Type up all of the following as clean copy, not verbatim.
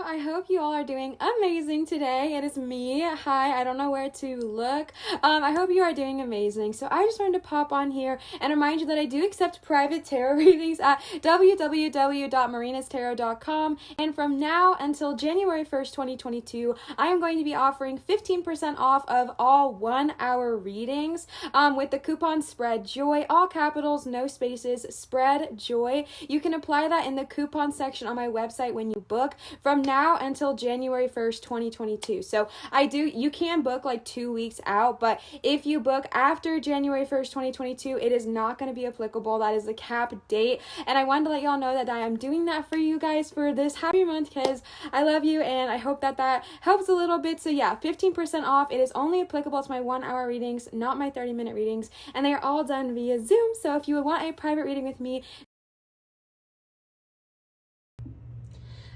I hope you all are doing amazing today. It is me. Hi, I don't know where to look. I hope you are doing amazing. So I just wanted to pop on here and remind you that I do accept private tarot readings at www.marinatarot.com. And from now until January 1st, 2022, I am going to be offering 15% off of all 1-hour readings with the coupon Spread Joy, all capitals, no spaces, Spread Joy. You can apply that in the coupon section on my website when you book from now until January 1st, 2022. So you can book like 2 weeks out, but if you book after January 1st, 2022, it is not going to be applicable. That is the cap date. And I wanted to let y'all know that I am doing that for you guys for this happy month because I love you and I hope that helps a little bit. So yeah, 15% off. It is only applicable to my 1-hour readings, not my 30-minute readings, and they are all done via Zoom. So if you would want a private reading with me,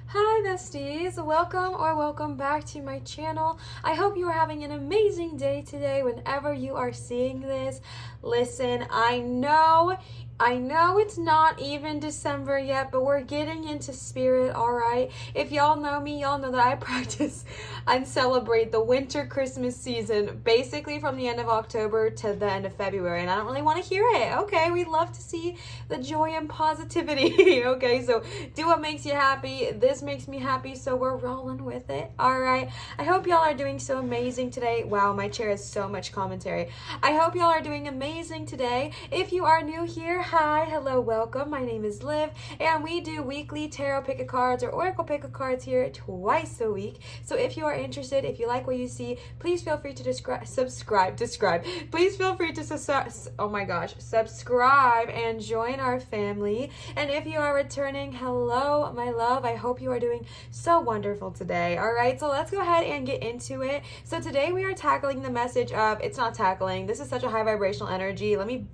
hi besties, welcome back to my channel. I hope you are having an amazing day today whenever you are seeing this. Listen, I know it's not even December yet, but we're getting into spirit, all right? If y'all know me, y'all know that I practice and celebrate the winter Christmas season basically from the end of October to the end of February, and I don't really want to hear it, okay? We love to see the joy and positivity, okay? So do what makes you happy. This makes me happy, so we're rolling with it, all right? I hope y'all are doing so amazing today. Wow, my chair has so much commentary. I hope y'all are doing amazing today. If you are new here, hi, hello, welcome. My name is Liv, and we do weekly tarot pick-a-cards or oracle pick-a-cards here twice a week. So if you are interested, if you like what you see, please feel free to subscribe. Please feel free to subscribe and join our family. And if you are returning, hello, my love. I hope you are doing so wonderful today. All right, so let's go ahead and get into it. So today we are tackling the message of, it's not tackling, this is such a high vibrational energy. Let me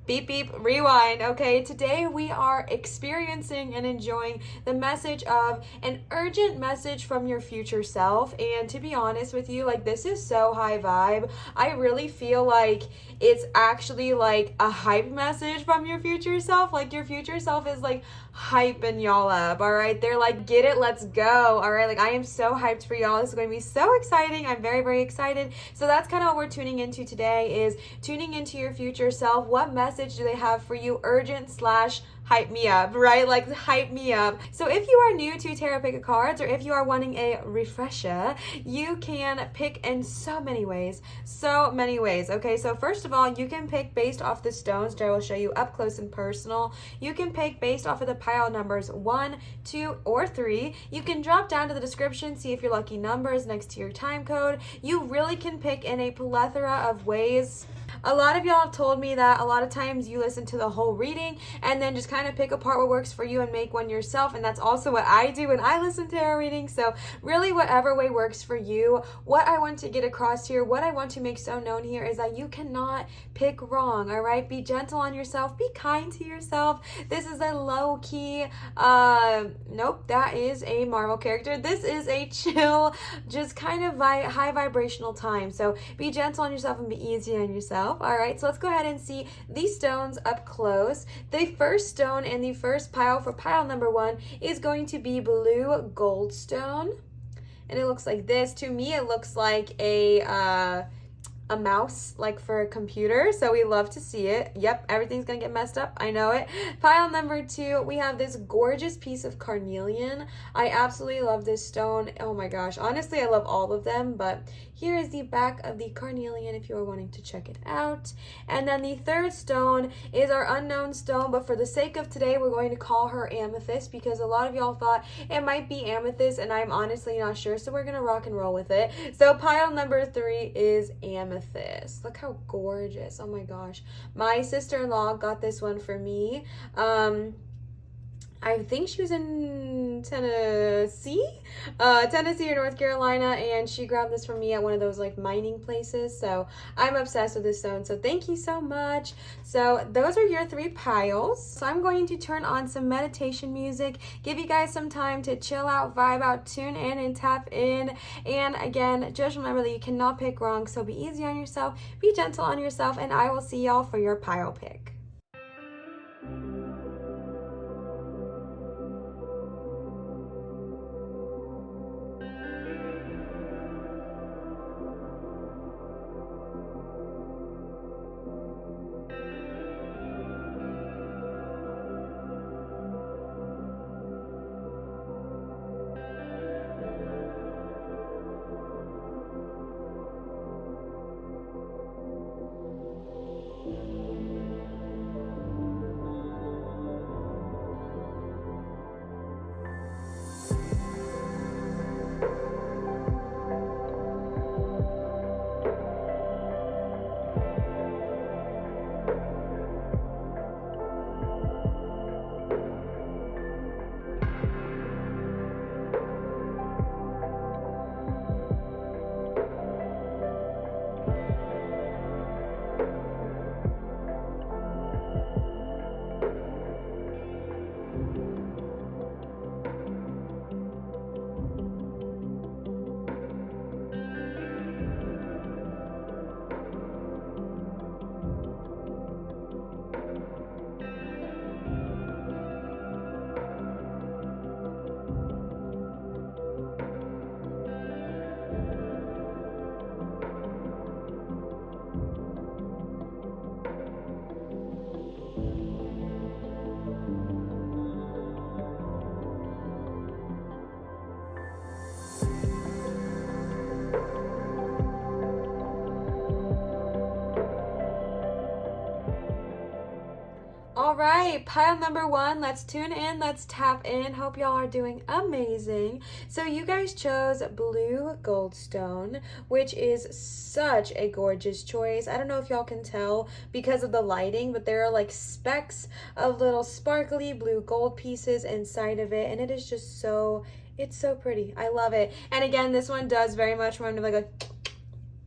beep, beep, rewind. Okay, today we are experiencing and enjoying the message of an urgent message from your future self. And to be honest with you, like, this is so high vibe. I really feel like it's actually like a hype message from your future self. Like, your future self is like hyping y'all up, all right? They're like, get it, let's go, all right? Like, I am so hyped for y'all. This is going to be so exciting. I'm very, very excited. So that's kind of what we're tuning into today, is tuning into your future self. What message do they have for you? Urgent / hype me up, right? Like, hype me up. So if you are new to tarot pick-a-cards, or if you are wanting a refresher, you can pick in so many ways, okay? So first of all, you can pick based off the stones, which I will show you up close and personal. You can pick based off of the pile numbers 1, 2, or 3. You can drop down to the description, see if your lucky number is next to your time code. You really can pick in a plethora of ways. A lot of y'all have told me that a lot of times you listen to the whole reading and then just kind of pick apart what works for you and make one yourself, and that's also what I do when I listen to tarot readings. So really, whatever way works for you. What I want to get across here, what I want to make so known here, is that you cannot pick wrong, all right? Be gentle on yourself, be kind to yourself. This is a low-key, nope, that is a Marvel character. This is a chill, just kind of high vibrational time. So be gentle on yourself and be easy on yourself. All right, so let's go ahead and see these stones up close. The first stone in the first pile for pile number 1 is going to be blue goldstone, and it looks like this. To me, it looks like a mouse, like for a computer, so we love to see it. Yep, everything's gonna get messed up, I know it. Pile number 2, we have this gorgeous piece of carnelian. I absolutely love this stone. Oh my gosh, honestly, I love all of them, but here is the back of the carnelian if you are wanting to check it out. And then the third stone is our unknown stone, but for the sake of today, we're going to call her amethyst, because a lot of y'all thought it might be amethyst, and I'm honestly not sure, so we're gonna rock and roll with it. So pile number 3 is amethyst. Look how gorgeous. Oh my gosh, my sister-in-law got this one for me. I think she was in Tennessee or North Carolina, and she grabbed this for me at one of those like mining places. So I'm obsessed with this stone. So thank you so much. So those are your 3 piles. So I'm going to turn on some meditation music, give you guys some time to chill out, vibe out, tune in, and tap in. And again, just remember that you cannot pick wrong. So be easy on yourself, be gentle on yourself, and I will see y'all for your pile pick. All right, pile number 1, let's tune in, let's tap in. Hope y'all are doing amazing. So you guys chose blue goldstone, which is such a gorgeous choice. I don't know if y'all can tell because of the lighting, but there are like specks of little sparkly blue gold pieces inside of it, and it is just it's so pretty. I love it. And again, this one does very much remind me of like a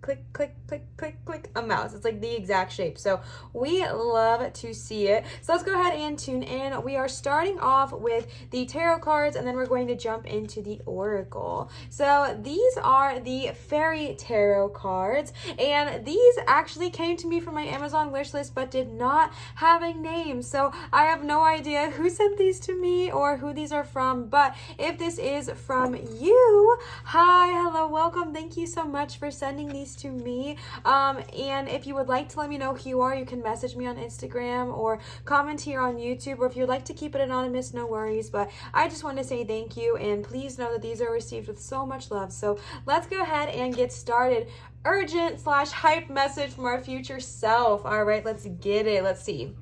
click, click, click, click, click, a mouse. It's like the exact shape. So we love to see it. So let's go ahead and tune in. We are starting off with the tarot cards, and then we're going to jump into the oracle. So these are the fairy tarot cards, and these actually came to me from my Amazon wish list, but did not have a name. So I have no idea who sent these to me or who these are from, but if this is from you, hi, hello, welcome. Thank you so much for sending these to me. And if you would like to let me know who you are, you can message me on Instagram or comment here on YouTube, or if you'd like to keep it anonymous, no worries. But I just want to say thank you, and please know that these are received with so much love. So let's go ahead and get started. Urgent / hype message from our future self. All right, let's get it. Let's see.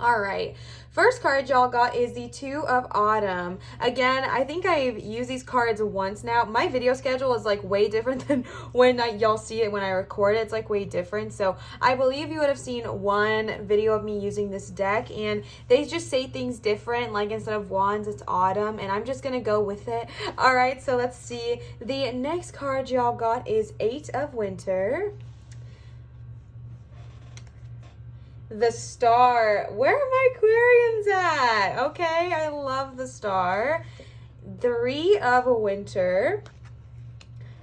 All right, first card y'all got is the 2 of Autumn. Again, I think I've used these cards once now. My video schedule is like way different than when y'all see it when I record it. It's like way different. So I believe you would have seen one video of me using this deck, and they just say things different. Like instead of wands, it's autumn, and I'm just gonna go with it. All right, so let's see. The next card y'all got is 8 of Winter. The star. Where are my Aquarians at? Okay, I love the star. 3 of Winter.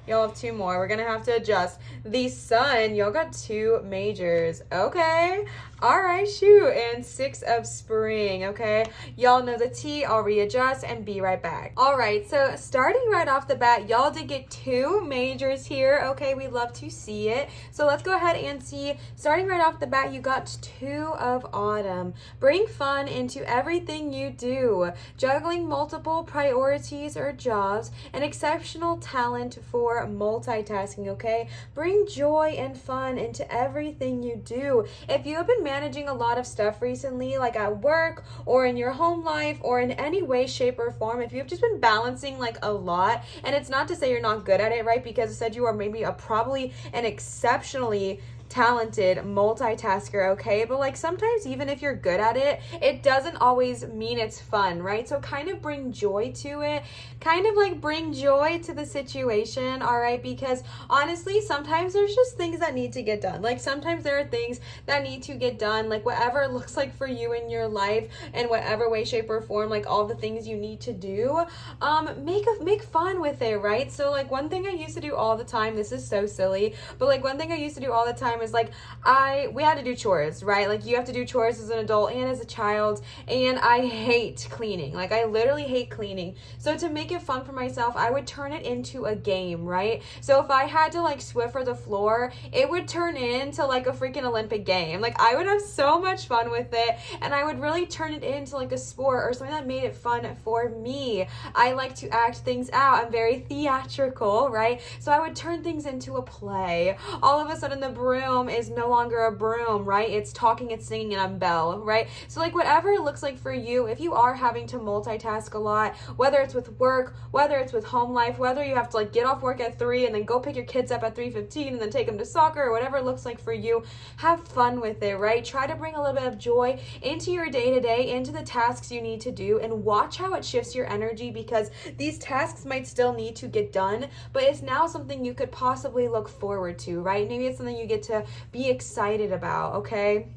Y'all have 2 more. We're gonna have to adjust. The sun. Y'all got 2 majors. Okay. All right, shoot. And 6 of Spring. Okay. Y'all know the tea. I'll readjust and be right back. All right. So starting right off the bat, y'all did get 2 majors here. Okay. We love to see it. So let's go ahead and see. Starting right off the bat, you got 2 of Autumn. Bring fun into everything you do. Juggling multiple priorities or jobs. An exceptional talent for multitasking. Okay. Bring joy and fun into everything you do. If you have been managing a lot of stuff recently, like at work or in your home life or in any way, shape, or form, if you've just been balancing like a lot, and it's not to say you're not good at it, right? Because I said you are maybe probably an exceptionally talented multitasker, okay? But like sometimes even if you're good at it, it doesn't always mean it's fun, right? So kind of bring joy to it, kind of like bring joy to the situation, all right? Because honestly, sometimes there's just things that need to get done. Like sometimes there are things that need to get done, like whatever it looks like for you in your life, in whatever way, shape, or form, like all the things you need to do, make fun with it, right? So like one thing I used to do all the time, this is so silly, but like one thing I used to do all the time is like we had to do chores, right? Like you have to do chores as an adult and as a child, and I hate cleaning. Like I literally hate cleaning. So to make it fun for myself, I would turn it into a game, right? So if I had to like Swiffer the floor, it would turn into like a freaking Olympic game. Like I would have so much fun with it, and I would really turn it into like a sport or something that made it fun for me. I like to act things out. I'm very theatrical, right? So I would turn things into a play. All of a sudden the broom is no longer a broom, right? It's talking, it's singing, and a bell, right? So like whatever it looks like for you, if you are having to multitask a lot, whether it's with work, whether it's with home life, whether you have to like get off work at 3 and then go pick your kids up at 3:15 and then take them to soccer, or whatever it looks like for you, have fun with it, right? Try to bring a little bit of joy into your day-to-day, into the tasks you need to do, and watch how it shifts your energy, because these tasks might still need to get done, but it's now something you could possibly look forward to, right? Maybe it's something you get to be excited about, okay?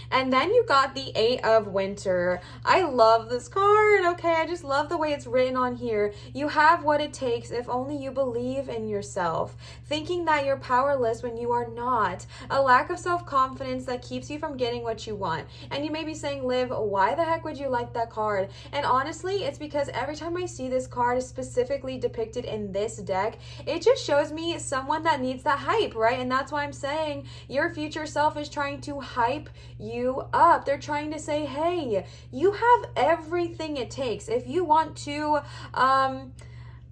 And then you got the 8 of Winter. I love this card, okay? I just love the way it's written on here. You have what it takes if only you believe in yourself. Thinking that you're powerless when you are not. A lack of self-confidence that keeps you from getting what you want. And you may be saying, Liv, why the heck would you like that card? And honestly, it's because every time I see this card specifically depicted in this deck, it just shows me someone that needs that hype, right? And that's why I'm saying your future self is trying to hype you up. They're trying to say, hey, you have everything it takes. If you want to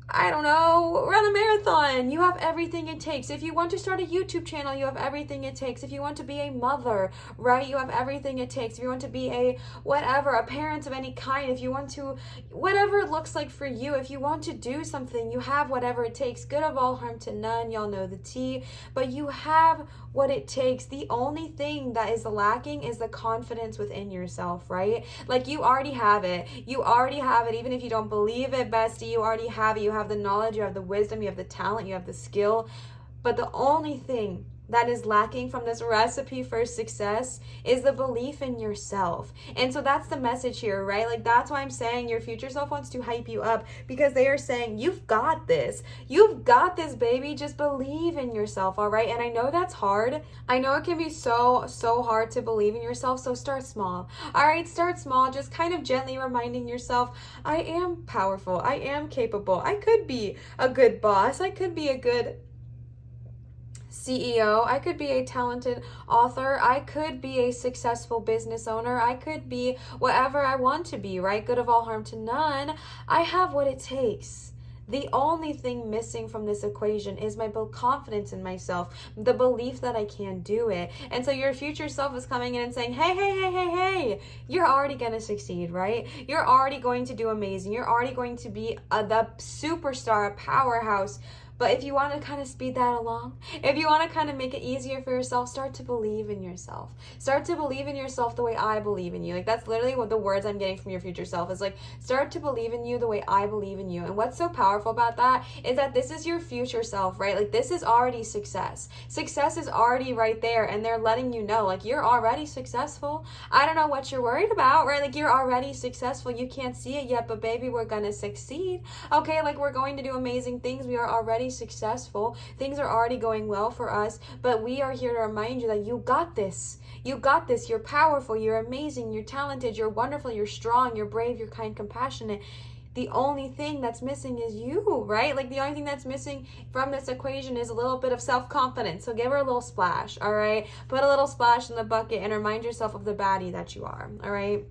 I don't know, run a marathon, you have everything it takes. If you want to start a YouTube channel, you have everything it takes. If you want to be a mother, right, you have everything it takes. If you want to be a whatever, a parent of any kind, if you want to, whatever it looks like for you, if you want to do something, you have whatever it takes. Good of all, harm to none, y'all know the tea, but you have what it takes. The only thing that is lacking is the confidence within yourself, right? Like you already have it. You already have it. Even if you don't believe it, bestie, you already have it. You have the knowledge, you have the wisdom, you have the talent, you have the skill. But the only thing that is lacking from this recipe for success is the belief in yourself. And so that's the message here, right? Like that's why I'm saying your future self wants to hype you up, because they are saying, you've got this. You've got this, baby. Just believe in yourself, all right? And I know that's hard. I know it can be so hard to believe in yourself. So start small, all right? Start small, just kind of gently reminding yourself, I am powerful. I am capable. I could be a good boss. I could be a good CEO, I could be a talented author, I could be a successful business owner, I could be whatever I want to be, right? Good of all, harm to none. I have what it takes. The only thing missing from this equation is my confidence in myself, the belief that I can do it. And so your future self is coming in and saying, hey, you're already going to succeed, right? You're already going to do amazing. You're already going to be the superstar, a powerhouse. But if you want to kind of speed that along, if you want to kind of make it easier for yourself, start to believe in yourself. Start to believe in yourself the way I believe in you. Like that's literally what the words I'm getting from your future self is like, start to believe in you the way I believe in you. And what's so powerful about that is that this is your future self, right? Like this is already success. Success is already right there, and they're letting you know, like, you're already successful. I don't know what you're worried about, right? Like you're already successful. You can't see it yet, but baby, we're going to succeed. Okay, like we're going to do amazing things. We are already successful. Things are already going well for us, but we are here to remind you that you got this. You got this. You're powerful. You're amazing. You're talented. You're wonderful. You're strong. You're brave. You're kind, compassionate. The only thing that's missing is you, right? Like the only thing that's missing from this equation is a little bit of self-confidence. So give her a little splash, all right? Put a little splash in the bucket and remind yourself of the baddie that you are, all right?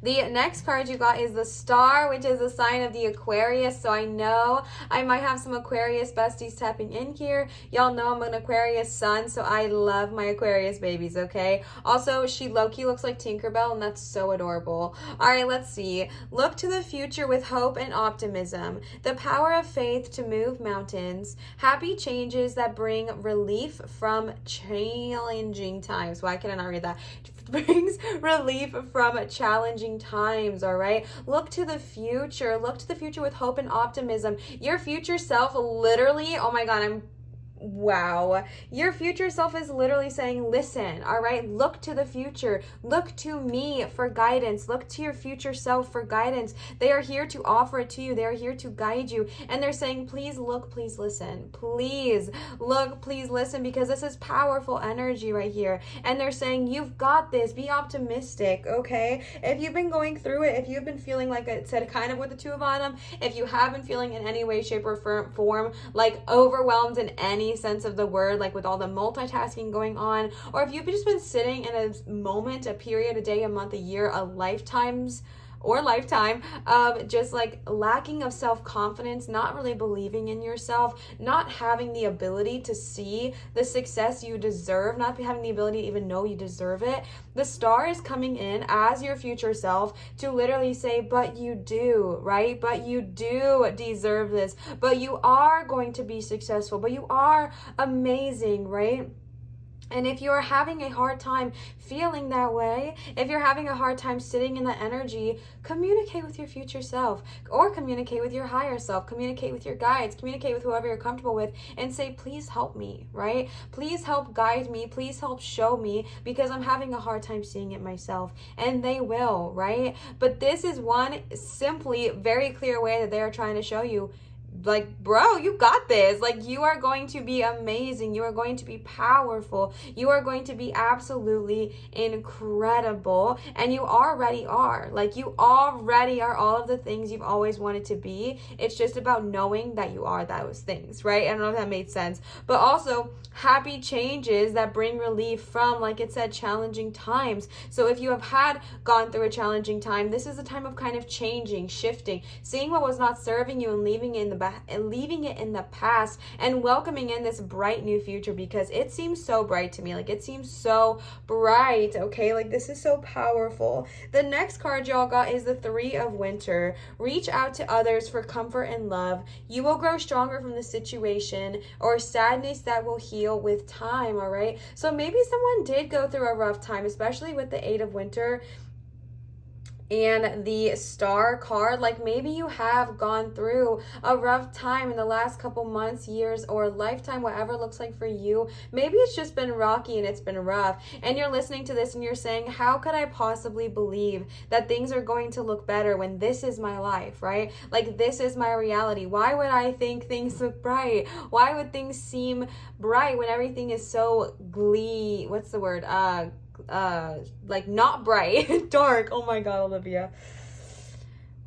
The next card you got is the Star, which is a sign of the Aquarius. So I know I might have some Aquarius besties tapping in here. Y'all know I'm an Aquarius sun, so I love my Aquarius babies, okay? Also, she low-key looks like Tinkerbell, and that's so adorable. All right, let's see. Look to the future with hope and optimism. The power of faith to move mountains. Happy changes that bring relief from challenging times. Why can I not read that? Brings relief from challenging times. All right, look to the future with hope and optimism. Your future self literally, oh my god, wow, your future self is literally saying, listen, all right, look to the future, look to me for guidance, look to your future self for guidance. They are here to offer it to you. They are here to guide you, and they're saying, please look, please listen, please look, please listen, because this is powerful energy right here. And they're saying, you've got this, be optimistic. Okay, if you've been going through it, if you've been feeling, like I said, kind of with the Two of Autumn, if you have been feeling in any way, shape, or form like overwhelmed in any sense of the word, like with all the multitasking going on, or if you've just been sitting in a moment, a period, a day, a month, a year, a lifetime of just like lacking of self-confidence, not really believing in yourself, not having the ability to see the success you deserve, not having the ability to even know you deserve it, the Star is coming in as your future self to literally say, but you do, right? But you do deserve this, but you are going to be successful, but you are amazing, right? And if you are having a hard time feeling that way, if you're having a hard time sitting in that energy, communicate with your future self, or communicate with your higher self, communicate with your guides, communicate with whoever you're comfortable with, and say, please help me, right? Please help guide me, please help show me, because I'm having a hard time seeing it myself. And they will, right? But this is one simply very clear way that they are trying to show you, like, bro, you got this. Like, you are going to be amazing. You are going to be powerful. You are going to be absolutely incredible. And you already are. Like, you already are all of the things you've always wanted to be. It's just about knowing that you are those things, right? I don't know if that made sense. But also, happy changes that bring relief from, like it said, challenging times. So if you have gone through a challenging time, this is a time of kind of changing, shifting, seeing what was not serving you and leaving it in the past, and welcoming in this bright new future, because it seems so bright to me. Like, it seems so bright, okay? Like, this is so powerful. The next card y'all got is the Three of Winter. Reach out to others for comfort and love. You will grow stronger from the situation or sadness that will heal with time, all right? So maybe someone did go through a rough time, especially with the Eight of Winter and the Star card. Like, maybe you have gone through a rough time in the last couple months, years, or lifetime, whatever it looks like for you. Maybe it's just been rocky and it's been rough, and you're listening to this and you're saying, how could I possibly believe that things are going to look better when this is my life, right? Like, this is my reality. Why would I think things look bright? Why would things seem bright when everything is so like not bright, dark? Oh my god, Olivia.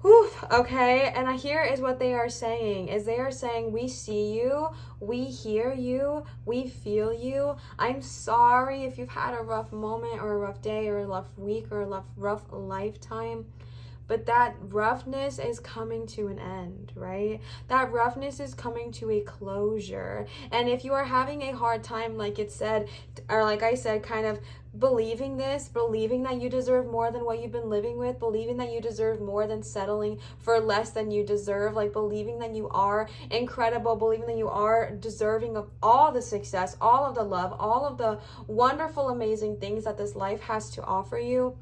Whew, okay, and here is what they are saying, is they are saying, we see you, we hear you, we feel you. I'm sorry if you've had a rough moment or a rough day or a rough week or a rough lifetime. But that roughness is coming to an end, right? That roughness is coming to a closure. And if you are having a hard time, like it said, or like I said, kind of believing that you deserve more than what you've been living with, believing that you deserve more than settling for less than you deserve, like believing that you are incredible, believing that you are deserving of all the success, all of the love, all of the wonderful, amazing things that this life has to offer you,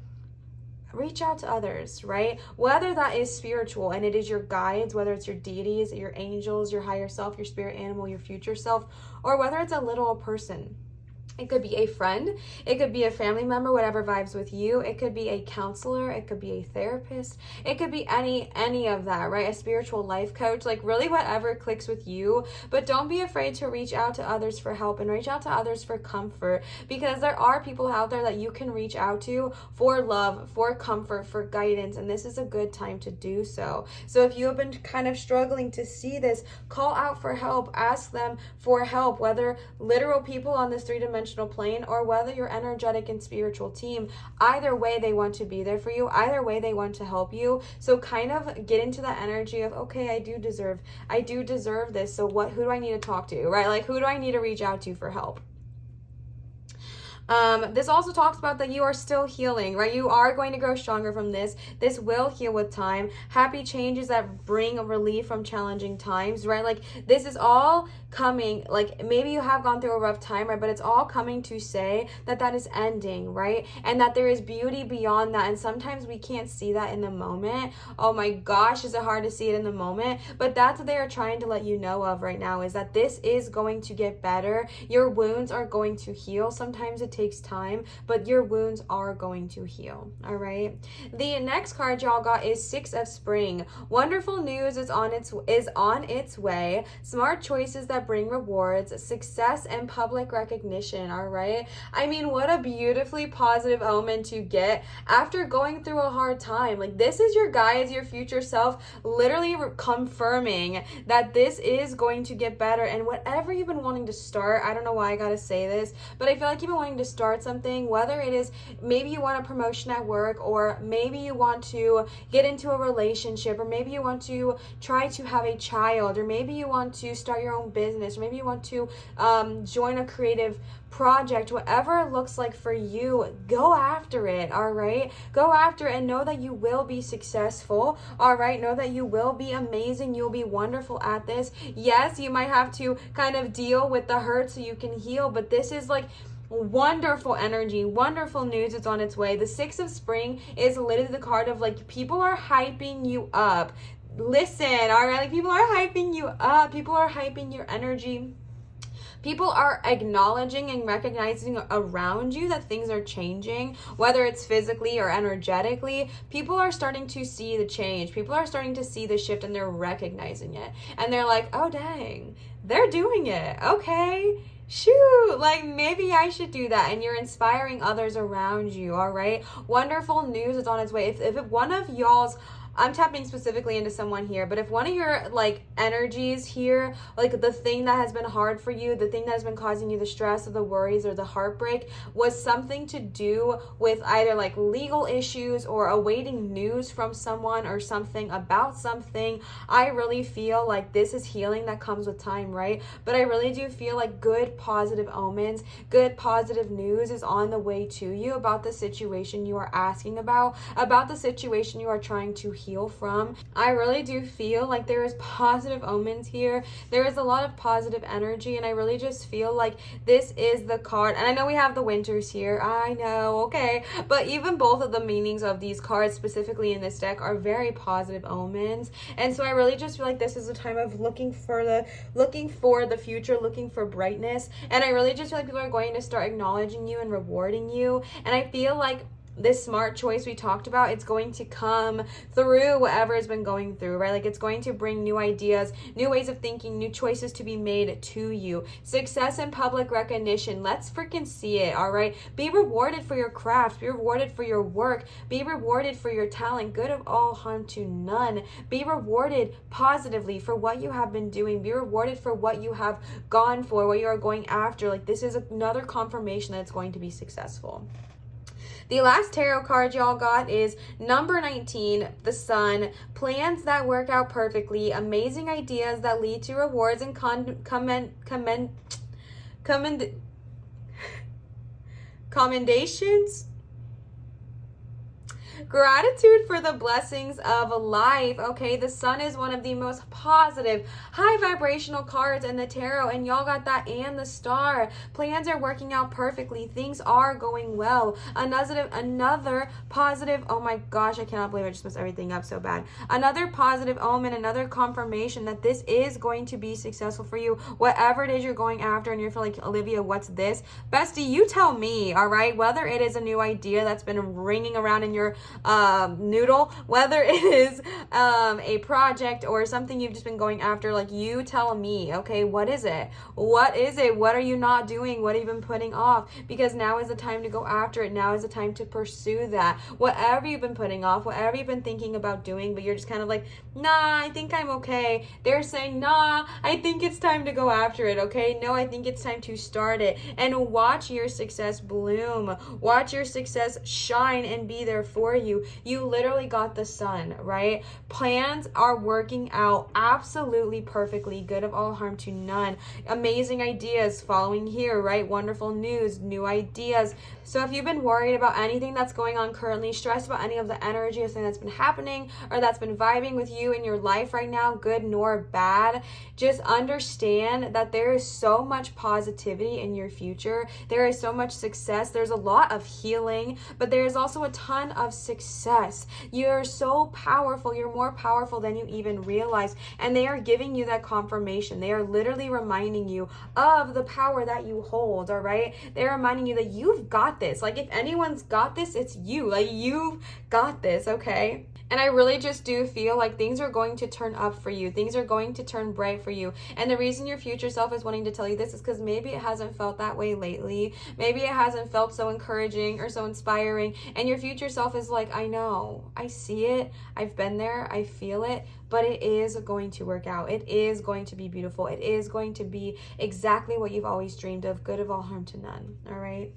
reach out to others, right? Whether that is spiritual and it is your guides, whether it's your deities, your angels, your higher self, your spirit animal, your future self, or whether it's a literal person. It could be a friend, it could be a family member, whatever vibes with you. It could be a counselor, it could be a therapist, it could be any of that, right? A spiritual life coach, like really whatever clicks with you. But don't be afraid to reach out to others for help and reach out to others for comfort, because there are people out there that you can reach out to for love, for comfort, for guidance, and this is a good time to do so. So if you have been kind of struggling to see this, call out for help, ask them for help, whether literal people on this three-dimensional dimensional plane, or whether your energetic and spiritual team, either way they want to be there for you, either way they want to help you. So kind of get into that energy of, okay, I do deserve this. So who do I need to talk to, right? Like, who do I need to reach out to for help? This also talks about that you are still healing, right? You are going to grow stronger from this. This will heal with time. Happy changes that bring a relief from challenging times, right? Like, this is all coming, like, maybe you have gone through a rough time, right? But it's all coming to say that that is ending, right? And that there is beauty beyond that. And sometimes we can't see that in the moment. Oh my gosh, is it hard to see it in the moment? But that's what they are trying to let you know of right now, is that this is going to get better. Your wounds are going to heal. Sometimes it takes time, but your wounds are going to heal. All right. The next card y'all got is Six of Spring. Wonderful news is on its way. Smart choices that bring rewards, success, and public recognition. All right. I mean, what a beautifully positive omen to get after going through a hard time. Like, this is your guys, your future self, literally confirming that this is going to get better. And whatever you've been wanting to start, I don't know why I gotta say this, but I feel like you've been wanting to start something, whether it is maybe you want a promotion at work, or maybe you want to get into a relationship, or maybe you want to try to have a child, or maybe you want to start your own business, or maybe you want to join a creative project. Whatever it looks like for you, go after it. All right, go after it and know that you will be successful. All right, know that you will be amazing. You'll be wonderful at this. Yes, you might have to kind of deal with the hurt so you can heal, but this is like wonderful energy, wonderful news. It's on its way. The Six of Spring is literally the card of, like, people are hyping you up. Listen, all right, like, people are hyping you up. People are hyping your energy. People are acknowledging and recognizing around you that things are changing, whether it's physically or energetically. People are starting to see the change. People are starting to see the shift, and they're recognizing it. And they're like, oh, dang, they're doing it. Okay. Shoot, like, maybe I should do that. And you're inspiring others around you. All right. Wonderful news is on its way. If one of y'all's, I'm tapping specifically into someone here, but if one of your, like, energies here, like, the thing that has been hard for you, the thing that has been causing you the stress or the worries or the heartbreak was something to do with either, like, legal issues or awaiting news from someone or something about something, I really feel like this is healing that comes with time, right? But I really do feel like good positive omens, good positive news is on the way to you about the situation you are asking about the situation you are trying to heal from. I really do feel like there is positive omens here. There is a lot of positive energy, and I really just feel like this is the card. And I know we have the winters here, I know, okay, but even both of the meanings of these cards specifically in this deck are very positive omens. And so I really just feel like this is a time of looking for the future, looking for brightness. And I really just feel like people are going to start acknowledging you and rewarding you. And I feel like this smart choice we talked about, it's going to come through whatever has been going through, right? Like, it's going to bring new ideas, new ways of thinking, new choices to be made to you. Success and public recognition. Let's freaking see it, all right? Be rewarded for your craft. Be rewarded for your work. Be rewarded for your talent. Good of all, harm to none. Be rewarded positively for what you have been doing. Be rewarded for what you have gone for, what you are going after. Like, this is another confirmation that it's going to be successful. The last tarot card y'all got is number 19, the Sun. Plans that work out perfectly, amazing ideas that lead to rewards and commendations. Gratitude for the blessings of life. Okay, the Sun is one of the most positive, high vibrational cards in the tarot, and y'all got that and the Star. Plans are working out perfectly. Things are going well. Another positive, oh my gosh, I cannot believe I just messed everything up so bad. Another positive omen, another confirmation that this is going to be successful for you. Whatever it is you're going after, and you're feeling like, Olivia, what's this? Bestie, you tell me, all right? Whether it is a new idea that's been ringing around in your noodle, whether it is a project or something you've just been going after, like, you tell me, okay, what is it? What is it? What are you not doing? What have you been putting off? Because now is the time to go after it. Now is the time to pursue that. Whatever you've been putting off, whatever you've been thinking about doing, but you're just kind of like, nah, I think I'm okay. They're saying, nah, I think it's time to go after it, okay? No, I think it's time to start it. And watch your success bloom. Watch your success shine and be there for you. You literally got the sun, right? Plans are working out absolutely perfectly, good of all harm to none. Amazing ideas following here, right? Wonderful news, new ideas. So if you've been worried about anything that's going on currently, stressed about any of the energy or something that's been happening or that's been vibing with you in your life right now, good nor bad, just understand that there is so much positivity in your future. There is so much success. There's a lot of healing, but there's also a ton of success. You're so powerful. You're more powerful than you even realize. And they are giving you that confirmation. They are literally reminding you of the power that you hold, all right? They're reminding you that you've got this. Like, if anyone's got this, it's you. Like, you've got this, okay? And I really just do feel like things are going to turn up for you. Things are going to turn bright for you. And the reason your future self is wanting to tell you this is because maybe it hasn't felt that way lately. Maybe it hasn't felt so encouraging or so inspiring. And your future self is like, I know, I see it. I've been there. I feel it. But it is going to work out. It is going to be beautiful. It is going to be exactly what you've always dreamed of. Good of all harm to none. All right.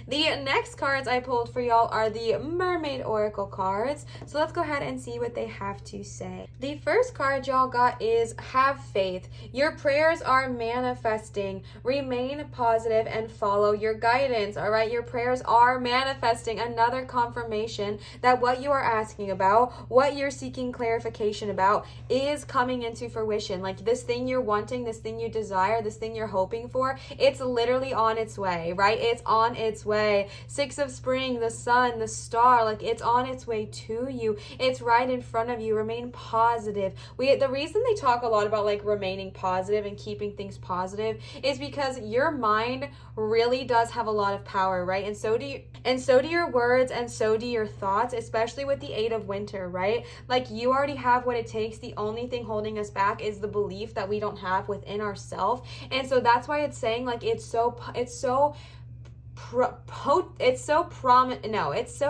The next cards I pulled for y'all are the Mermaid Oracle cards. So let's go ahead and see what they have to say. The first card y'all got is Have Faith. Your prayers are manifesting. Remain positive and follow your guidance. All right, your prayers are manifesting. Another confirmation that what you are asking about, what you're seeking clarification about, is coming into fruition. Like, this thing you're wanting, this thing you desire, this thing you're hoping for, it's literally on its way, right? It's on its way. Six of Spring, the sun, the star, like, it's on its way to you. It's right in front of you. Remain positive. The reason they talk a lot about, like, remaining positive and keeping things positive is because your mind really does have a lot of power, right? And so do your words, and so do your thoughts, especially with the Eight of Winter, right? Like, you already have what it takes. The only thing holding us back is the belief that we don't have within ourselves. And so that's why it's saying, like, it's so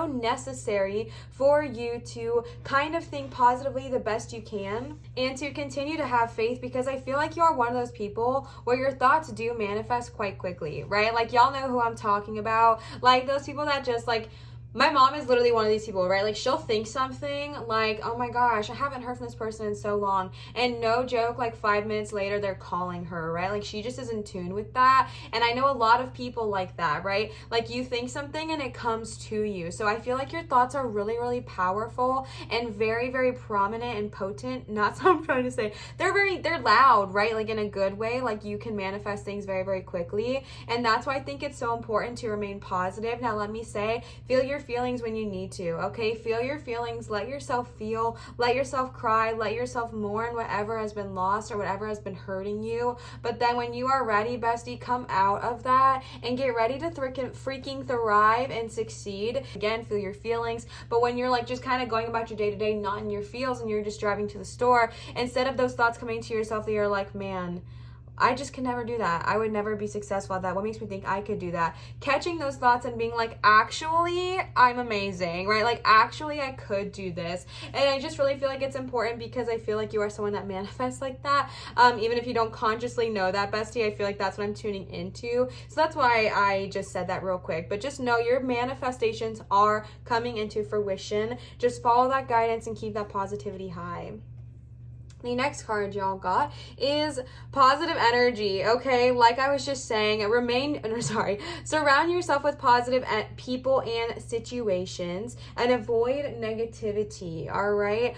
necessary for you to kind of think positively the best you can and to continue to have faith, because I feel like you are one of those people where your thoughts do manifest quite quickly, right? Like, y'all know who I'm talking about. Like, those people that just, like, my mom is literally one of these people, right? Like, she'll think something like, oh my gosh, I haven't heard from this person in so long. And no joke, like 5 minutes later, they're calling her, right? Like, she just is in tune with that. And I know a lot of people like that, right? Like, you think something and it comes to you. So I feel like your thoughts are really, really powerful and very, very prominent and potent. Not so I'm trying to say. They're loud, right? Like, in a good way. Like, you can manifest things very, very quickly. And that's why I think it's so important to remain positive. Now, let me say, feel your feelings when you need to, okay? Feel your feelings, let yourself feel, let yourself cry, let yourself mourn whatever has been lost or whatever has been hurting you. But then when you are ready, bestie, come out of that and get ready to freaking thrive and succeed. Again, feel your feelings, but when you're, like, just kind of going about your day-to-day, not in your feels, and you're just driving to the store, instead of those thoughts coming to yourself that you're like, man, I just can never do that. I would never be successful at that. What makes me think I could do that? Catching those thoughts and being like, actually, I'm amazing, right? Like, actually, I could do this. And I just really feel like it's important because I feel like you are someone that manifests like that. Even if you don't consciously know that, bestie, I feel like that's what I'm tuning into. So that's why I just said that real quick. But just know your manifestations are coming into fruition. Just follow that guidance and keep that positivity high. The next card y'all got is positive energy, okay? Like I was just saying, surround yourself with positive people and situations and avoid negativity, all right?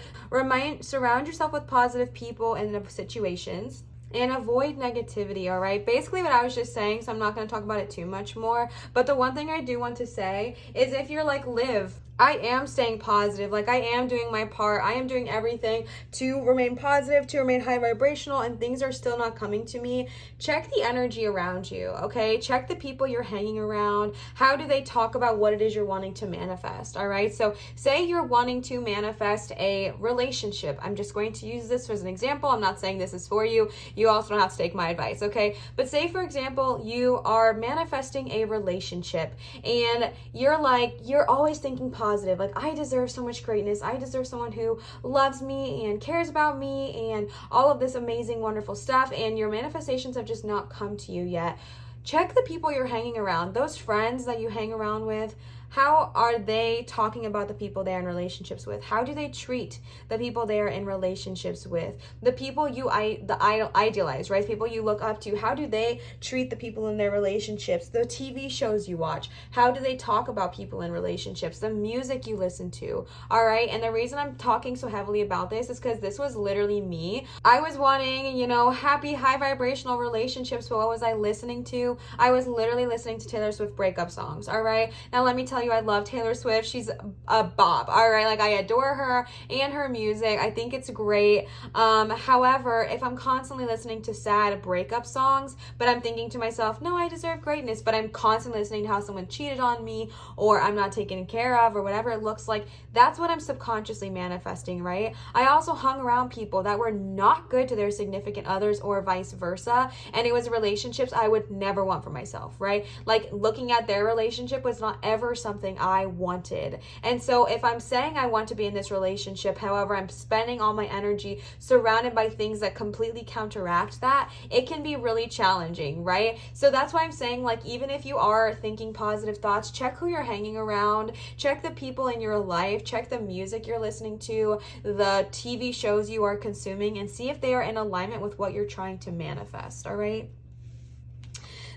Surround yourself with positive people and situations and avoid negativity, all right? Basically what I was just saying, so I'm not going to talk about it too much more, but the one thing I do want to say is if you're like, Liv, I am staying positive. Like, I am doing my part. I am doing everything to remain positive, to remain high vibrational, and things are still not coming to me. Check the energy around you, okay? Check the people you're hanging around. How do they talk about what it is you're wanting to manifest, all right? So say you're wanting to manifest a relationship. I'm just going to use this as an example. I'm not saying this is for you. You also don't have to take my advice, okay? But say, for example, you are manifesting a relationship, and you're always thinking positive. Like, I deserve so much greatness. I deserve someone who loves me and cares about me and all of this amazing, wonderful stuff. And your manifestations have just not come to you yet. Check the people you're hanging around. Those friends that you hang around with, how are they talking about the people they're in relationships with? How do they treat the people they're in relationships with? The people you idealize, right? People you look up to, how do they treat the people in their relationships? The TV shows you watch, how do they talk about people in relationships? The music you listen to, all right? And the reason I'm talking so heavily about this is because this was literally me. I was wanting, happy, high vibrational relationships, but what was I listening to? I was literally listening to Taylor Swift breakup songs, all right? Now, let me tell you, I love Taylor Swift. She's a bop, all right? Like, I adore her and her music. I think it's great. However, if I'm constantly listening to sad breakup songs, but I'm thinking to myself, no, I deserve greatness, but I'm constantly listening to how someone cheated on me, or I'm not taken care of, or whatever it looks like, that's what I'm subconsciously manifesting, right? I also hung around people that were not good to their significant others, or vice versa, and it was relationships I would never want for myself, right? Like, looking at their relationship was not ever something I wanted. And so if I'm saying I want to be in this relationship, however, I'm spending all my energy surrounded by things that completely counteract that, it can be really challenging, right? So that's why I'm saying, like, even if you are thinking positive thoughts, check who you're hanging around, check the people in your life, check the music you're listening to, the TV shows you are consuming, and see if they are in alignment with what you're trying to manifest, all right?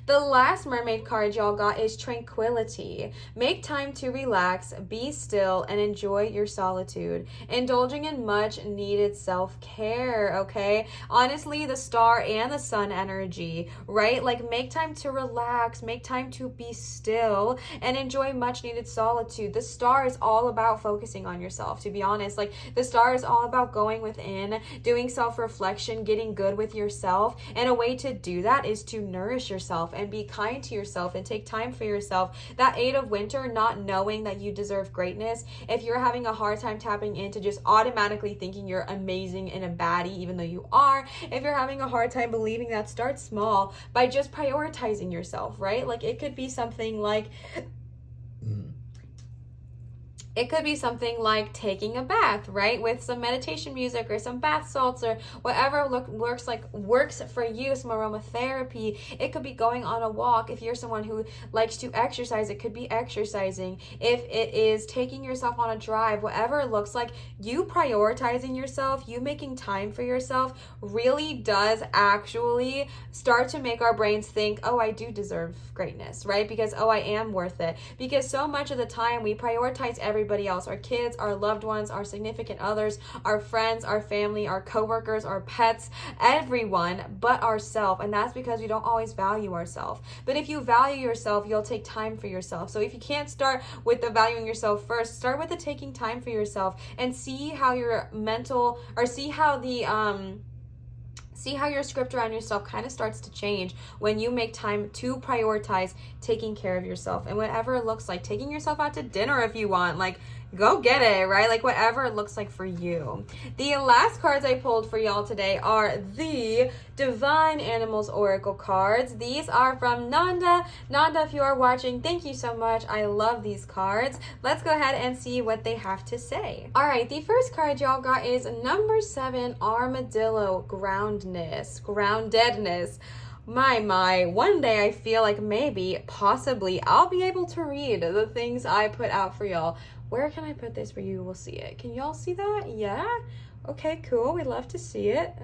The last mermaid card y'all got is tranquility. Make time to relax, be still, and enjoy your solitude. Indulging in much needed self-care, okay? Honestly, the star and the sun energy, right? Like, make time to relax, make time to be still, and enjoy much needed solitude. The star is all about focusing on yourself, to be honest. Like, the star is all about going within, doing self-reflection, getting good with yourself, and a way to do that is to nourish yourself and be kind to yourself and take time for yourself. That 8 of winter, not knowing that you deserve greatness, if you're having a hard time tapping into just automatically thinking you're amazing and a baddie, even though you are, if you're having a hard time believing that, start small by just prioritizing yourself, right? Like, it could be something like taking a bath, right? With some meditation music or some bath salts or whatever works for you, some aromatherapy. It could be going on a walk. If you're someone who likes to exercise, it could be exercising. If it is taking yourself on a drive, whatever it looks like, you prioritizing yourself, you making time for yourself really does actually start to make our brains think, oh, I do deserve greatness, right? Because, oh, I am worth it. Because so much of the time we prioritize everybody else, our kids, our loved ones, our significant others, our friends, our family, our coworkers, our pets, everyone but ourselves. And that's because we don't always value ourselves. But if you value yourself, you'll take time for yourself. So if you can't start with the valuing yourself first, start with the taking time for yourself and see how your mental, or see how your script around yourself kind of starts to change when you make time to prioritize taking care of yourself. And whatever it looks like, taking yourself out to dinner if you want, like, go get it, right? Like, whatever it looks like for you. The last cards I pulled for y'all today are the Divine Animals Oracle cards. These are from Nanda. Nanda, if you are watching, thank you so much. I love these cards. Let's go ahead and see what they have to say. All right, the first card y'all got is number 7, Armadillo, groundedness. My, one day I feel like maybe, possibly, I'll be able to read the things I put out for y'all. Where can I put this where you will see it? Can y'all see that? Yeah? Okay, cool. We'd love to see it.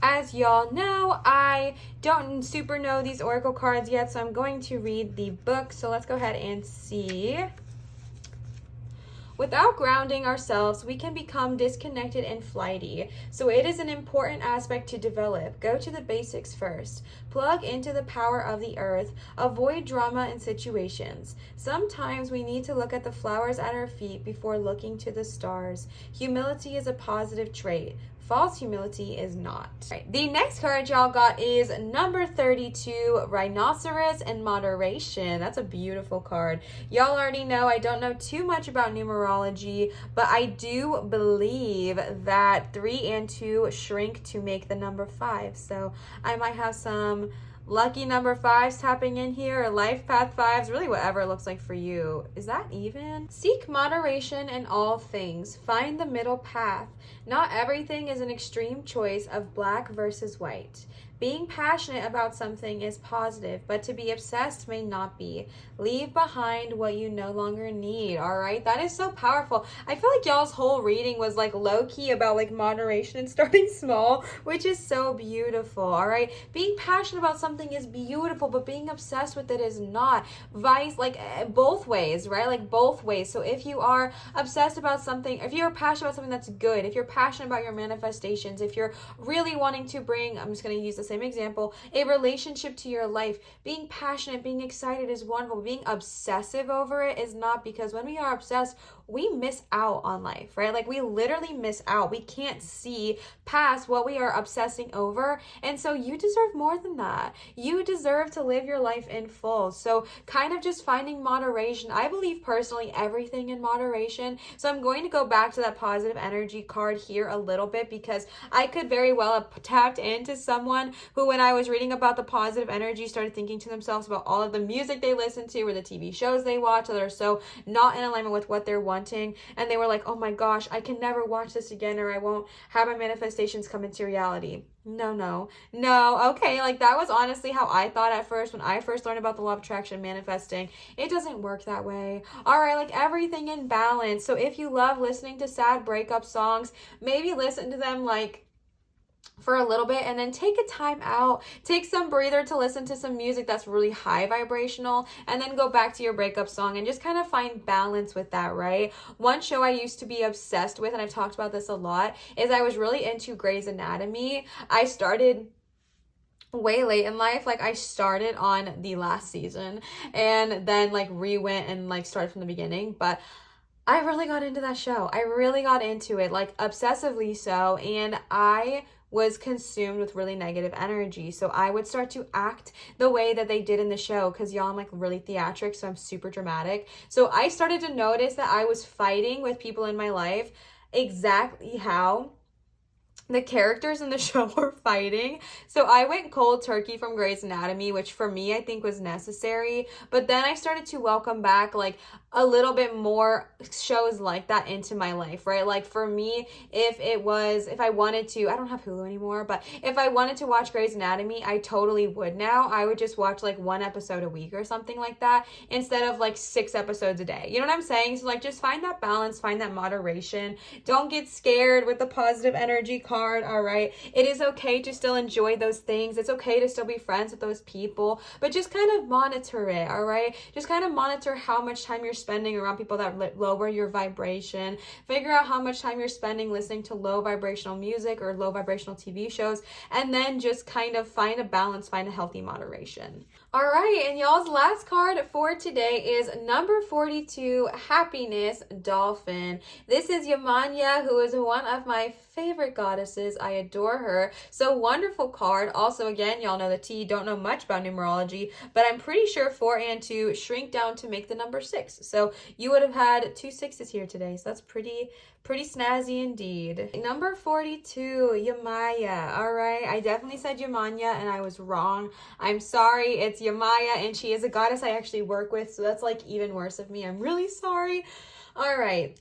As y'all know, I don't super know these oracle cards yet, so I'm going to read the book. So let's go ahead and see Without grounding ourselves, we can become disconnected and flighty. So it is an important aspect to develop. Go to the basics first. Plug into the power of the earth. Avoid drama and situations. Sometimes we need to look at the flowers at our feet before looking to the stars. Humility is a positive trait. False humility is not. Right. The next card y'all got is number 32, Rhinoceros and Moderation. That's a beautiful card. Y'all already know I don't know too much about numerology, but I do believe that 3 and 2 shrink to make the number 5. So I might have some lucky number 5s tapping in here, or life path 5s, really whatever it looks like for you. Is that even? Seek moderation in all things. Find the middle path. Not everything is an extreme choice of black versus white. Being passionate about something is positive, but to be obsessed may not be. Leave behind what you no longer need, all right? That is so powerful. I feel like y'all's whole reading was like low-key about like moderation and starting small, which is so beautiful, all right? Being passionate about something is beautiful, but being obsessed with it is not. Vice, like both ways, right? Like both ways. So if you are obsessed about something, if you're passionate about something that's good, if you're passionate about your manifestations, if you're really wanting to bring, I'm just going to use this same example, a relationship to your life, being passionate, being excited is wonderful. Being obsessive over it is not, because when we are obsessed, we miss out on life, right? Like we literally miss out. We can't see past what we are obsessing over. And so you deserve more than that. You deserve to live your life in full. So kind of just finding moderation. I believe personally everything in moderation. So I'm going to go back to that positive energy card here a little bit, because I could very well have tapped into someone who, when I was reading about the positive energy, started thinking to themselves about all of the music they listen to or the TV shows they watch that are so not in alignment with what they're wanting. And they were like, oh my gosh, I can never watch this again, or I won't have my manifestations come into reality. No. Okay, like that was honestly how I thought at first when I first learned about the law of attraction, manifesting. It doesn't work that way. All right, like everything in balance. So if you love listening to sad breakup songs, maybe listen to them like for a little bit and then take a time out, take some breather to listen to some music that's really high vibrational, and then go back to your breakup song and just kind of find balance with that, right? One show I used to be obsessed with, and I've talked about this a lot, is I was really into Grey's Anatomy. I started way late in life. Like I started on the last season and then like re-went and like started from the beginning, but I really got into that show. I really got into it, like obsessively so, and I was consumed with really negative energy. So I would start to act the way that they did in the show, because y'all, I'm like really theatric, so I'm super dramatic. So I started to notice that I was fighting with people in my life exactly how the characters in the show were fighting. So I went cold turkey from Grey's Anatomy, which for me I think was necessary. But then I started to welcome back like a little bit more shows like that into my life, right? Like for me, if I wanted to, I don't have Hulu anymore, but if I wanted to watch Grey's Anatomy, I totally would now. I would just watch like 1 episode a week or something like that, instead of like 6 episodes a day. You know what I'm saying? So like just find that balance, find that moderation. Don't get scared with the positive energy card, all right? It is okay to still enjoy those things. It's okay to still be friends with those people, but just kind of monitor it, all right? Just kind of monitor how much time you're spending around people that lower your vibration. Figure out how much time you're spending listening to low vibrational music or low vibrational TV shows, and then just kind of find a balance, find a healthy moderation. All right, and y'all's last card for today is number 42, Happiness Dolphin. This is Yamanya, who is one of my favorite goddesses. I adore her. So wonderful card. Also, again, y'all know the T, don't know much about numerology, but I'm pretty sure 4 and 2 shrink down to make the number 6. So you would have had 2 6s here today. So that's pretty snazzy indeed. Number 42, Yamaya. All right, I definitely said Yamanya and I was wrong. I'm sorry, it's Yamaya, and she is a goddess I actually work with, so that's like even worse of me. I'm really sorry. All right.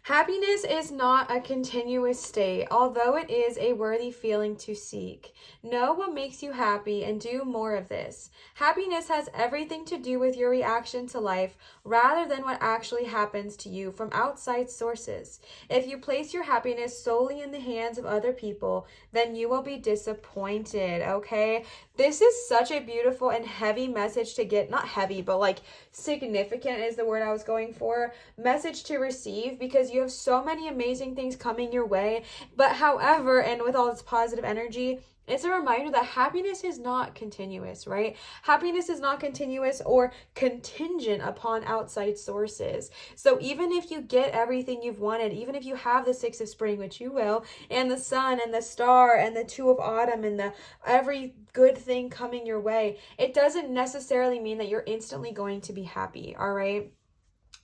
Happiness is not a continuous state, although it is a worthy feeling to seek. Know what makes you happy and do more of this. Happiness has everything to do with your reaction to life rather than what actually happens to you from outside sources. If you place your happiness solely in the hands of other people, then you will be disappointed, okay? This is such a beautiful and heavy message to get, not heavy, but like significant is the word I was going for, message to receive, because you have so many amazing things coming your way. But however, and with all this positive energy, it's a reminder that happiness is not continuous, right? Happiness is not continuous or contingent upon outside sources. So even if you get everything you've wanted, even if you have the Six of Spring, which you will, and the sun and the star and the Two of Autumn and the every good thing coming your way, it doesn't necessarily mean that you're instantly going to be happy, all right?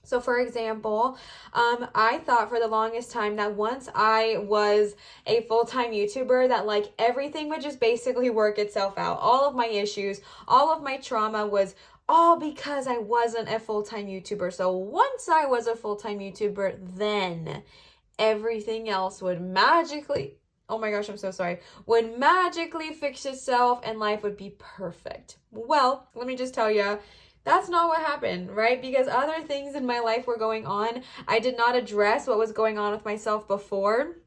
So for example, I thought for the longest time that once I was a full-time YouTuber that like everything would just basically work itself out. All of my issues, all of my trauma was all because I wasn't a full-time YouTuber. So once I was a full-time YouTuber, then everything else would magically, oh my gosh, I'm so sorry, would magically fix itself and life would be perfect. Well, let me just tell you, that's not what happened, right? Because other things in my life were going on. I did not address what was going on with myself before.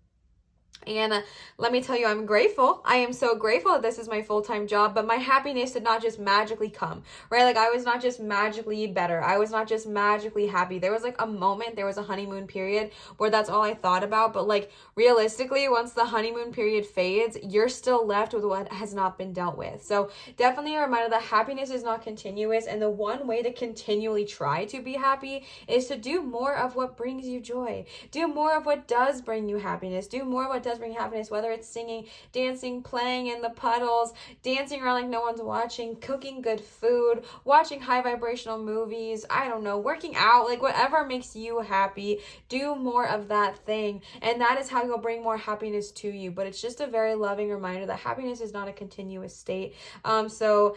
And let me tell you, I'm grateful. I am so grateful that this is my full-time job, but my happiness did not just magically come, right? Like I was not just magically better. I was not just magically happy. There was like a moment, there was a honeymoon period where that's all I thought about. But like realistically, once the honeymoon period fades, you're still left with what has not been dealt with. So definitely a reminder that happiness is not continuous. And the one way to continually try to be happy is to do more of what brings you joy. Do more of what does bring you happiness. Do more of what does bring happiness, whether it's singing, dancing, playing in the puddles, dancing around like no one's watching, cooking good food, watching high vibrational movies, I don't know, working out, like whatever makes you happy, do more of that thing. And that is how you'll bring more happiness to you. But it's just a very loving reminder that happiness is not a continuous state. So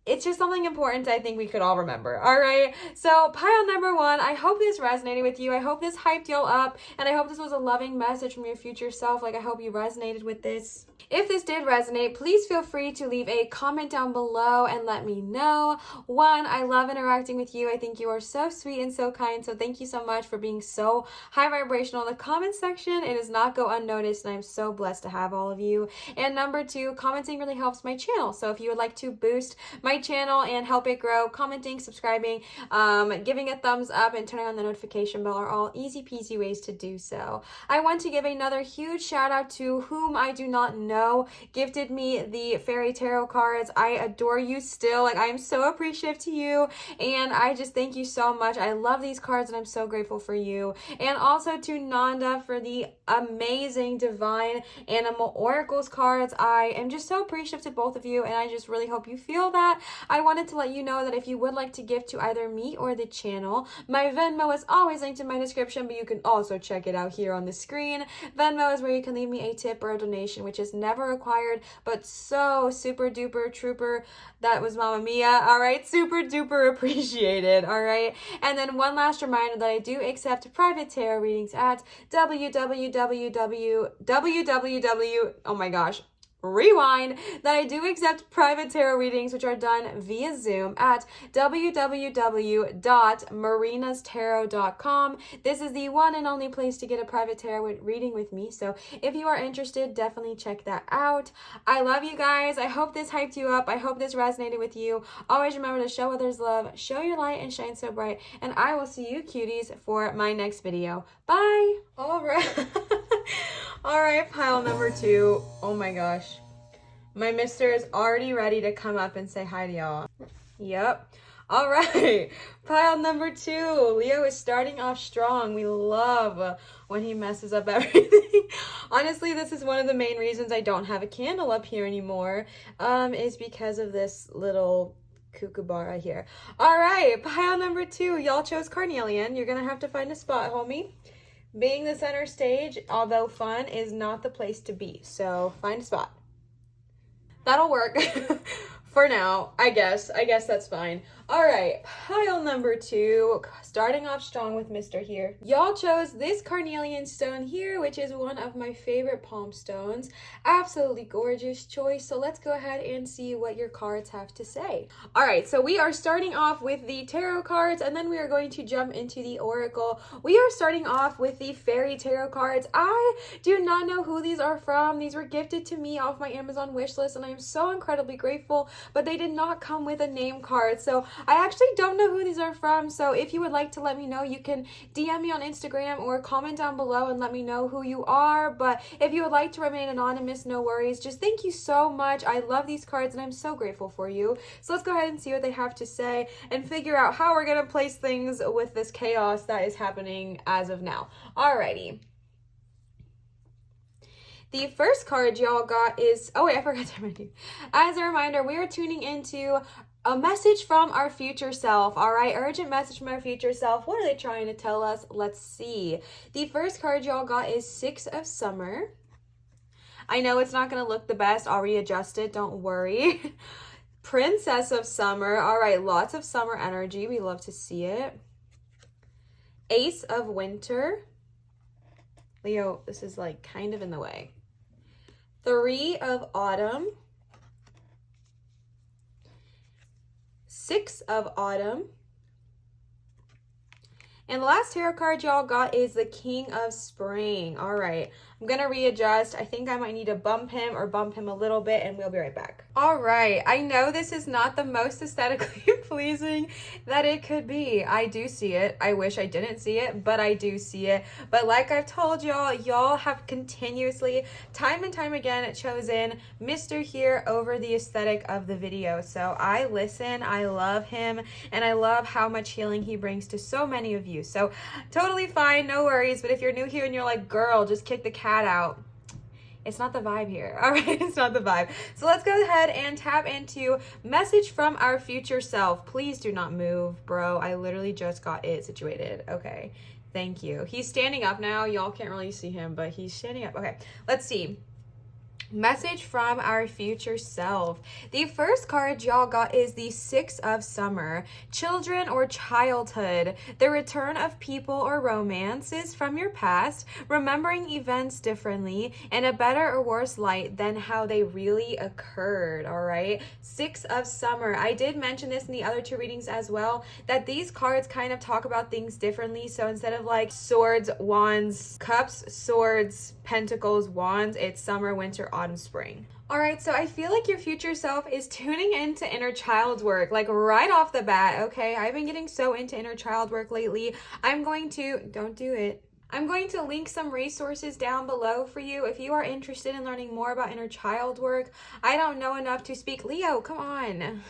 it's just something important I think we could all remember. All right. So pile number 1, I hope this resonated with you. I hope this hyped y'all up. And I hope this was a loving message from your future self. Like I hope you resonated with this. If this did resonate, please feel free to leave a comment down below and let me know. 1, I love interacting with you. I think you are so sweet and so kind. So thank you so much for being so high vibrational in the comment section. It does not go unnoticed, and I'm so blessed to have all of you. And number 2, commenting really helps my channel. So if you would like to boost my channel and help it grow, commenting, subscribing, giving a thumbs up, and turning on the notification bell are all easy peasy ways to do so. I want to give another huge shout out to whom I do not know gifted me the fairy tarot cards. I adore you still. Like I am so appreciative to you, and I just thank you so much. I love these cards and I'm so grateful for you. And also to Nanda for the amazing divine animal oracles cards. I am just so appreciative to both of you, and I just really hope you feel that. I wanted to let you know that if you would like to gift to either me or the channel, my Venmo is always linked in my description, but you can also check it out here on the screen. Venmo is where you can leave me a tip or a donation, which is never required, but so super duper trooper. That was Mama Mia. All right, super duper appreciated. All right, and then one last reminder that I do accept private tarot readings at oh my gosh, rewind, that I do accept private tarot readings, which are done via Zoom at www.marinatarot.com. This is the one and only place to get a private tarot reading with me. So if you are interested, definitely check that out. I love you guys. I hope this hyped you up. I hope this resonated with you. Always remember to show others love, show your light, and shine so bright. And I will see you cuties for my next video. Bye. All right. All right, pile number 2. Oh my gosh. My mister is already ready to come up and say hi to y'all. Yep. All right. Pile number 2. Leo is starting off strong. We love when he messes up everything. Honestly, this is one of the main reasons I don't have a candle up here anymore, is because of this little kookaburra here. All right. Pile number 2. Y'all chose carnelian. You're going to have to find a spot, homie. Being the center stage, although fun, is not the place to be. So find a spot. That'll work. For now, I guess that's fine. All right, pile number 2, starting off strong with Mr. here. Y'all chose this carnelian stone here, which is one of my favorite palm stones. Absolutely gorgeous choice. So let's go ahead and see what your cards have to say. All right, so we are starting off with the tarot cards, and then we are going to jump into the oracle. We are starting off with the fairy tarot cards. I do not know who these are from. These were gifted to me off my Amazon wish list, and I am so incredibly grateful, but they did not come with a name card. So I actually don't know who these are from. So if you would like to let me know, you can DM me on Instagram or comment down below and let me know who you are. But if you would like to remain anonymous, no worries. Just thank you so much. I love these cards and I'm so grateful for you. So let's go ahead and see what they have to say and figure out how we're going to place things with this chaos that is happening as of now. Alrighty. The first card y'all got is, oh wait, I forgot to remind you. As a reminder, we are tuning into a message from our future self. All right, urgent message from our future self. What are they trying to tell us? Let's see. The first card y'all got is 6 of Summer. I know it's not going to look the best. I'll readjust it. Don't worry. Princess of Summer. All right, lots of summer energy. We love to see it. Ace of Winter. Leo, this is like kind of in the way. 3 of Autumn. 6 of Autumn. And the last tarot card y'all got is the King of Spring. All right, I'm gonna readjust. I think I might need to bump him a little bit, and we'll be right back. All right, I know this is not the most aesthetically pleasing that it could be. I do see it. I wish I didn't see it, but I do see it. But like I've told y'all have continuously, time and time again, chosen Mr. here over the aesthetic of the video. So I listen, I love him, and I love how much healing he brings to so many of you. So totally fine, no worries. But if you're new here and you're like, girl, just kick the cat out, it's not the vibe here. All right, it's not the vibe. So let's go ahead and tap into message from our future self. Please do not move, bro. I literally just got it situated. Okay, thank you. He's standing up now. Y'all can't really see him, but he's standing up. Okay, let's see. Message from our future self. The first card y'all got is the 6 of Summer. Children or childhood. The return of people or romances from your past. Remembering events differently in a better or worse light than how they really occurred. All right. 6 of Summer. I did mention this in the other 2 readings as well, that these cards kind of talk about things differently. So instead of like swords, wands, cups, swords, pentacles, wands, it's summer, winter, autumn, spring. All right, so I feel like your future self is tuning into inner child work, like right off the bat, okay? I've been getting so into inner child work lately. I'm going to link some resources down below for you if you are interested in learning more about inner child work. I don't know enough to speak. Leo, come on.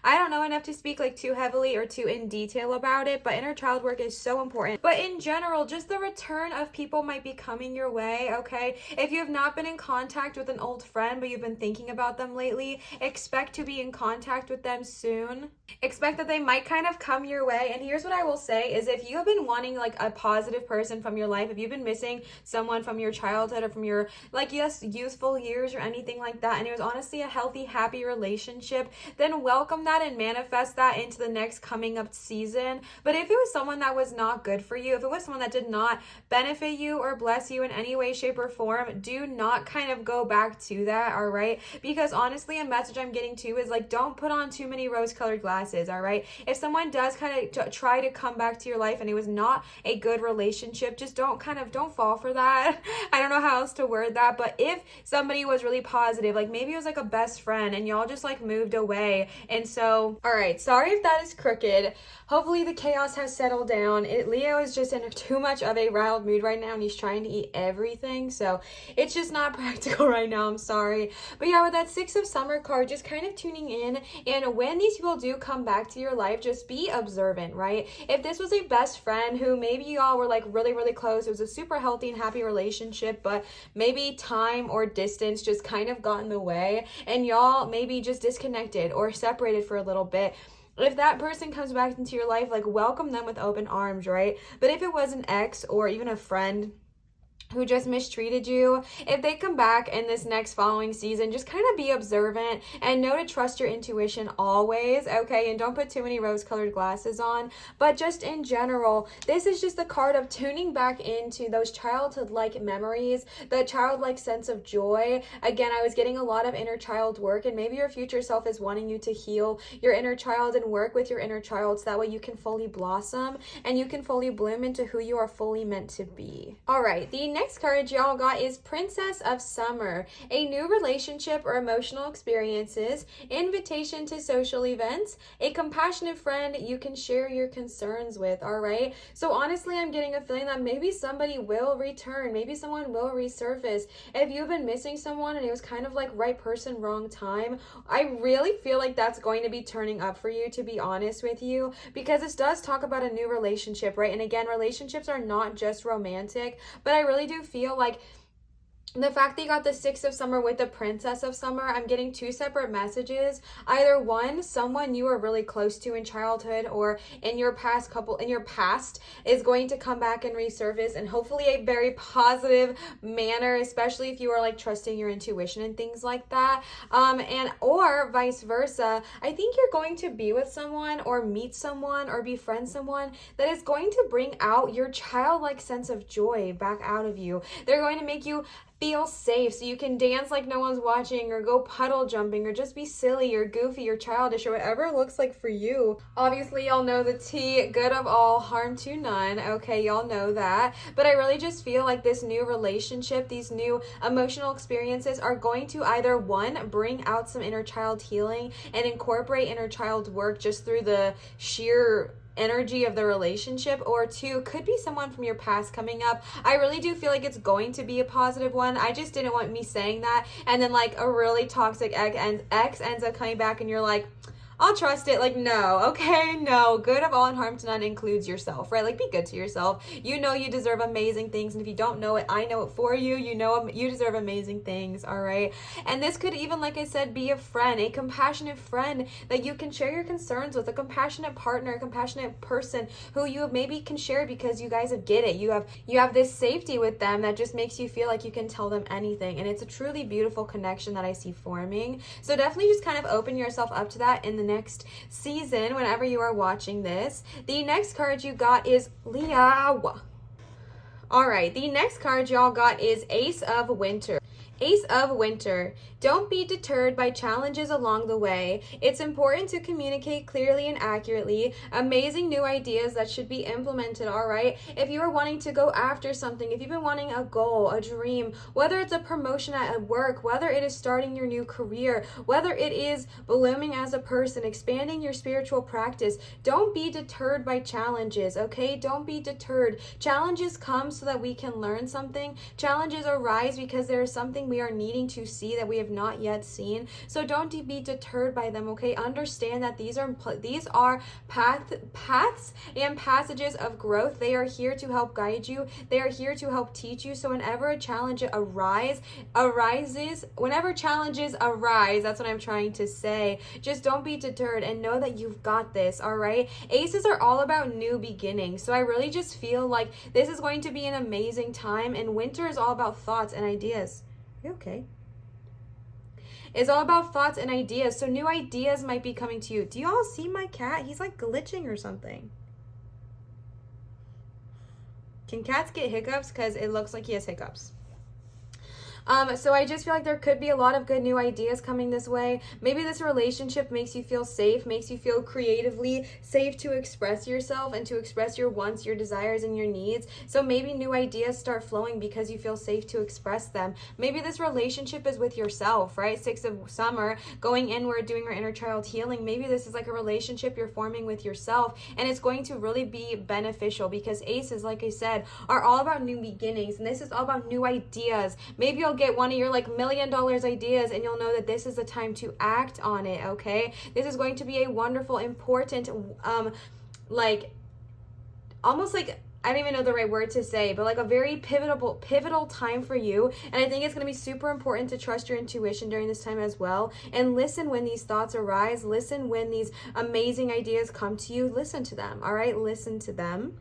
I don't know enough to speak like too heavily or too in detail about it, but inner child work is so important. But in general, just the return of people might be coming your way, okay? If you have not been in contact with an old friend, but you've been thinking about them lately, expect to be in contact with them soon. Expect that they might kind of come your way. And here's what I will say is, if you have been wanting like a positive person from your life, if you've been missing someone from your childhood or from your youthful years or anything like that, and it was honestly a healthy, happy relationship, then welcome that and manifest that into the next coming up season. But if it was someone that was not good for you, if it was someone that did not benefit you or bless you in any way, shape, or form, do not kind of go back to that, all right? Because honestly, a message I'm getting too is like, don't put on too many rose-colored glasses, all right? If someone does kind of try to come back to your life and it was not a good relationship, just don't fall for that. I don't know how else to word that, but if somebody was really positive, like maybe it was like a best friend and y'all just like moved away, and so, all right, sorry if that is crooked. Hopefully the chaos has settled down. Leo is just in too much of a riled mood right now, and he's trying to eat everything, so it's just not practical right now. I'm sorry. But yeah, with that 6 of Summer card, just kind of tuning in, and when these people do come back to your life, just be observant, right? If this was a best friend who maybe y'all were like really, really close, it was a super healthy and happy relationship, but maybe time or distance just kind of got in the way, and y'all maybe just disconnected or separated for a little bit. If that person comes back into your life, like welcome them with open arms, right? But if it was an ex or even a friend who just mistreated you, if they come back in this next following season, just kind of be observant and know to trust your intuition always, okay? And don't put too many rose-colored glasses on. But just in general, this is just the card of tuning back into those childhood-like memories, the childlike sense of joy. Again, I was getting a lot of inner child work, and maybe your future self is wanting you to heal your inner child and work with your inner child so that way you can fully blossom and you can fully bloom into who you are fully meant to be. All right, the next card y'all got is Princess of Summer. A new relationship or emotional experiences, invitation to social events, a compassionate friend you can share your concerns with, all right? So honestly, I'm getting a feeling that maybe somebody will return. Maybe someone will resurface. If you've been missing someone and it was kind of like right person, wrong time, I really feel like that's going to be turning up for you, to be honest with you, because this does talk about a new relationship, right? And again, relationships are not just romantic, but I really do feel like the fact that you got the Six of Summer with the Princess of Summer, I'm getting two separate messages. Either one, someone you were really close to in childhood or in your past is going to come back and resurface, and hopefully a very positive manner, especially if you are like trusting your intuition and things like that. And or vice versa, I think you're going to be with someone or meet someone or befriend someone that is going to bring out your childlike sense of joy back out of you. They're going to make you feel safe so you can dance like no one's watching, or go puddle jumping, or just be silly or goofy or childish, or whatever it looks like for you. Obviously, y'all know the T, good of all, harm to none. Okay, y'all know that. But I really just feel like this new relationship, these new emotional experiences are going to either one, bring out some inner child healing and incorporate inner child work just through the sheer energy of the relationship, or two, could be someone from your past coming up. I really do feel like it's going to be a positive one. I just didn't want me saying that and then like a really toxic ex ends up coming back and you're like, I'll trust it. Like, no, okay, no. Good of all and harm to none includes yourself, right? Like, be good to yourself. You know you deserve amazing things, and if you don't know it, I know it for you. You know you deserve amazing things, all right? And this could even, like I said, be a friend, a compassionate friend that you can share your concerns with, a compassionate partner, a compassionate person who you maybe can share because you guys get it. You have this safety with them that just makes you feel like you can tell them anything, and it's a truly beautiful connection that I see forming. So definitely just kind of open yourself up to that in the next season whenever you are watching this. The next card you got is Leo. All right, the next card y'all got is Ace of Winter. Ace of Winter. Don't be deterred by challenges along the way. It's important to communicate clearly and accurately. Amazing new ideas that should be implemented, all right? If you are wanting to go after something, if you've been wanting a goal, a dream, whether it's a promotion at work, whether it is starting your new career, whether it is blooming as a person, expanding your spiritual practice, don't be deterred by challenges, okay? Don't be deterred. Challenges come so that we can learn something. Challenges arise because there is something we are needing to see that we have not yet seen. So don't be deterred by them, okay? Understand that these are paths and passages of growth. They are here to help guide you. They are here to help teach you. So whenever a challenge whenever challenges arise, that's what I'm trying to say, just don't be deterred and know that you've got this, all right? Aces are all about new beginnings. So I really just feel like this is going to be an amazing time, and winter is all about thoughts and ideas. Are you okay? It's all about thoughts and ideas. So new ideas might be coming to you. Do you all see my cat? He's like glitching or something. Can cats get hiccups? Because it looks like he has hiccups. So I just feel like there could be a lot of good new ideas coming this way. Maybe this relationship makes you feel safe, makes you feel creatively safe to express yourself and to express your wants, your desires, and your needs. So maybe new ideas start flowing because you feel safe to express them. Maybe this relationship is with yourself, right? Six of Summer, going inward, doing your inner child healing. Maybe this is like a relationship you're forming with yourself, and it's going to really be beneficial because aces, like I said, are all about new beginnings, and this is all about new ideas. Maybe you'll get one of your like $1 million ideas and you'll know that this is the time to act on it, okay? This is going to be a wonderful, important, like almost like, I don't even know the right word to say, but like a very pivotal time for you. And I think it's going to be super important to trust your intuition during this time as well. And listen when these thoughts arise. Listen when these amazing ideas come to you. Listen to them, all right? Listen to them.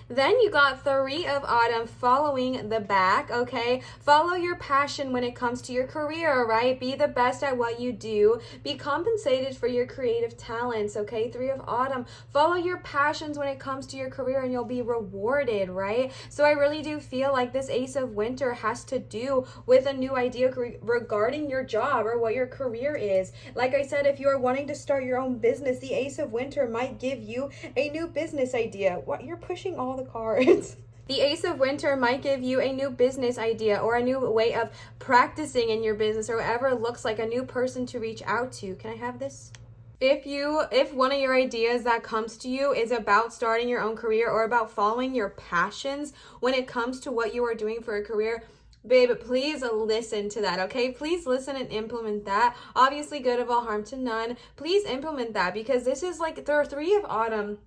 Then you got Three of Autumn following the back, okay? Follow your passion when it comes to your career, right? Be the best at what you do. Be compensated for your creative talents, okay? Three of Autumn. Follow your passions when it comes to your career and you'll be rewarded, right? So I really do feel like this Ace of Winter has to do with a new idea regarding your job or what your career is. Like I said, if you are wanting to start your own business, the Ace of Winter might give you a new business idea. What? You're pushing all the cards. The Ace of Winter might give you a new business idea or a new way of practicing in your business or whatever it looks like, a new person to reach out to. Can I have this? If one of your ideas that comes to you is about starting your own career or about following your passions when it comes to what you are doing for a career, babe, please listen to that, okay? Please listen and implement that. Obviously, good of all, harm to none. Please implement that because this is like the Three of Autumn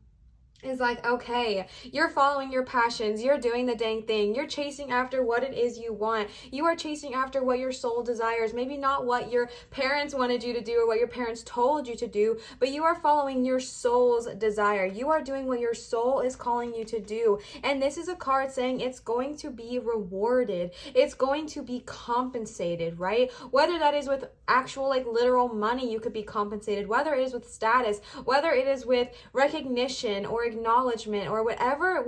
is like, okay, you're following your passions, you're doing the dang thing, you're chasing after what it is you want, you are chasing after what your soul desires, maybe not what your parents wanted you to do or what your parents told you to do, but you are following your soul's desire. You are doing what your soul is calling you to do, and this is a card saying it's going to be rewarded, it's going to be compensated, right? Whether that is with actual like literal money, you could be compensated, whether it is with status, whether it is with recognition or acknowledgement or whatever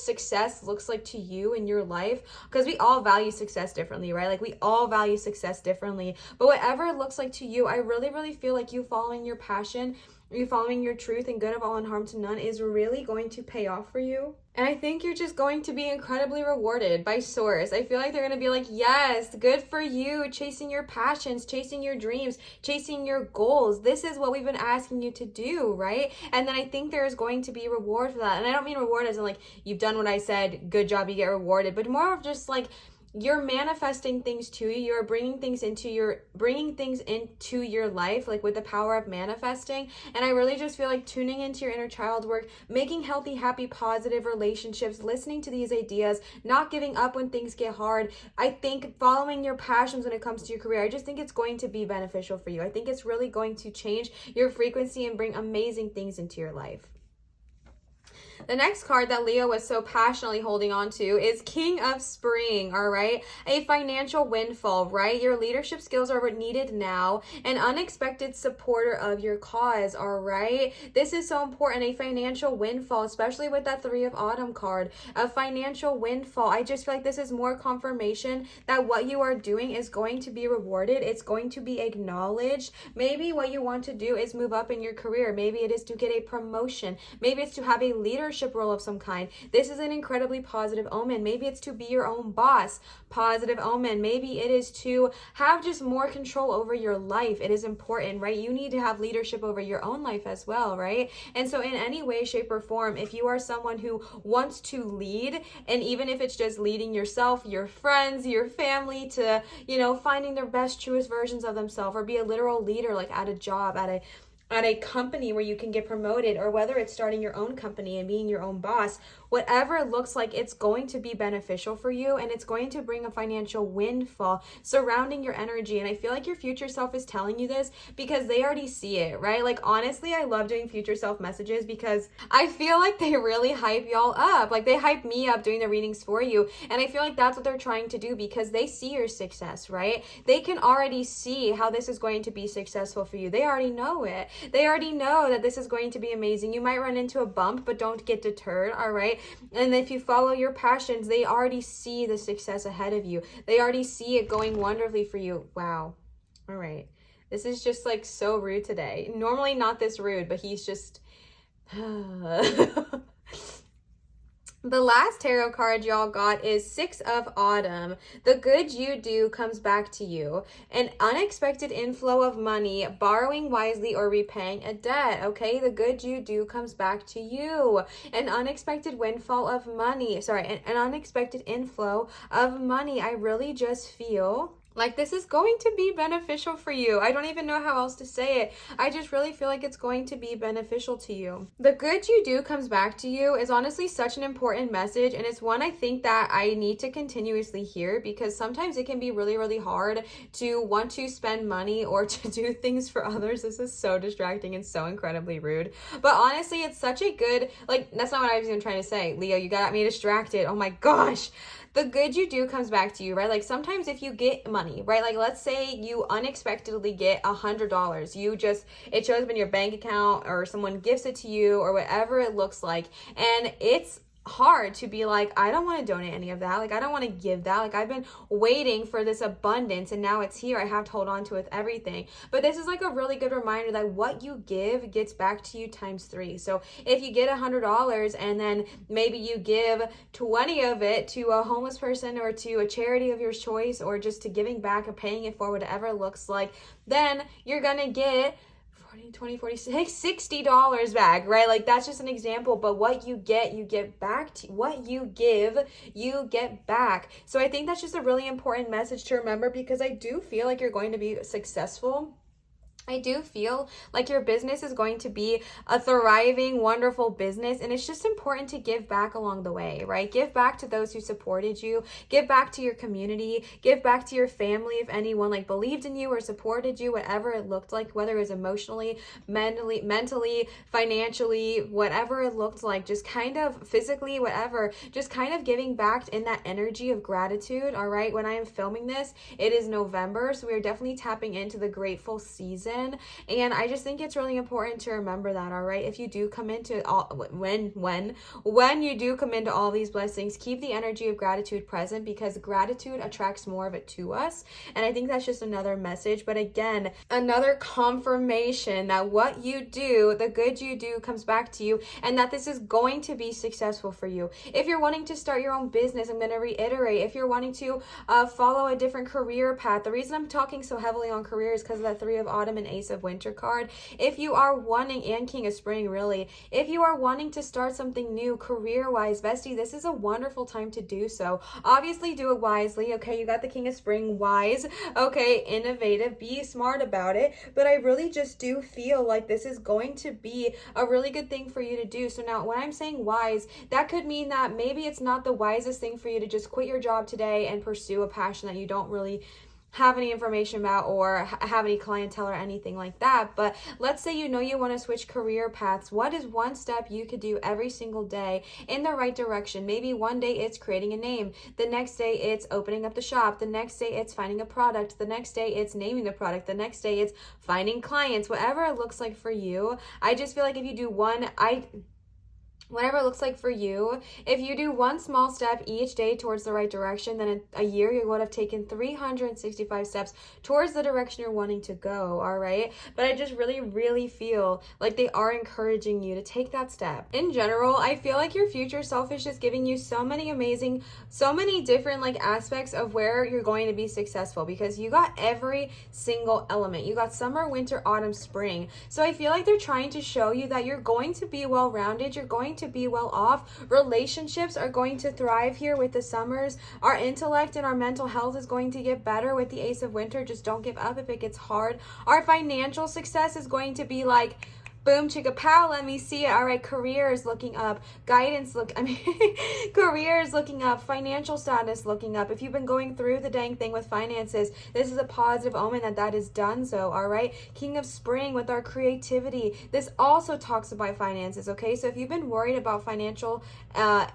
success looks like to you in your life, because we all value success differently, right? Like we all value success differently, but whatever it looks like to you, I really feel like you following your passion, you following your truth and good of all and harm to none is really going to pay off for you. And I think you're just going to be incredibly rewarded by Source. I feel like they're going to be like, yes, good for you, chasing your passions, chasing your dreams, chasing your goals. This is what we've been asking you to do, right? And then I think there's going to be reward for that. And I don't mean reward as in like, you've done what I said, good job, you get rewarded, but more of just like, you're manifesting things to you. You're bringing things into your life, like with the power of manifesting. And I really just feel like tuning into your inner child work, making healthy, happy, positive relationships, listening to these ideas, not giving up when things get hard. I think following your passions when it comes to your career, I just think it's going to be beneficial for you. I think it's really going to change your frequency and bring amazing things into your life. The next card that Leo was so passionately holding on to is King of Spring, all right? A financial windfall, right? Your leadership skills are needed now. An unexpected supporter of your cause, all right? This is so important, a financial windfall, especially with that Three of Autumn card. A financial windfall. I just feel like this is more confirmation that what you are doing is going to be rewarded. It's going to be acknowledged. Maybe what you want to do is move up in your career. Maybe it is to get a promotion. Maybe it's to have a leadership role of some kind. This is an incredibly positive omen. Maybe it's to be your own boss. Positive omen. Maybe it is to have just more control over your life. It is important, right? You need to have leadership over your own life as well, right? And so in any way, shape, or form, if you are someone who wants to lead, and even if it's just leading yourself, your friends, your family to, finding their best, truest versions of themselves, or be a literal leader, like at a job, at a company where you can get promoted, or whether it's starting your own company and being your own boss, whatever it looks like, it's going to be beneficial for you and it's going to bring a financial windfall surrounding your energy. And I feel like your future self is telling you this because they already see it, right? Like, honestly, I love doing future self messages because I feel like they really hype y'all up. Like, they hype me up doing the readings for you. And I feel like that's what they're trying to do because they see your success, right? They can already see how this is going to be successful for you. They already know it. They already know that this is going to be amazing. You might run into a bump, but don't get deterred, all right? And if you follow your passions, they already see the success ahead of you. They already see it going wonderfully for you. Wow. All right. This is just like so rude today. Normally not this rude, but he's just... The last tarot card y'all got is Six of Autumn. The good you do comes back to you. An unexpected inflow of money, borrowing wisely or repaying a debt, okay? The good you do comes back to you. An unexpected windfall of money, an unexpected inflow of money. I really just feel Like, this is going to be beneficial for you. I don't even know how else to say it. I just really feel like it's going to be beneficial to you. The good you do comes back to you is honestly such an important message, and it's one I think that I need to continuously hear, because sometimes it can be really, really hard to want to spend money or to do things for others. This is so distracting and so incredibly rude. But honestly, it's such a good, like, that's not what I was even trying to say. Leo, you got me distracted. Oh my gosh. The good you do comes back to you, right? Like, sometimes if you get money, right? Like, let's say you unexpectedly get $100. It shows up in your bank account, or someone gives it to you, or whatever it looks like. And it's hard to be like, I don't want to donate any of that. Like, I don't want to give that. Like, I've been waiting for this abundance and now it's here. I have to hold on to it with everything. But this is like a really good reminder that what you give gets back to you times 3. So if you get $100 and then maybe you give 20 of it to a homeless person or to a charity of your choice, or just to giving back or paying it forward, whatever it looks like, then you're gonna get 20, 40, $60 back, right? Like, that's just an example, but what you get back to what you give, you get back. So I think that's just a really important message to remember, because I do feel like you're going to be successful. I do feel like your business is going to be a thriving, wonderful business, and it's just important to give back along the way, right? Give back to those who supported you, give back to your community, give back to your family if anyone like believed in you or supported you, whatever it looked like, whether it was emotionally, mentally, financially, whatever it looked like, just kind of physically, whatever, just kind of giving back in that energy of gratitude, all right? When I am filming this, it is November, so we are definitely tapping into the grateful season. And I just think it's really important to remember that, all right? If you do come into all, when you do come into all these blessings, keep the energy of gratitude present, because gratitude attracts more of it to us. And I think that's just another message. But again, another confirmation that what you do, the good you do, comes back to you, and that this is going to be successful for you. If you're wanting to start your own business, I'm going to reiterate, if you're wanting to follow a different career path, the reason I'm talking so heavily on career is because of that 3 of Autumn and Ace of Winter card. If you are wanting, and King of Spring, really, if you are wanting to start something new career-wise, bestie, this is a wonderful time to do so. Obviously, do it wisely, okay? You got the King of Spring, wise, okay, innovative, be smart about it, but I really just do feel like this is going to be a really good thing for you to do. So now, when I'm saying wise, that could mean that maybe it's not the wisest thing for you to just quit your job today and pursue a passion that you don't really have any information about or have any clientele or anything like that. But let's say you know you want to switch career paths. What is one step you could do every single day in the right direction? Maybe one day it's creating a name, the next day it's opening up the shop, the next day it's finding a product, the next day it's naming the product, the next day it's finding clients, whatever it looks like for you. I just feel like if you do whatever it looks like for you, if you do one small step each day towards the right direction, then in a year you would have taken 365 steps towards the direction you're wanting to go, all right? But I just really, really feel like they are encouraging you to take that step. In general, I feel like your future self is just giving you so many amazing, so many different like aspects of where you're going to be successful, because you got every single element. You got summer, winter, autumn, spring. So I feel like they're trying to show you that you're going to be well-rounded, you're going to be well off. Relationships are going to thrive here with the summers. Our intellect and our mental health is going to get better with the Ace of Winter. Just don't give up if it gets hard. Our financial success is going to be like, boom, chicka pow, let me see it. All right, career is looking up. Career is looking up. Financial status looking up. If you've been going through the dang thing with finances, this is a positive omen that is done so, all right? King of Spring with our creativity. This also talks about finances, okay? So if you've been worried about financial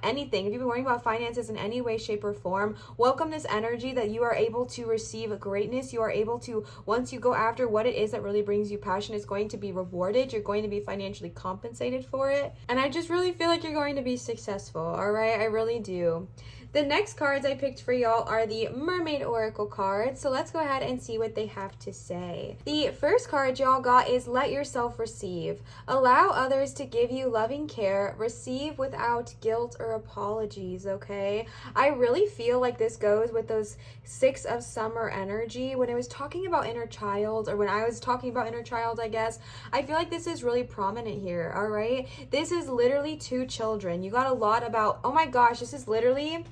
anything, if you've been worrying about finances in any way, shape, or form, welcome this energy that you are able to receive greatness. You are able to, once you go after what it is that really brings you passion, it's going to be rewarded. You're going to be financially compensated for it. And I just really feel like you're going to be successful, all right? I really do. The next cards I picked for y'all are the Mermaid Oracle cards. So let's go ahead and see what they have to say. The first card y'all got is Let Yourself Receive. Allow others to give you loving care. Receive without guilt or apologies, okay? I really feel like this goes with those 6 of Summer energy. When I was talking about inner child, or when I was talking about inner child, I guess, I feel like this is really prominent here, all right? This is literally 2 children. You got a lot about, oh my gosh, this is literally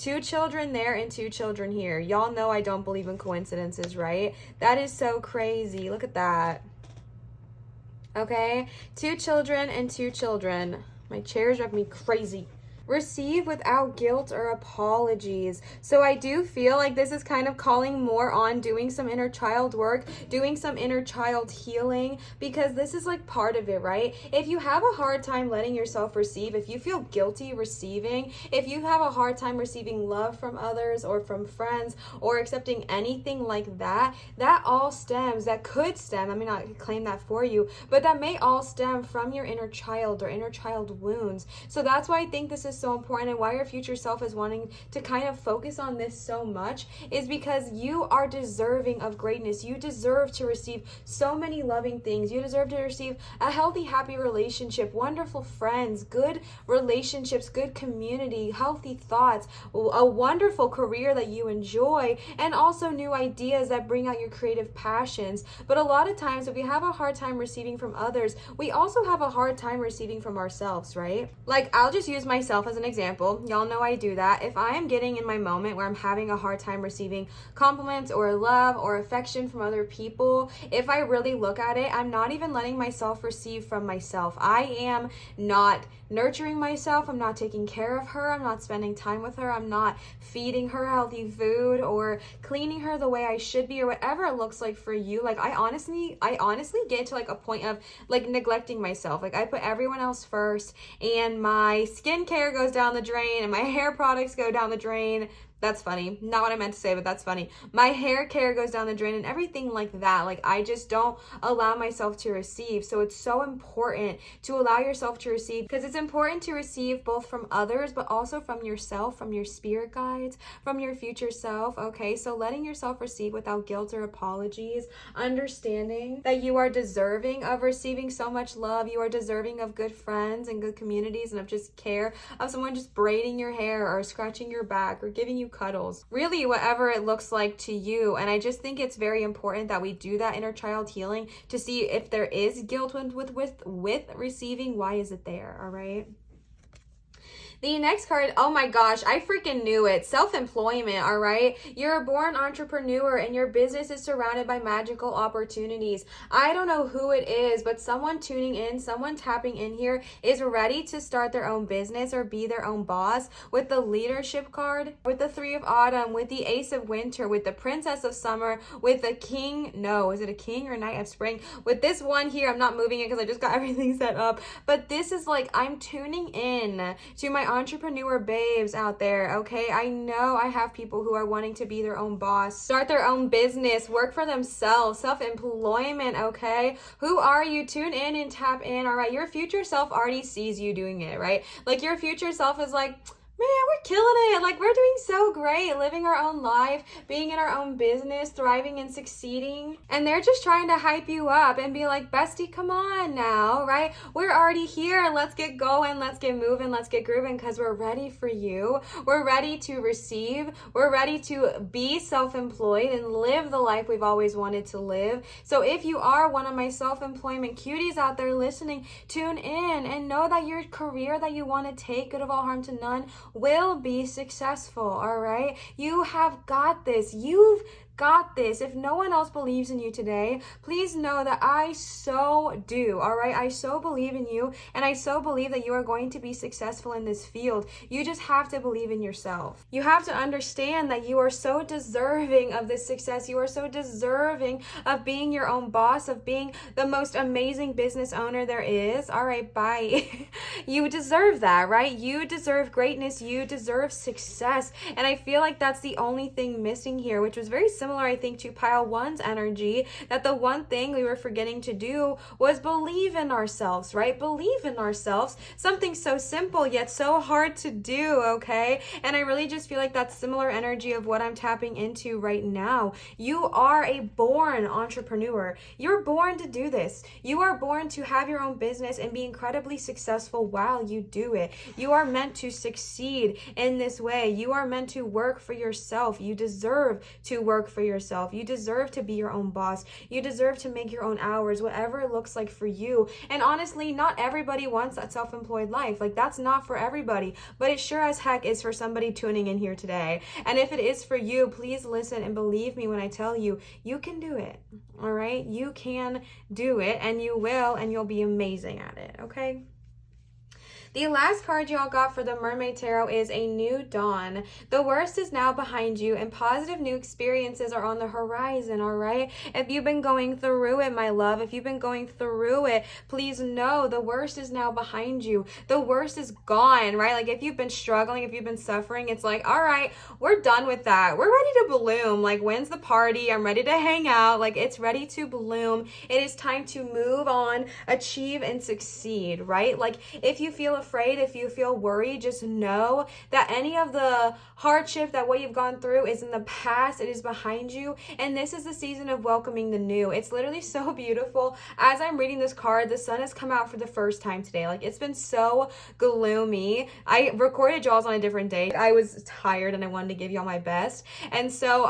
2 children there and 2 children here. Y'all know I don't believe in coincidences, right? That is so crazy. Look at that. Okay, 2 children and 2 children. My chair's driving me crazy. Receive without guilt or apologies. So I do feel like this is kind of calling more on doing some inner child work, doing some inner child healing, because this is like part of it, right? If you have a hard time letting yourself receive, if you feel guilty receiving, if you have a hard time receiving love from others or from friends or accepting anything like that, that all stems, that could stem, I may not claim that for you, but that may all stem from your inner child or inner child wounds. So that's why I think this is so important, and why your future self is wanting to kind of focus on this so much is because you are deserving of greatness. You deserve to receive so many loving things. You deserve to receive a healthy, happy relationship, wonderful friends, good relationships, good community, healthy thoughts, a wonderful career that you enjoy, and also new ideas that bring out your creative passions. But a lot of times, if we have a hard time receiving from others, we also have a hard time receiving from ourselves, right? Like, I'll just use myself as an example. Y'all know I do that. If I am getting in my moment where I'm having a hard time receiving compliments or love or affection from other people, if I really look at it, I'm not even letting myself receive from myself. I am not nurturing myself. I'm not taking care of her. I'm not spending time with her. I'm not feeding her healthy food or cleaning her the way I should be, or whatever it looks like for you. Like, I honestly get to like a point of like neglecting myself. Like, I put everyone else first, and my skincare goes down the drain and my hair products go down the drain. That's funny. Not what I meant to say, but that's funny. My hair care goes down the drain and everything like that. Like, I just don't allow myself to receive. So it's so important to allow yourself to receive, because it's important to receive both from others, but also from yourself, from your spirit guides, from your future self. Okay, so letting yourself receive without guilt or apologies, understanding that you are deserving of receiving so much love. You are deserving of good friends and good communities, and of just care, of someone just braiding your hair or scratching your back or giving you cuddles, really whatever it looks like to you. And I just think it's very important that we do that inner child healing to see if there is guilt with receiving. Why is it there? All right. The next card, oh my gosh, I freaking knew it. Self-employment, all right? You're a born entrepreneur and your business is surrounded by magical opportunities. I don't know who it is, but someone tuning in, someone tapping in here is ready to start their own business or be their own boss, with the leadership card, with the 3 of autumn, with the ace of winter, with the princess of summer, with the king, no, is it a king or knight of spring? With this one here, I'm not moving it because I just got everything set up, but this is like, I'm tuning in to my entrepreneur babes out there. Okay, I know I have people who are wanting to be their own boss, start their own business, work for themselves, self-employment. Okay, who are you? Tune in and tap in. All right, your future self already sees you doing it, right? Like, your future self is like, man, we're killing it. Like, we're doing so great, living our own life, being in our own business, thriving and succeeding. And they're just trying to hype you up and be like, bestie, come on now, right? We're already here. Let's get going. Let's get moving. Let's get grooving, because we're ready for you. We're ready to receive. We're ready to be self-employed and live the life we've always wanted to live. So if you are one of my self-employment cuties out there listening, tune in and know that your career that you want to take, good of all harm to none, will be successful. All right, you have got this. You've got this. If no one else believes in you today, please know that I so do. All right, I so believe in you, and I so believe that you are going to be successful in this field. You just have to believe in yourself. You have to understand that you are so deserving of this success. You are so deserving of being your own boss, of being the most amazing business owner there is. All right, bye. You deserve that, right? You deserve greatness. You deserve success. And I feel like that's the only thing missing here, which was very similar, I think, to pile 1's energy, that the one thing we were forgetting to do was believe in ourselves, right? Believe in ourselves. Something so simple yet so hard to do, okay? And I really just feel like that's similar energy of what I'm tapping into right now. You are a born entrepreneur. You're born to do this. You are born to have your own business and be incredibly successful while you do it. You are meant to succeed in this way. You are meant to work for yourself. You deserve to work for yourself. You deserve to be your own boss. You deserve to make your own hours, whatever it looks like for you. And honestly, not everybody wants that self-employed life. Like, that's not for everybody, but it sure as heck is for somebody tuning in here today. And if it is for you, please listen and believe me when I tell you, you can do it. All right? You can do it, and you will, and you'll be amazing at it. Okay? The last card y'all got for the Mermaid Tarot is a new dawn. The worst is now behind you and positive new experiences are on the horizon, all right? If you've been going through it, my love, if you've been going through it, please know the worst is now behind you. The worst is gone, right? Like, if you've been struggling, if you've been suffering, it's like, all right, we're done with that. We're ready to bloom. Like, when's the party? I'm ready to hang out. Like, it's ready to bloom. It is time to move on, achieve, and succeed, right? Like, if you feel afraid, if you feel worried, just know that any of the hardship, that what you've gone through is in the past. It is behind you, and this is the season of welcoming the new. It's literally so beautiful. As I'm reading this card, the sun has come out for the first time today. Like, it's been so gloomy. I recorded y'all's on a different day. I was tired and I wanted to give y'all my best, and so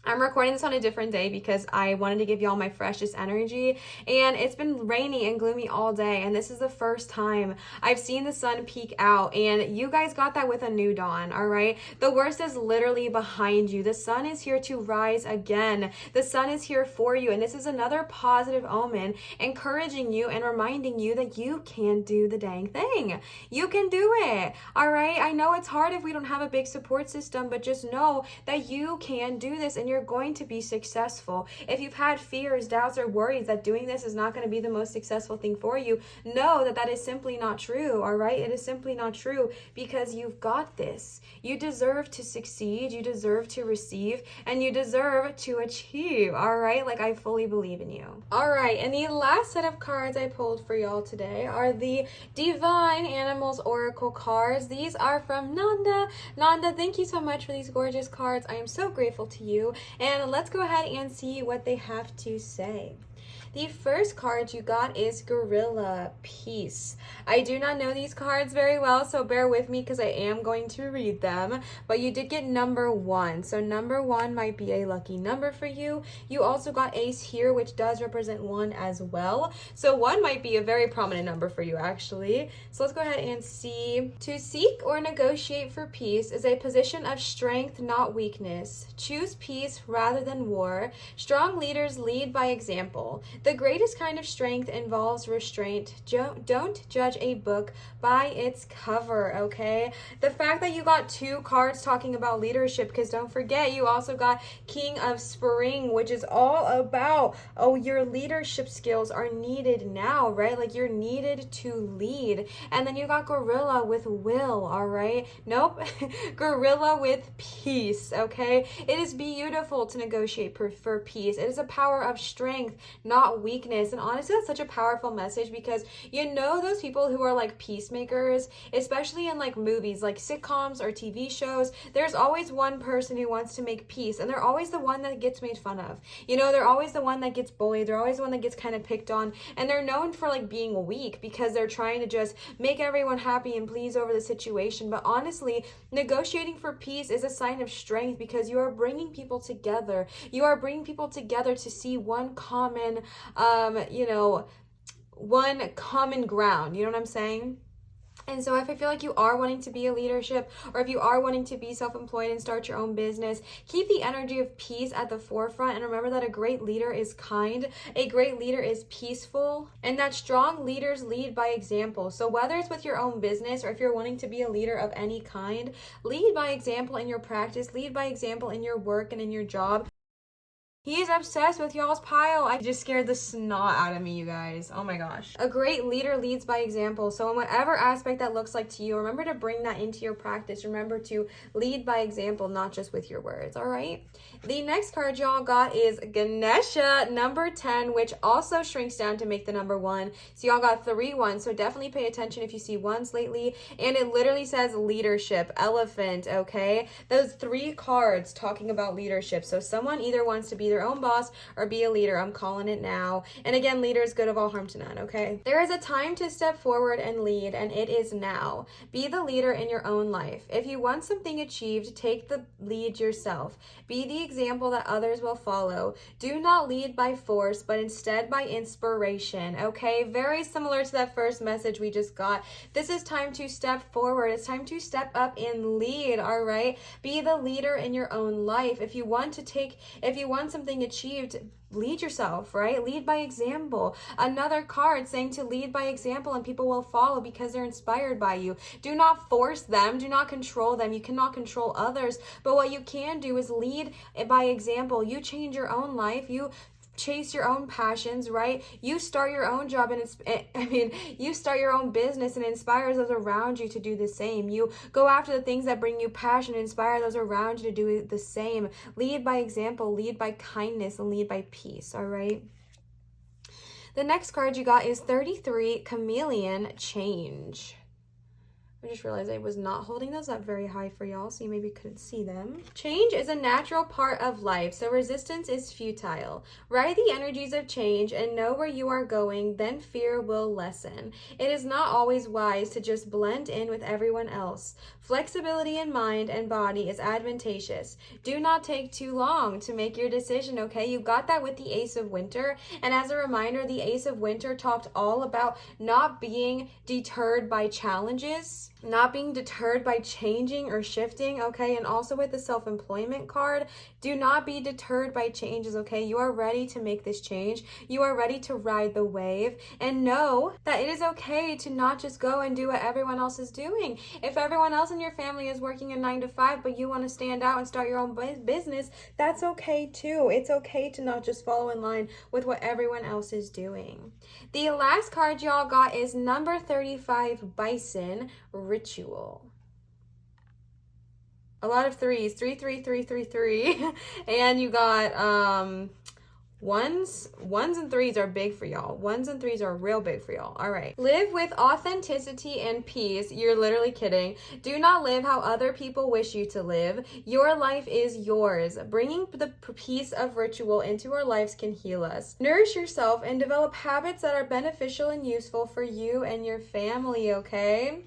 I'm recording this on a different day because I wanted to give y'all my freshest energy, and it's been rainy and gloomy all day, and this is the first time I've seen the sun peek out, and you guys got that with a new dawn, all right? The worst is literally behind you. The sun is here to rise again. The sun is here for you, and this is another positive omen encouraging you and reminding you that you can do the dang thing. You can do it, all right? I know it's hard if we don't have a big support system, but just know that you can do this, and you're going to be successful. If you've had fears, doubts, or worries that doing this is not going to be the most successful thing for you, know that that is simply not true, all right? It is simply not true, because you've got this. You deserve to succeed, you deserve to receive, and you deserve to achieve, all right? Like, I fully believe in you. All right, and the last set of cards I pulled for y'all today are the Divine Animals Oracle cards. These are from Nanda. Nanda, thank you so much for these gorgeous cards. I am so grateful to you. And let's go ahead and see what they have to say. The first card you got is Gorilla Peace. I do not know these cards very well, so bear with me because I am going to read them. But you did get number 1. So number 1 might be a lucky number for you. You also got Ace here, which does represent 1 as well. So 1 might be a very prominent number for you, actually. So let's go ahead and see. To seek or negotiate for peace is a position of strength, not weakness. Choose peace rather than war. Strong leaders lead by example. The greatest kind of strength involves restraint. Don't judge a book by its cover, okay? The fact that you got 2 cards talking about leadership, because don't forget, you also got King of Spring, which is all about, oh, your leadership skills are needed now, right? Like, you're needed to lead. And then you got Gorilla with will, all right? Nope. Gorilla with peace, okay? It is beautiful to negotiate for peace. It is a power of strength, not weakness. And honestly, that's such a powerful message, because you know those people who are like peacemakers, especially in like movies, like sitcoms or TV shows, there's always one person who wants to make peace, and they're always the one that gets made fun of. You know, they're always the one that gets bullied. They're always the one that gets kind of picked on, and they're known for like being weak because they're trying to just make everyone happy and please over the situation. But honestly, negotiating for peace is a sign of strength, because you are bringing people together. You are bringing people together to see one common one common ground. You know what I'm saying? And so if I feel like you are wanting to be a leadership, or if you are wanting to be self-employed and start your own business, keep the energy of peace at the forefront, and remember that a great leader is kind, a great leader is peaceful, and that strong leaders lead by example. So whether it's with your own business, or if you're wanting to be a leader of any kind, lead by example in your practice, lead by example in your work and in your job. He is obsessed with y'all's pile. I just scared the snot out of me, you guys. Oh my gosh. A great leader leads by example. So in whatever aspect that looks like to you, remember to bring that into your practice. Remember to lead by example, not just with your words, all right? The next card y'all got is Ganesha, number 10, which also shrinks down to make the number 1. So y'all got 3 1s. So definitely pay attention if you see 1s lately. And it literally says leadership, elephant, okay? Those 3 cards talking about leadership. So someone either wants to be their own boss or be a leader. I'm calling it now. And again, leader is good of all harm to none, okay? There is a time to step forward and lead, and it is now. Be the leader in your own life. If you want something achieved, take the lead yourself. Be the example that others will follow. Do not lead by force, but instead by inspiration, okay? Very similar to that first message we just got. This is time to step forward. It's time to step up and lead, all right? Be the leader in your own life. If you want something achieved, lead yourself, right? Lead by example. Another card saying to lead by example, and people will follow because they're inspired by you. Do not force them. Do not control them. You cannot control others. But what you can do is lead by example. You change your own life. You chase your own passions, right? You start your own job and you start your own business and inspire those around you to do the same. You go after the things that bring you passion and inspire those around you to do the same. Lead by example, lead by kindness, and lead by peace, all right? The next card you got is 33, Chameleon, Change. I just realized I was not holding those up very high for y'all, so you maybe couldn't see them. Change is a natural part of life, so resistance is futile. Ride the energies of change and know where you are going, then fear will lessen. It is not always wise to just blend in with everyone else. Flexibility in mind and body is advantageous. Do not take too long to make your decision, okay? You got that with the Ace of Winter, and as a reminder, the Ace of Winter talked all about not being deterred by challenges, not being deterred by changing or shifting, okay? And also with the self-employment card, do not be deterred by changes, okay? You are ready to make this change. You are ready to ride the wave, and know that it is okay to not just go and do what everyone else is doing. If everyone else in your family is working a 9 to 5, but you want to stand out and start your own business, that's okay too. It's okay to not just follow in line with what everyone else is doing. The last card y'all got is number 35, Bison, Ritual. A lot of threes, 3, 3, 3, 3, 3. And you got ones and threes are big for y'all. Ones and threes are real big for y'all. All right. Live with authenticity and peace. You're literally kidding. Do not live how other people wish you to live. Your life is yours. Bringing the piece of ritual into our lives can heal us. Nourish yourself and develop habits that are beneficial and useful for you and your family, okay?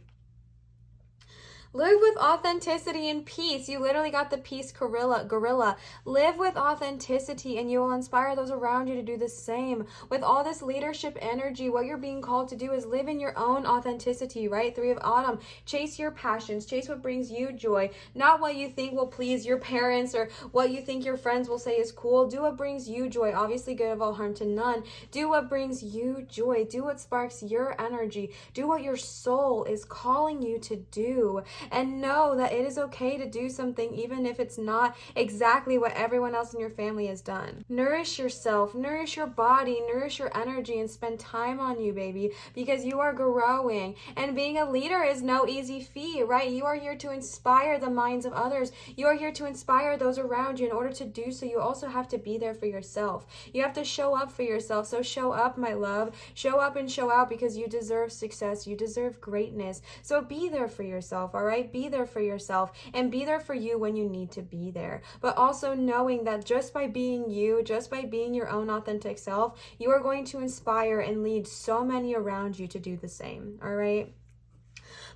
Live with authenticity and peace. You literally got the peace gorilla. Live with authenticity and you will inspire those around you to do the same. With all this leadership energy, what you're being called to do is live in your own authenticity, right? 3 of Autumn. Chase your passions. Chase what brings you joy. Not what you think will please your parents or what you think your friends will say is cool. Do what brings you joy. Obviously good of all harm to none. Do what brings you joy. Do what sparks your energy. Do what your soul is calling you to do. And know that it is okay to do something even if it's not exactly what everyone else in your family has done. Nourish yourself, nourish your body, nourish your energy, and spend time on you, baby, because you are growing. And being a leader is no easy feat, right? You are here to inspire the minds of others. You are here to inspire those around you. In order to do so, you also have to be there for yourself. You have to show up for yourself. So show up, my love. Show up and show out, because you deserve success. You deserve greatness. So be there for yourself, all right? Be there for yourself and be there for you when you need to be there. But also knowing that just by being you, just by being your own authentic self, you are going to inspire and lead so many around you to do the same, all right?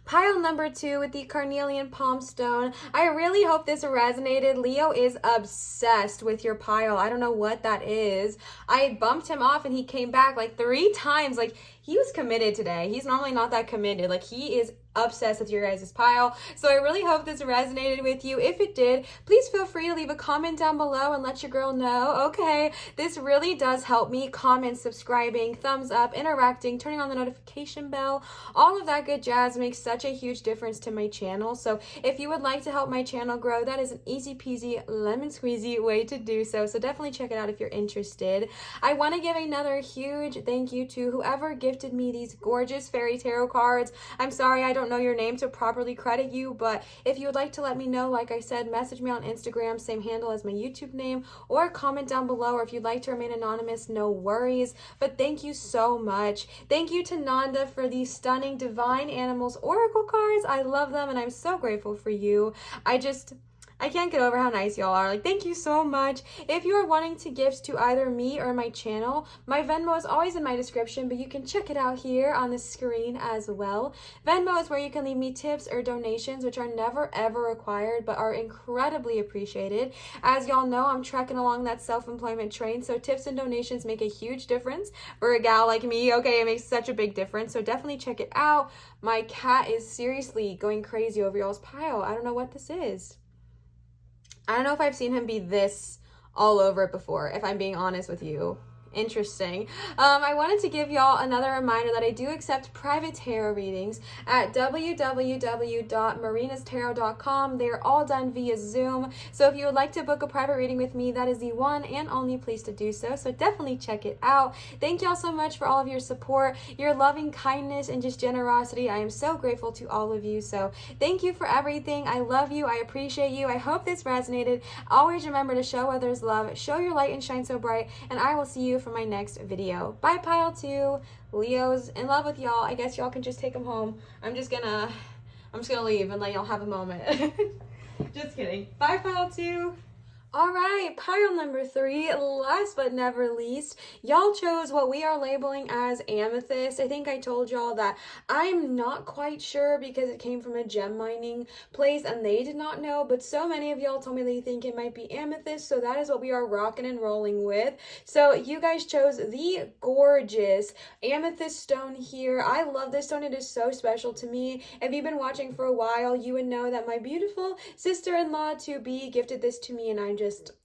Pile number 2 with the carnelian palm stone. I really hope this resonated. Leo is obsessed with your pile. I don't know what that is. I bumped him off and he came back like 3 times. Like, he was committed today. He's normally not that committed. Like, he is obsessed with your guys' pile. So I really hope this resonated with you. If it did, please feel free to leave a comment down below and let your girl know. Okay, this really does help me. Comment, subscribing, thumbs up, interacting, turning on the notification bell, all of that good jazz makes such a huge difference to my channel. So if you would like to help my channel grow, that is an easy peasy lemon squeezy way to do so. So definitely check it out if you're interested. I want to give another huge thank you to whoever gifted me these gorgeous fairy tarot cards. I'm sorry I don't know your name to properly credit you, but if you would like to let me know, like I said, message me on Instagram, same handle as my YouTube name, or comment down below, or if you'd like to remain anonymous, no worries. But thank you so much. Thank you to Nanda for these stunning Divine Animals Oracle cards. I love them and I'm so grateful for you. I can't get over how nice y'all are. Like, thank you so much. If you are wanting to gift to either me or my channel, my Venmo is always in my description, but you can check it out here on the screen as well. Venmo is where you can leave me tips or donations, which are never ever required, but are incredibly appreciated. As y'all know, I'm trekking along that self-employment train, so tips and donations make a huge difference for a gal like me. Okay, it makes such a big difference, so definitely check it out. My cat is seriously going crazy over y'all's pile. I don't know what this is. I don't know if I've seen him be this all over it before, if I'm being honest with you. Interesting. I wanted to give y'all another reminder that I do accept private tarot readings at www.marinatarot.com. They're all done via Zoom. So if you would like to book a private reading with me, that is the one and only place to do so. So definitely check it out. Thank y'all so much for all of your support, your loving kindness, and just generosity. I am so grateful to all of you. So thank you for everything. I love you. I appreciate you. I hope this resonated. Always remember to show others love, show your light and shine so bright, and I will see you for my next video. Bye, pile 2. Leo's in love with y'all. I guess y'all can just take him home. I'm just gonna leave and let y'all have a moment. Just kidding. Bye, pile 2. All right, pile number 3, last but never least, y'all chose what we are labeling as amethyst. I think I told y'all that I'm not quite sure because it came from a gem mining place and they did not know, but so many of y'all told me they think it might be amethyst, so that is what we are rocking and rolling with. So you guys chose the gorgeous amethyst stone here. I love this stone. It is so special to me. If you've been watching for a while, you would know that my beautiful sister-in-law to be gifted this to me, and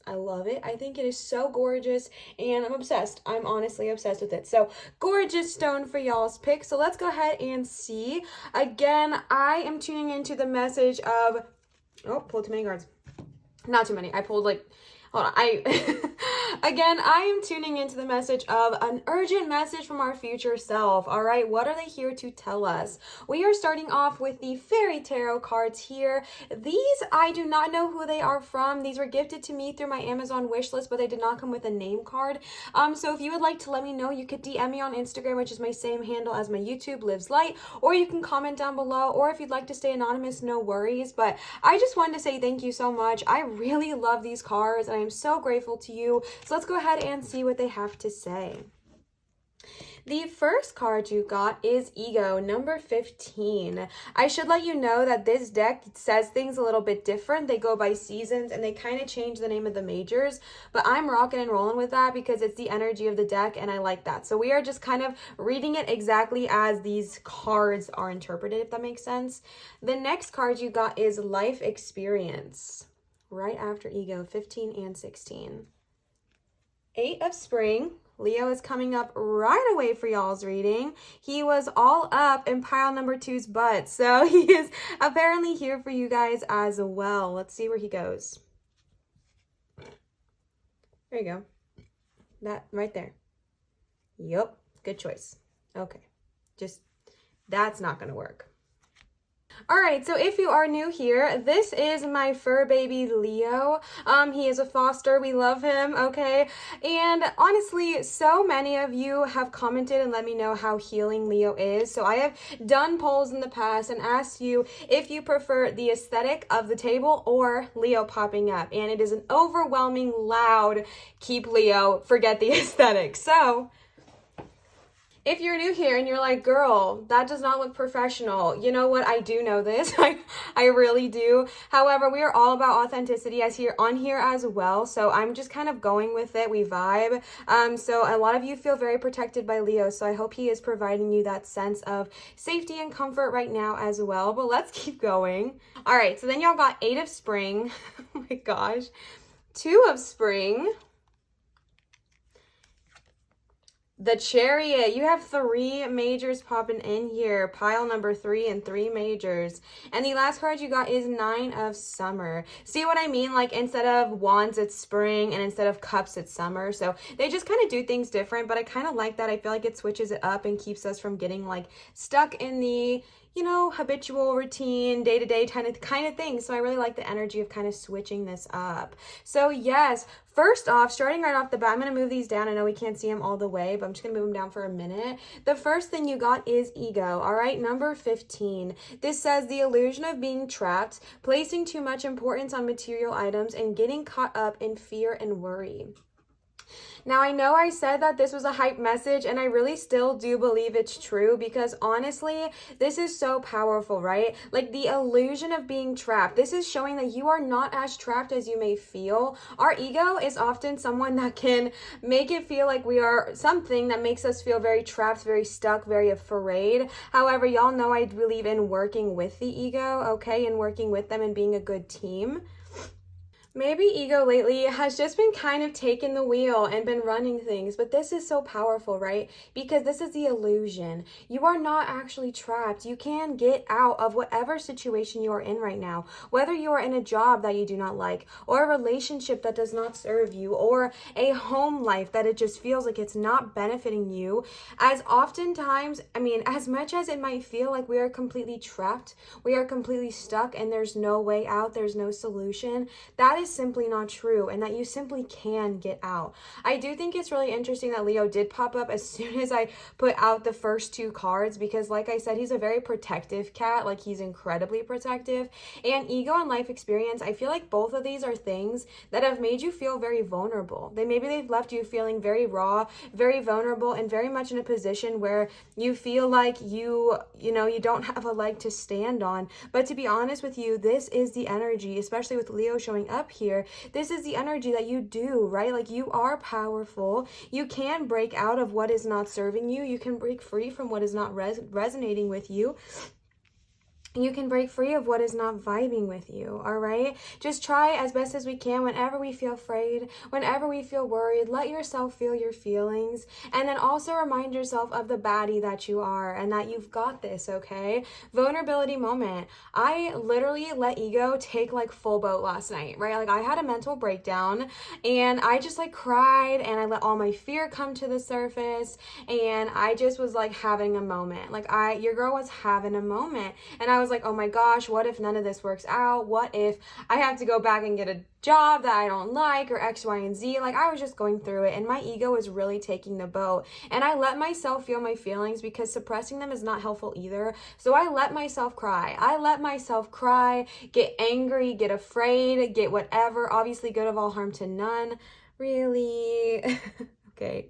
I love it. I think it is so gorgeous and I'm obsessed. I'm honestly obsessed with it. So gorgeous stone for y'all's pick. So let's go ahead and see. Again, I am tuning into the message of, oh, pulled too many cards. Not too many. I pulled like, hold on. Again, I am tuning into the message of an urgent message from our future self. All right, what are they here to tell us? We are starting off with the fairy tarot cards here. These, I do not know who they are from. These were gifted to me through my Amazon wish list, but they did not come with a name card. So if you would like to let me know, you could DM me on Instagram, which is my same handle as my YouTube, Lives Light, or you can comment down below, or if you'd like to stay anonymous, no worries. But I just wanted to say thank you so much. I really love these cards, and I am so grateful to you. So let's go ahead and see what they have to say. The first card you got is Ego, number 15. I should let you know that this deck says things a little bit different. They go by seasons and they kind of change the name of the majors, but I'm rocking and rolling with that because it's the energy of the deck and I like that. So we are just kind of reading it exactly as these cards are interpreted, if that makes sense. The next card you got is Life Experience, right after Ego, 15 and 16. 8 of Spring. Leo is coming up right away for y'all's reading. He was all up in pile number 2's butt, so he is apparently here for you guys as well. Let's see where he goes. There you go. That right there. Yep, good choice. Okay, just that's not gonna work. All right, so if you are new here, this is my fur baby Leo. He is a foster. We love him, okay? And honestly, so many of you have commented and let me know how healing Leo is. So I have done polls in the past and asked you if you prefer the aesthetic of the table or Leo popping up. And it is an overwhelming, loud, keep Leo, forget the aesthetic. So if you're new here and you're like, girl, that does not look professional, you know what? I do know this. I really do. However, we are all about authenticity on here as well. So I'm just kind of going with it. We vibe. So a lot of you feel very protected by Leo. So I hope he is providing you that sense of safety and comfort right now as well. But let's keep going. All right. So then y'all got 8 of Spring. Oh my gosh. 2 of Spring. The Chariot. You have 3 majors popping in here. Pile number 3 and 3 majors. And the last card you got is 9 of Summer. See what I mean? Like instead of wands, it's spring, and instead of cups, it's summer. So they just kind of do things different, but I kind of like that. I feel like it switches it up and keeps us from getting like stuck in the, habitual routine, day-to-day kind of thing. So I really like the energy of kind of switching this up. So yes, first off, starting right off the bat, I'm going to move these down. I know we can't see them all the way, but I'm just going to move them down for a minute. The first thing you got is ego. All right, number 15. This says the illusion of being trapped, placing too much importance on material items, and getting caught up in fear and worry. Now, I know I said that this was a hype message, and I really still do believe it's true, because honestly, this is so powerful, right? Like the illusion of being trapped. This is showing that you are not as trapped as you may feel. Our ego is often someone that can make it feel like we are something that makes us feel very trapped, very stuck, very afraid. However, y'all know I believe in working with the ego, okay, and working with them and being a good team. Maybe ego lately has just been kind of taking the wheel and been running things, but this is so powerful, right? Because this is the illusion. You are not actually trapped. You can get out of whatever situation you are in right now, whether you are in a job that you do not like, or a relationship that does not serve you, or a home life that it just feels like it's not benefiting you. As oftentimes, as much as it might feel like we are completely trapped, we are completely stuck, and there's no way out, there's no solution, that is simply not true, and that you simply can get out. I do think it's really interesting that Leo did pop up as soon as I put out the first two cards, because like I said, he's a very protective cat. Like, he's incredibly protective. And ego and life experience, I feel like both of these are things that have made you feel very vulnerable. They've left you feeling very raw, very vulnerable, and very much in a position where you feel like you don't have a leg to stand on. But to be honest with you, this is the energy, especially with Leo showing up here, this is the energy that you do, right? Like, you are powerful. You can break out of what is not serving you. You can break free from what is not resonating with you. You can break free of what is not vibing with you, all right? Just try as best as we can whenever we feel afraid, whenever we feel worried, let yourself feel your feelings, and then also remind yourself of the baddie that you are and that you've got this, okay? Vulnerability moment. I literally let ego take like full boat last night, right? Like, I had a mental breakdown, and I just like cried, and I let all my fear come to the surface, and I just was like having a moment. Like, your girl was having a moment, and I was like, oh my gosh, what if none of this works out? What if I have to go back and get a job that I don't like, or X, Y, and Z? Like, I was just going through it, and my ego was really taking the boat, and I let myself feel my feelings, because suppressing them is not helpful either. So I let myself cry. Get angry, get afraid, get whatever. Obviously, good of all harm to none. Really? Okay.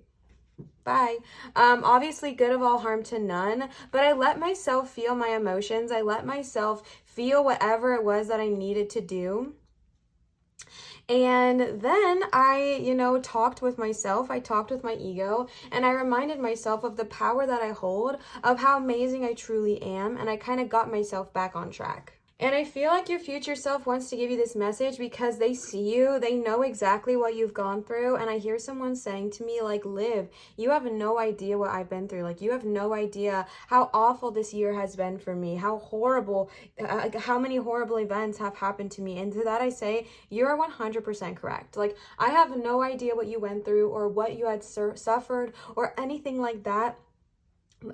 Bye. Obviously good of all harm to none, but I let myself feel my emotions. I let myself feel whatever it was that I needed to do. And then I, talked with myself. I talked with my ego, and I reminded myself of the power that I hold, of how amazing I truly am, and I kind of got myself back on track. And I feel like your future self wants to give you this message, because they see you, they know exactly what you've gone through. And I hear someone saying to me, like, Liv, you have no idea what I've been through. Like, you have no idea how awful this year has been for me, how horrible, how many horrible events have happened to me. And to that I say, you're 100% correct. Like, I have no idea what you went through, or what you had suffered, or anything like that.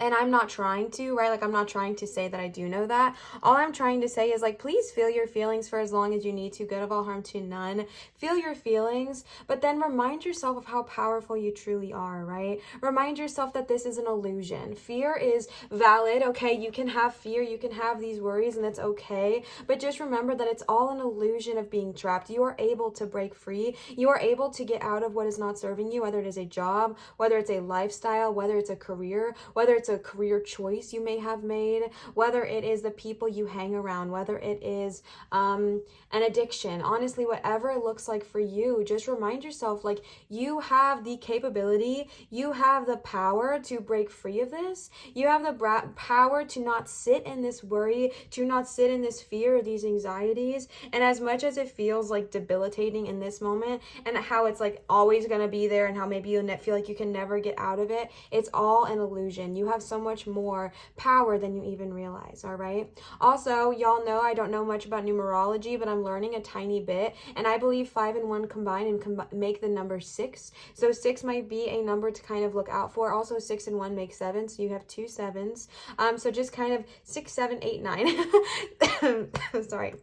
And I'm not trying to, right? Like, I'm not trying to say that I do know that. All I'm trying to say is, like, please feel your feelings for as long as you need to. Good of all harm to none. Feel your feelings, but then remind yourself of how powerful you truly are, right? Remind yourself that this is an illusion. Fear is valid, okay? You can have fear, you can have these worries, and that's okay. But just remember that it's all an illusion of being trapped. You are able to break free. You are able to get out of what is not serving you, whether it is a job, whether it's a lifestyle, whether it's a career, whether it's a career choice you may have made, whether it is the people you hang around, whether it is an addiction. Honestly, whatever it looks like for you, just remind yourself, like, you have the capability, you have the power to break free of this. You have the power to not sit in this worry, to not sit in this fear or these anxieties. And as much as it feels like debilitating in this moment, and how it's like always going to be there, and how maybe you feel like you can never get out of it, it's all an illusion. You have so much more power than you even realize, all right? Also, y'all know I don't know much about numerology, but I'm learning a tiny bit, and I believe 5 and 1 combine and make the number 6. So 6 might be a number to kind of look out for. Also, 6 and 1 make 7, so you have 2 7s. So just kind of 6, 7, 8, 9. Sorry.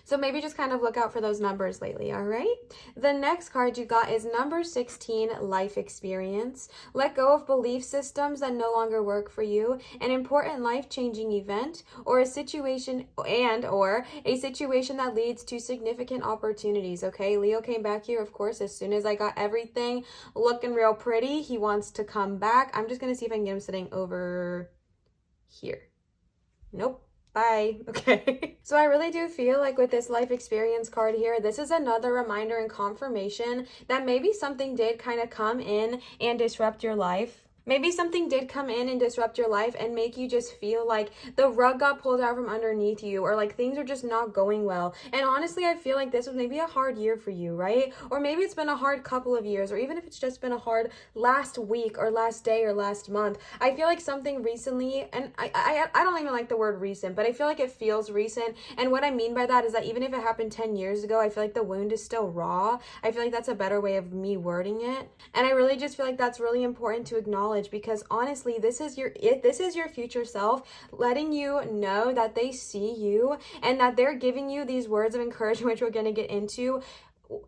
So maybe just kind of look out for those numbers lately, all right? The next card you got is number 16, life experience. Let go of belief systems that no longer work for you, an important life-changing event, or a situation or a situation that leads to significant opportunities, okay? Leo came back here, of course, as soon as I got everything looking real pretty. He wants to come back. I'm just going to see if I can get him sitting over here. Nope. Bye. Okay. So I really do feel like with this life experience card here, this is another reminder and confirmation that maybe something did kind of come in and disrupt your life. Maybe something did come in and disrupt your life and make you just feel like the rug got pulled out from underneath you, or like things are just not going well. And honestly, I feel like this was maybe a hard year for you, right? Or maybe it's been a hard couple of years, or even if it's just been a hard last week or last day or last month. I feel like something recently, and I don't even like the word recent, but I feel like it feels recent. And what I mean by that is that even if it happened 10 years ago, I feel like the wound is still raw. I feel like that's a better way of me wording it. And I really just feel like that's really important to acknowledge, because honestly, this is your future self letting you know that they see you and that they're giving you these words of encouragement, which we're going to get into,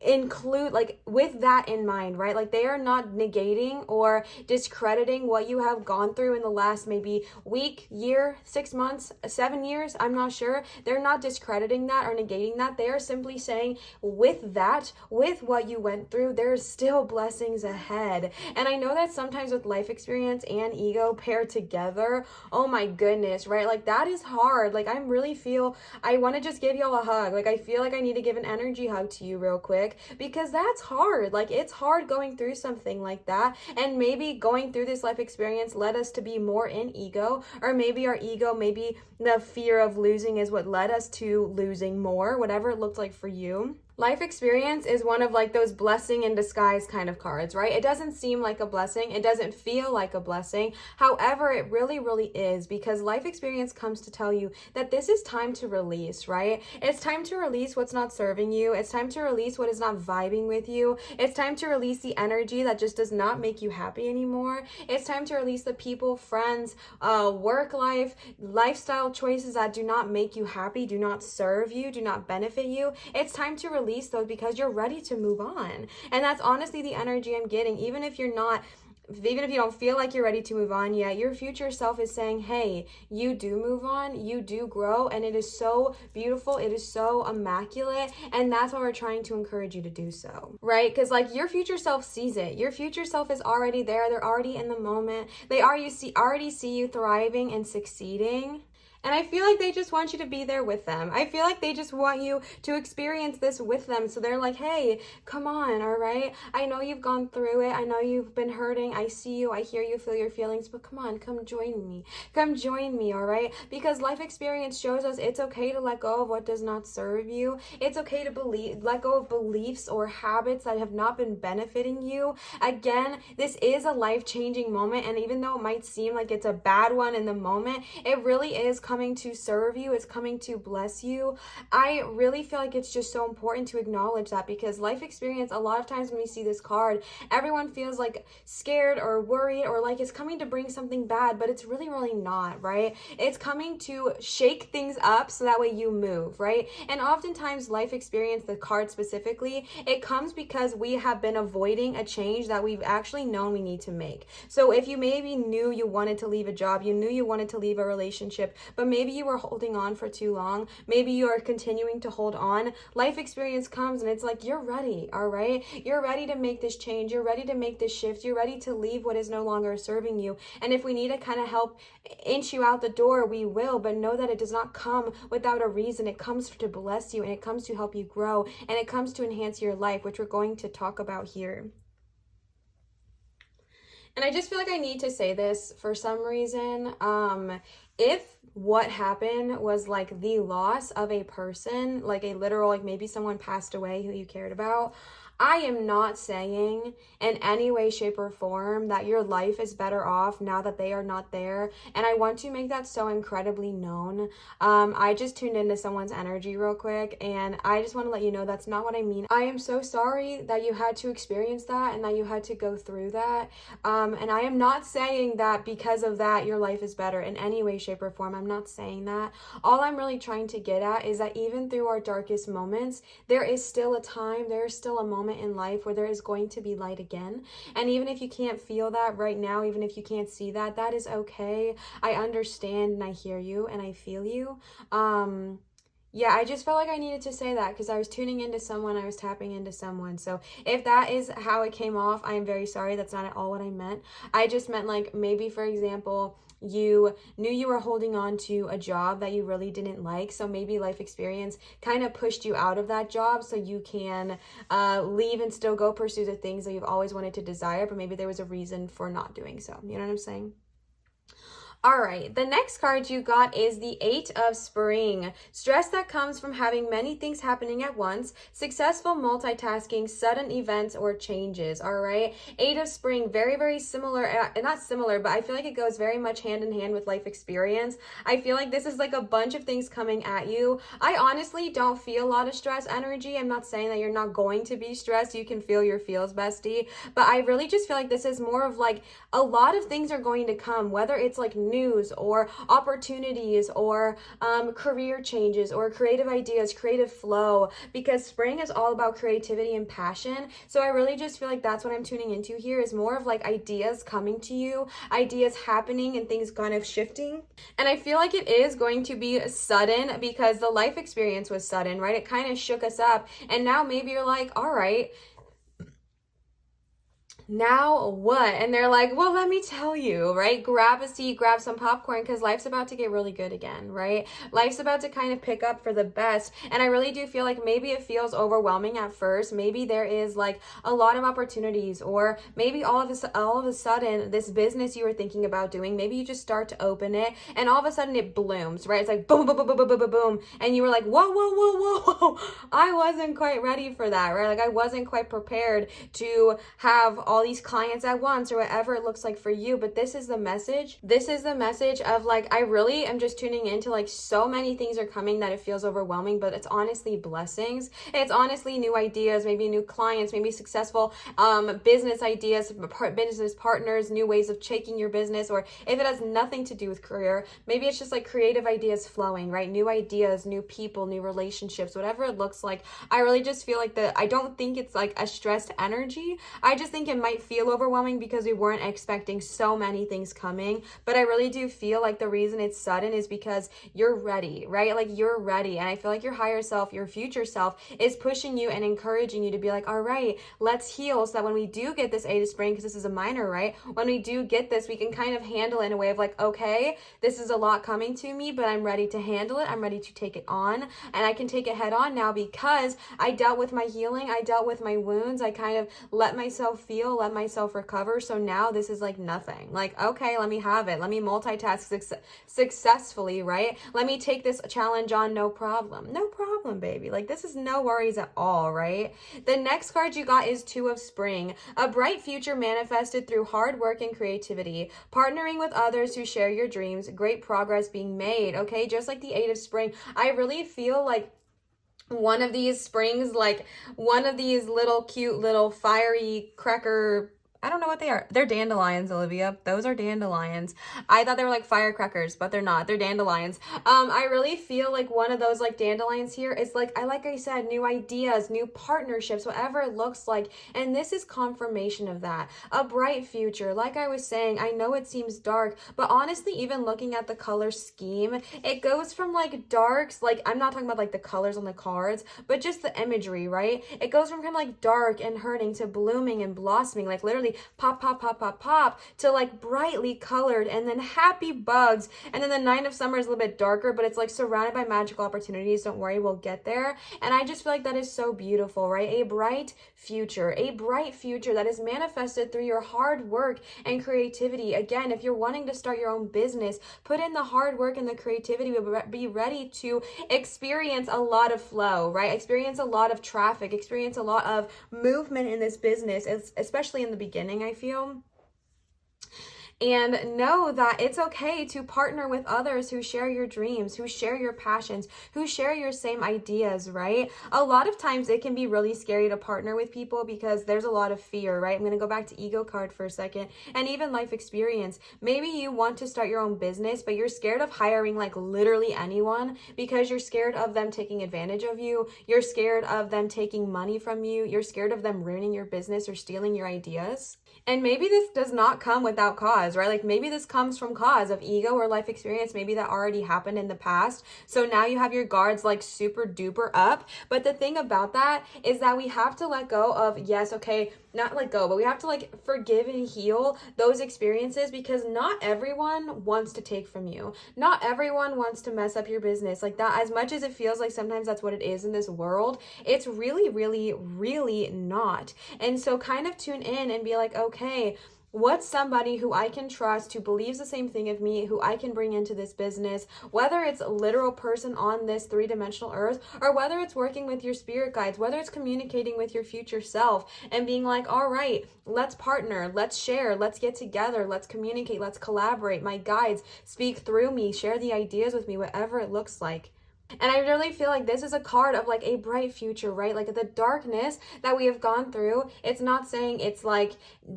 include like with that in mind, right? Like they are not negating or discrediting what you have gone through in the last maybe week, year, 6 months, 7 years, I'm not sure. They're not discrediting that or negating that. They are simply saying with that, with what you went through, there's still blessings ahead. And I know that sometimes with life experience and ego paired together, oh my goodness, right? Like that is hard. Like I really feel I want to just give y'all a hug. Like I feel like I need to give an energy hug to you real quick, because that's hard. Like it's hard going through something like that, and maybe going through this life experience led us to be more in ego, or maybe our ego, maybe the fear of losing is what led us to losing more, whatever it looked like for you. Life experience is one of like those blessing in disguise kind of cards, right? It doesn't seem like a blessing. It doesn't feel like a blessing. However, it really, really is, because life experience comes to tell you that this is time to release, right? It's time to release what's not serving you. It's time to release what is not vibing with you. It's time to release the energy that just does not make you happy anymore. It's time to release the people, friends, work life, lifestyle choices that do not make you happy, do not serve you, do not benefit you. It's time to release those because you're ready to move on. And that's honestly the energy I'm getting. Even if you don't feel like you're ready to move on yet, your future self is saying, hey, you do move on, you do grow, and it is so beautiful, it is so immaculate, and that's why we're trying to encourage you to do so, right? Because like your future self sees it. Your future self is already there. They're already in the moment. They already see you thriving and succeeding. And I feel like they just want you to be there with them. I feel like they just want you to experience this with them. So they're like, hey, come on, all right? I know you've gone through it. I know you've been hurting. I see you. I hear you, feel your feelings. But come on, come join me. Come join me, all right? Because life experience shows us it's okay to let go of what does not serve you. It's okay to let go of beliefs or habits that have not been benefiting you. Again, this is a life-changing moment. And even though it might seem like it's a bad one in the moment, it really is coming to serve you. It's coming to bless you. I really feel like it's just so important to acknowledge that, because life experience, a lot of times when we see this card, everyone feels like scared or worried or like it's coming to bring something bad, but it's really, really not, right? It's coming to shake things up so that way you move, right? And oftentimes life experience, the card specifically, it comes because we have been avoiding a change that we've actually known we need to make. So if you maybe knew you wanted to leave a job, you knew you wanted to leave a relationship, but maybe you were holding on for too long, maybe you are continuing to hold on, life experience comes and it's like, you're ready, all right? You're ready to make this change. You're ready to make this shift. You're ready to leave what is no longer serving you. And if we need to kind of help inch you out the door, we will, but know that it does not come without a reason. It comes to bless you, and it comes to help you grow, and it comes to enhance your life, which we're going to talk about here. And I just feel like I need to say this for some reason. If what happened was like the loss of a person, like a literal, like maybe someone passed away who you cared about, I am not saying in any way, shape, or form that your life is better off now that they are not there. And I want to make that so incredibly known. I just tuned into someone's energy real quick, and I just want to let you know that's not what I mean. I am so sorry that you had to experience that and that you had to go through that. And I am not saying that because of that your life is better in any way, shape, or form. I'm not saying that. All I'm really trying to get at is that even through our darkest moments, there is still a time, there is still a moment in life where there is going to be light again. And even if you can't feel that right now, even if you can't see that, that is okay. I understand and I hear you and I feel you. Yeah, I just felt like I needed to say that because I was tuning into someone, I was tapping into someone. So if that is how it came off, I am very sorry. That's not at all what I meant. I just meant like maybe, for example, you knew you were holding on to a job that you really didn't like. So maybe life experience kind of pushed you out of that job so you can leave and still go pursue the things that you've always wanted to desire. But maybe there was a reason for not doing so. You know what I'm saying? All right, the next card you got is the Eight of Spring. Stress that comes from having many things happening at once, successful multitasking, sudden events or changes, all right? Eight of Spring, very, very similar, not similar, but I feel like it goes very much hand in hand with life experience. I feel like this is like a bunch of things coming at you. I honestly don't feel a lot of stress energy. I'm not saying that you're not going to be stressed. You can feel your feels, bestie. But I really just feel like this is more of like a lot of things are going to come, whether it's like news or opportunities or career changes or creative ideas, creative flow, because spring is all about creativity and passion. So I really just feel like that's what I'm tuning into here, is more of like ideas coming to you, ideas happening and things kind of shifting. And I feel like it is going to be sudden because the life experience was sudden, right? It kind of shook us up. And now maybe you're like, all right, now what? And they're like, well, let me tell you, right? Grab a seat, grab some popcorn, because life's about to get really good again, right? Life's about to kind of pick up for the best. And I really do feel like maybe it feels overwhelming at first. Maybe there is like a lot of opportunities, or maybe all of a sudden this business you were thinking about doing, maybe you just start to open it and all of a sudden it blooms, right? It's like boom, boom, boom, boom, boom, boom, boom, boom. And you were like, whoa, whoa, whoa, whoa. I wasn't quite ready for that, right? Like I wasn't quite prepared to have all these clients at once or whatever it looks like for you. But this is the message. This is the message of like, I really am just tuning into like so many things are coming that it feels overwhelming, but it's honestly blessings. It's honestly new ideas, maybe new clients, maybe successful business ideas, business partners, new ways of taking your business. Or if it has nothing to do with career, maybe it's just like creative ideas flowing, right? New ideas, new people, new relationships, whatever it looks like. I really just feel like I don't think it's like a stressed energy. I just think it might feel overwhelming because we weren't expecting so many things coming. But I really do feel like the reason it's sudden is because you're ready, right? Like you're ready. And I feel like your higher self, your future self is pushing you and encouraging you to be like, all right, let's heal, so that when we do get this Eight of Spring, because this is a minor, right? When we do get this, we can kind of handle it in a way of like, okay, this is a lot coming to me, but I'm ready to handle it. I'm ready to take it on, and I can take it head on now because I dealt with my healing. I dealt with my wounds. I kind of let myself feel, let myself recover. So now this is like nothing. Like, okay, let me have it. Let me multitask successfully, right? Let me take this challenge on, no problem. No problem, baby. Like this is no worries at all, right? The next card you got is Two of Spring. A bright future manifested through hard work and creativity. Partnering with others who share your dreams. Great progress being made, okay? Just like the Eight of Spring. I really feel like one of these springs, like one of these little cute little fiery cracker, I don't know what they are. They're dandelions, Olivia. Those are dandelions. I thought they were like firecrackers, but they're not. They're dandelions. I really feel like one of those like dandelions here is like I said, new ideas, new partnerships, whatever it looks like. And this is confirmation of that. A bright future. Like I was saying, I know it seems dark, but honestly, even looking at the color scheme, it goes from like darks, like I'm not talking about like the colors on the cards, but just the imagery, right? It goes from kind of like dark and hurting to blooming and blossoming. Like literally, very pop, pop, pop, pop, pop to like brightly colored and then happy bugs. And then the Nine of Summer is a little bit darker, but it's like surrounded by magical opportunities. Don't worry, we'll get there. And I just feel like that is so beautiful, right? A bright future that is manifested through your hard work and creativity. Again, if you're wanting to start your own business, put in the hard work and the creativity, but be ready to experience a lot of flow, right? Experience a lot of traffic, experience a lot of movement in this business, especially in the beginning, I feel. And know that it's okay to partner with others who share your dreams, who share your passions, who share your same ideas, right? A lot of times it can be really scary to partner with people because there's a lot of fear, right? I'm going to go back to ego card for a second, and even life experience. Maybe you want to start your own business, but you're scared of hiring like literally anyone because you're scared of them taking advantage of you. You're scared of them taking money from you. You're scared of them ruining your business or stealing your ideas. And maybe this does not come without cause, right? Like maybe this comes from cause of ego or life experience. Maybe that already happened in the past. So now you have your guards like super duper up. But the thing about that is that we have to let go of, yes, okay, not let go, but we have to like forgive and heal those experiences because not everyone wants to take from you. Not everyone wants to mess up your business like that. As much as it feels like sometimes that's what it is in this world, it's really, really, really not. And so kind of tune in and be like, okay, what's somebody who I can trust, who believes the same thing of me, who I can bring into this business, whether it's a literal person on this three-dimensional earth, or whether it's working with your spirit guides, whether it's communicating with your future self and being like, all right, let's partner, let's share, let's get together, let's communicate, let's collaborate. My guides speak through me, share the ideas with me, whatever it looks like. And I really feel like this is a card of like a bright future, right? Like the darkness that we have gone through, it's not saying it's like,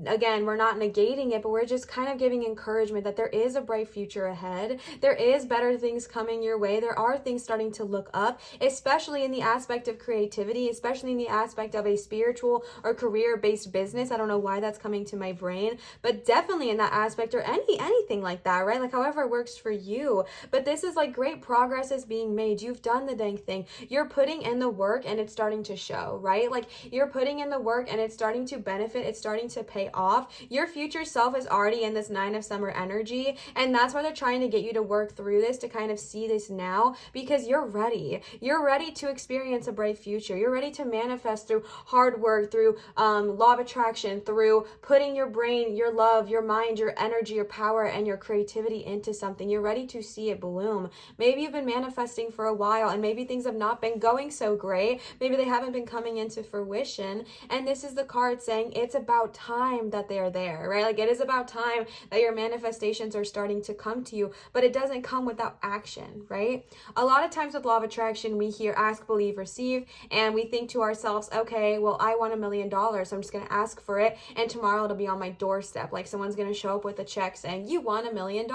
again, we're not negating it, but we're just kind of giving encouragement that there is a bright future ahead. There is better things coming your way. There are things starting to look up, especially in the aspect of creativity, especially in the aspect of a spiritual or career-based business. I don't know why that's coming to my brain, but definitely in that aspect or anything like that, right? Like however it works for you. But this is like great progress is being made. You've done the dang thing. You're putting in the work and it's starting to show, right? Like you're putting in the work and it's starting to benefit. It's starting to pay off. Your future self is already in this Nine of Summer energy. And that's why they're trying to get you to work through this, to kind of see this now, because you're ready. You're ready to experience a bright future. You're ready to manifest through hard work, through law of attraction, through putting your brain, your love, your mind, your energy, your power, and your creativity into something. You're ready to see it bloom. Maybe you've been manifesting for a while and maybe things have not been going so great. Maybe they haven't been coming into fruition. And this is the card saying it's about time that they're there, right? Like it is about time that your manifestations are starting to come to you, but it doesn't come without action, right? A lot of times with law of attraction, we hear ask, believe, receive, and we think to ourselves, okay, well, I want $1 million, so I'm just going to ask for it, and tomorrow it'll be on my doorstep. Like someone's going to show up with a check saying, you won $1 million.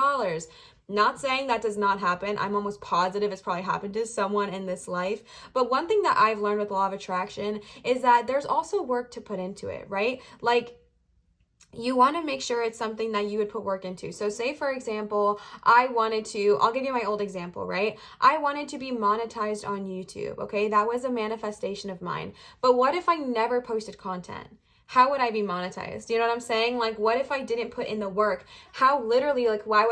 Not saying that does not happen. I'm almost positive it's probably happened to someone in this life. But one thing that I've learned with law of attraction is that there's also work to put into it, right? Like you want to make sure it's something that you would put work into. So say, for example, I'll give you my old example, right? I wanted to be monetized on YouTube, okay? That was a manifestation of mine. But what if I never posted content? How would I be monetized? You know what I'm saying? Like, what if I didn't put in the work? Why would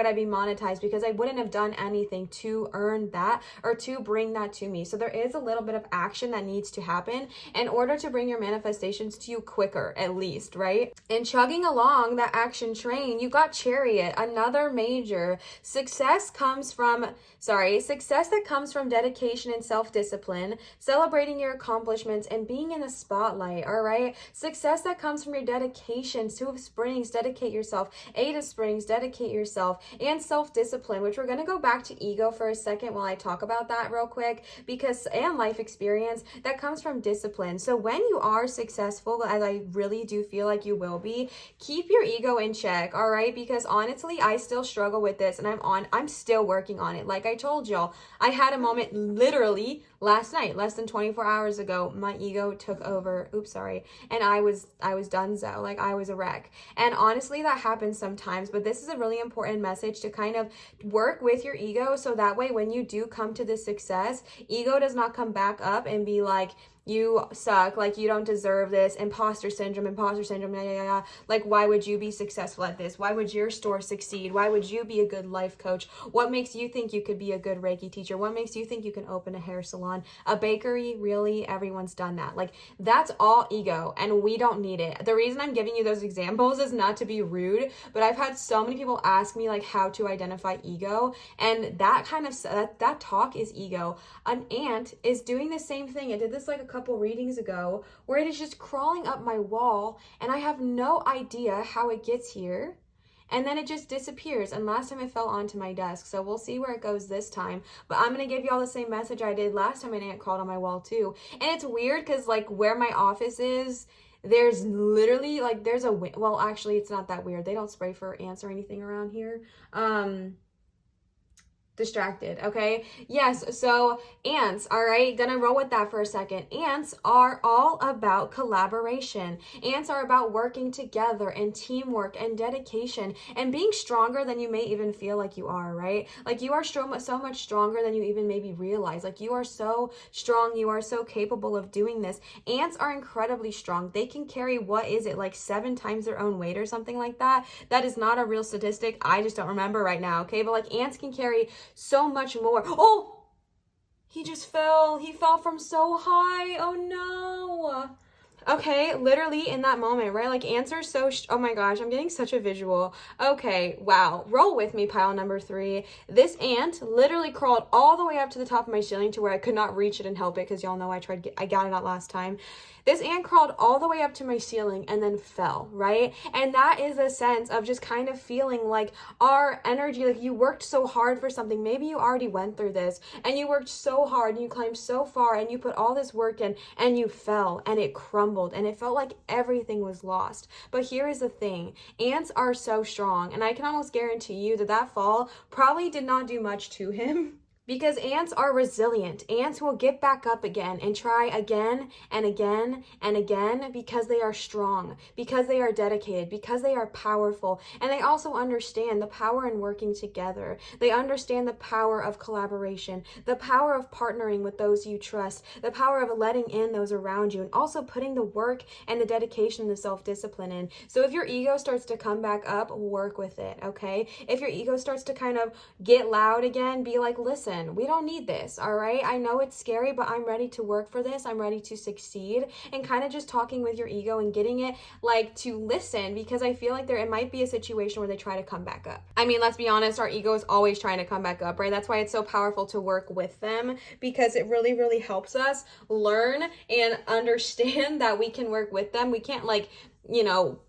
I be monetized? Because I wouldn't have done anything to earn that or to bring that to me. So there is a little bit of action that needs to happen in order to bring your manifestations to you quicker, at least, right? And chugging along that action train, you got Chariot, another major. Success that comes from dedication and self-discipline, celebrating your accomplishments and being in the spotlight, all right? Success that comes from your dedication. Two of Springs, dedicate yourself. Eight of Springs, dedicate yourself. And self-discipline, which we're going to go back to ego for a second while I talk about that real quick, and life experience that comes from discipline. So when you are successful, as I really do feel like you will be, keep your ego in check, all right? Because honestly, I still struggle with this and I'm still working on it. Like I told y'all, I had a moment literally last night, less than 24 hours ago, my ego took over. And I was donezo. Like I was a wreck. And honestly, that happens sometimes, but this is a really important message to kind of work with your ego. So that way, when you do come to this success, ego does not come back up and be like, you suck, like you don't deserve this, imposter syndrome, like why would you be successful at this? Why would your store succeed? Why would you be a good life coach? What makes you think you could be a good Reiki teacher? What makes you think you can open a hair salon, a bakery? Really, everyone's done that. Like that's all ego, and we don't need it. The reason I'm giving you those examples is not to be rude, but I've had so many people ask me like how to identify ego, and that kind of that talk is ego. An ant is doing the same thing. I did this like a couple readings ago where it is just crawling up my wall and I have no idea how it gets here. And then it just disappears. And last time it fell onto my desk. So we'll see where it goes this time. But I'm going to give you all the same message I did last time an ant crawled on my wall too. And it's weird because like where my office is, there's literally like there's a, well, actually it's not that weird. They don't spray for ants or anything around here. Distracted, okay? Yes, so ants, all right, gonna roll with that for a second. Ants are all about collaboration. Ants are about working together and teamwork and dedication and being stronger than you may even feel like you are, right? Like you are so much stronger than you even maybe realize. Like you are so strong, you are so capable of doing this. Ants are incredibly strong. They can carry, what is it, like 7 times their own weight or something like that. That is not a real statistic. I just don't remember right now, okay? But like ants can carry so much more. Oh, he just fell. He fell from so high. Oh no. Okay, literally in that moment, right? Like ants are so, oh my gosh, I'm getting such a visual. Okay, wow. Roll with me, pile number 3. This ant literally crawled all the way up to the top of my ceiling to where I could not reach it and help it because y'all know I got it out last time. This ant crawled all the way up to my ceiling and then fell, right? And that is a sense of just kind of feeling like our energy, like you worked so hard for something. Maybe you already went through this and you worked so hard and you climbed so far and you put all this work in and you fell and it crumbled and it felt like everything was lost. But here is the thing. Ants are so strong, and I can almost guarantee you that that fall probably did not do much to him. Because ants are resilient. Ants will get back up again and try again and again and again because they are strong, because they are dedicated, because they are powerful. And they also understand the power in working together. They understand the power of collaboration, the power of partnering with those you trust, the power of letting in those around you, and also putting the work and the dedication and the self-discipline in. So if your ego starts to come back up, work with it, okay? If your ego starts to kind of get loud again, be like, listen, we don't need this, all right? I know it's scary, but I'm ready to work for this. I'm ready to succeed. And kind of just talking with your ego and getting it like to listen, because I feel like it might be a situation where they try to come back up. I mean, let's be honest, our ego is always trying to come back up, right? That's why it's so powerful to work with them, because it really, really helps us learn and understand that we can work with them. We can't like, you know,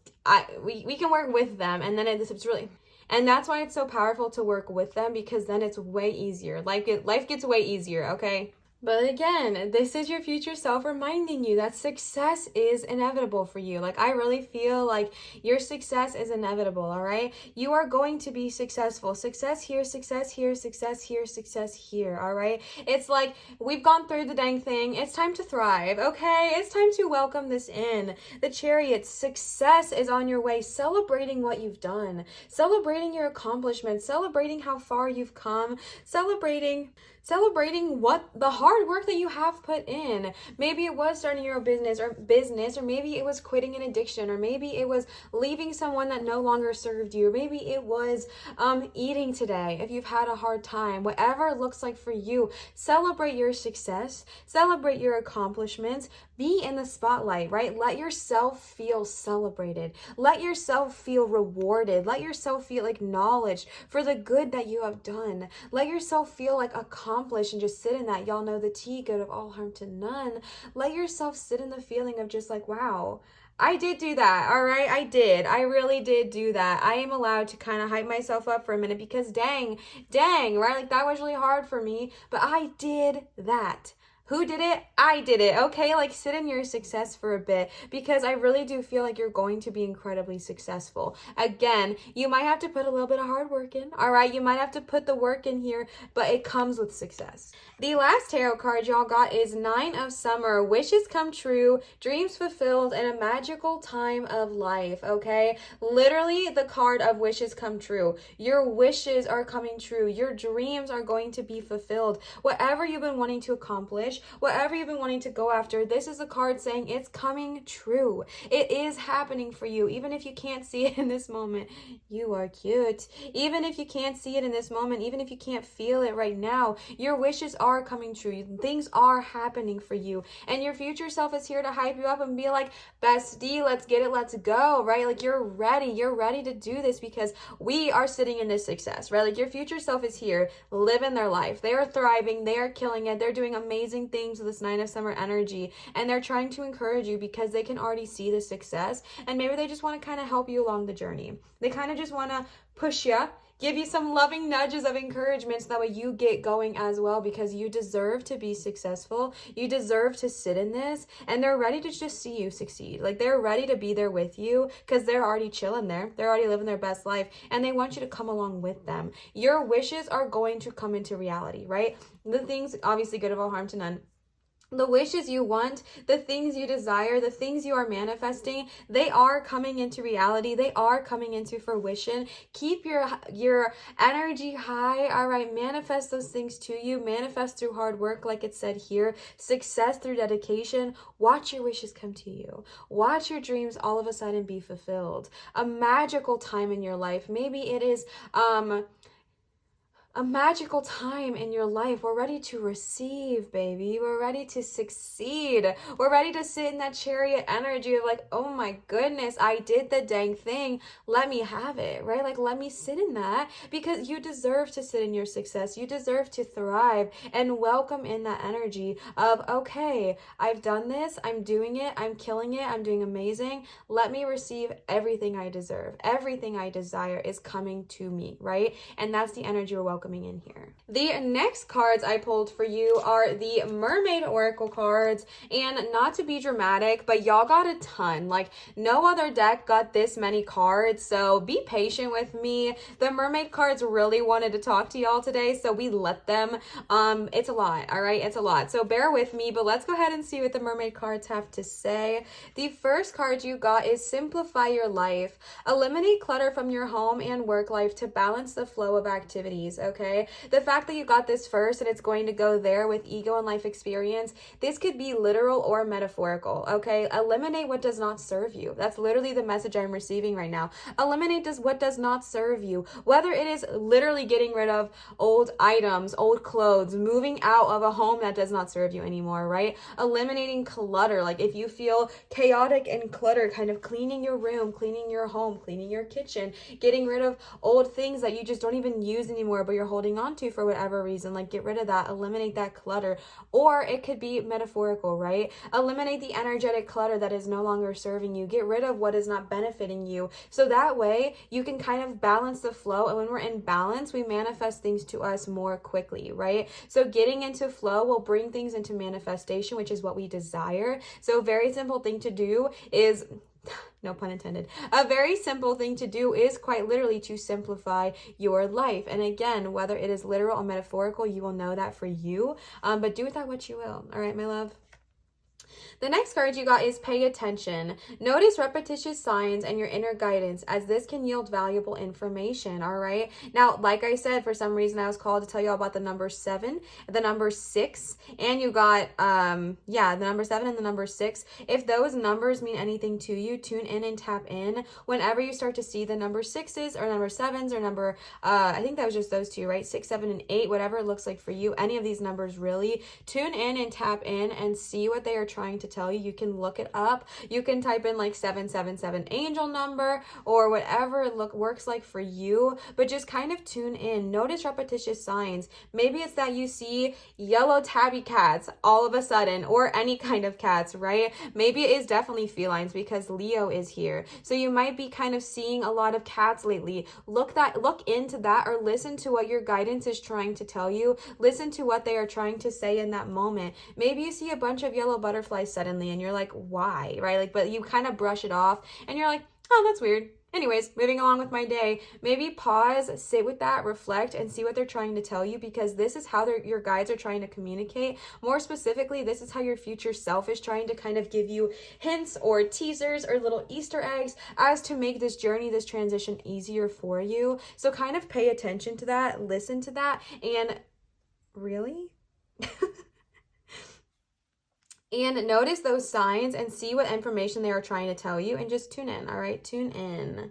we can work with them, and then it's really... And that's why it's so powerful to work with them, because then it's way easier. Life gets way easier, okay? But again, this is your future self reminding you that success is inevitable for you. Like, I really feel like your success is inevitable, all right? You are going to be successful. Success here, success here, success here, success here, all right? It's like, we've gone through the dang thing. It's time to thrive, okay? It's time to welcome this in. The Chariot, success is on your way. Celebrating what you've done. Celebrating your accomplishments. Celebrating how far you've come. Celebrating what the hard work that you have put in. Maybe it was starting your own business, or maybe it was quitting an addiction, or maybe it was leaving someone that no longer served you, or maybe it was eating today if you've had a hard time. Whatever it looks like for you, celebrate your success, celebrate your accomplishments, be in the spotlight, right? Let yourself feel celebrated. Let yourself feel rewarded. Let yourself feel acknowledged for the good that you have done. Let yourself feel like accomplished and just sit in that. Y'all know the T, good of all harm to none. Let yourself sit in the feeling of just like, wow, I did do that, all right? I really did do that. I am allowed to kind of hype myself up for a minute, because dang, right? Like, that was really hard for me, but I did that. Who did it? I did it, okay? Like, sit in your success for a bit, because I really do feel like you're going to be incredibly successful. Again, you might have to put a little bit of hard work in, all right? You might have to put the work in here, but it comes with success. The last tarot card y'all got is 9 of Summer. Wishes come true, dreams fulfilled, and a magical time of life, okay? Literally the card of wishes come true. Your wishes are coming true. Your dreams are going to be fulfilled. Whatever you've been wanting to accomplish, whatever you've been wanting to go after, this is a card saying it's coming true. It is happening for you. Even if you can't see it in this moment, you are cute. Even if you can't see it in this moment, even if you can't feel it right now, your wishes are coming true. Things are happening for you. And your future self is here to hype you up and be like, bestie, let's get it, let's go, right? Like you're ready to do this because we are sitting in this success, right? Like your future self is here living their life. They are thriving, they are killing it, they're doing amazing things with this 9 of Summer energy, and they're trying to encourage you because they can already see the success, and maybe they just want to kind of help you along the journey. They kind of just want to push you, give you some loving nudges of encouragement so that way you get going as well, because you deserve to be successful. You deserve to sit in this, and they're ready to just see you succeed. Like they're ready to be there with you because they're already chilling there. They're already living their best life, and they want you to come along with them. Your wishes are going to come into reality, right? The things, obviously, good of all harm to none. The wishes you want, the things you desire, the things you are manifesting, they are coming into reality. They are coming into fruition. Keep your energy high, all right? Manifest those things to you. Manifest through hard work, like it said here. Success through dedication. Watch your wishes come to you. Watch your dreams all of a sudden be fulfilled. A magical time in your life. Maybe it is a magical time in your life. We're ready to receive, baby. We're ready to succeed. We're ready to sit in that chariot energy of like, oh my goodness, I did the dang thing. Let me have it, right? Like, let me sit in that, because you deserve to sit in your success. You deserve to thrive and welcome in that energy of, okay, I've done this. I'm doing it. I'm killing it. I'm doing amazing. Let me receive everything I deserve. Everything I desire is coming to me, right? And that's the energy we're welcoming in here. The next cards I pulled for you are the Mermaid Oracle cards, and not to be dramatic, but y'all got a ton. Like no other deck got this many cards, so be patient with me. The Mermaid cards really wanted to talk to y'all today, so we let them. It's a lot, all right? It's a lot, so bear with me, but let's go ahead and see what the Mermaid cards have to say. The first card you got is Simplify Your Life. Eliminate clutter from your home and work life to balance the flow of activities, okay? The fact that you got this first and it's going to go there with ego and life experience, this could be literal or metaphorical, okay? Eliminate what does not serve you. That's literally the message I'm receiving right now. Eliminate what does not serve you. Whether it is literally getting rid of old items, old clothes, moving out of a home that does not serve you anymore, right? Eliminating clutter. Like if you feel chaotic and clutter, kind of cleaning your room, cleaning your home, cleaning your kitchen, getting rid of old things that you just don't even use anymore, but you're holding on to for whatever reason. Like get rid of that, eliminate that clutter. Or it could be metaphorical, right? Eliminate the energetic clutter that is no longer serving you. Get rid of what is not benefiting you. So that way you can kind of balance the flow. And when we're in balance, we manifest things to us more quickly, right? So getting into flow will bring things into manifestation, which is what we desire. So a very simple thing to do is, no pun intended, a very simple thing to do is quite literally to simplify your life. And again, whether it is literal or metaphorical, you will know that for you, but do with that what you will. All right, my love. The next card you got is Pay Attention. Notice repetitious signs and your inner guidance, as this can yield valuable information, all right? Now, like I said, for some reason I was called to tell you all about the number 7, the number 6, and you got, the number 7 and the number 6. If those numbers mean anything to you, tune in and tap in whenever you start to see the number 6s or number 7s or number, I think that was just those two, right? 6, 7, and 8, whatever it looks like for you, any of these numbers really. Tune in and tap in and see what they are trying to tell you. You can look it up. You can type in like 777 angel number or whatever it works like for you, but just kind of tune in. Notice repetitious signs. Maybe it's that you see yellow tabby cats all of a sudden, or any kind of cats, right? Maybe it is definitely felines because Leo is here. So you might be kind of seeing a lot of cats lately. Look into that, or listen to what your guidance is trying to tell you. Listen to what they are trying to say in that moment. Maybe you see a bunch of yellow butterflies suddenly and you're like, why, right? Like, but you kind of brush it off and you're like, oh, that's weird. Anyways, moving along with my day. Maybe pause, sit with that, reflect, and see what they're trying to tell you, because this is how your guides are trying to communicate. More specifically, this is how your future self is trying to kind of give you hints or teasers or little Easter eggs as to make this journey, this transition easier for you. So kind of pay attention to that, listen to that, and really? And notice those signs and see what information they are trying to tell you, and just tune in, all right? Tune in.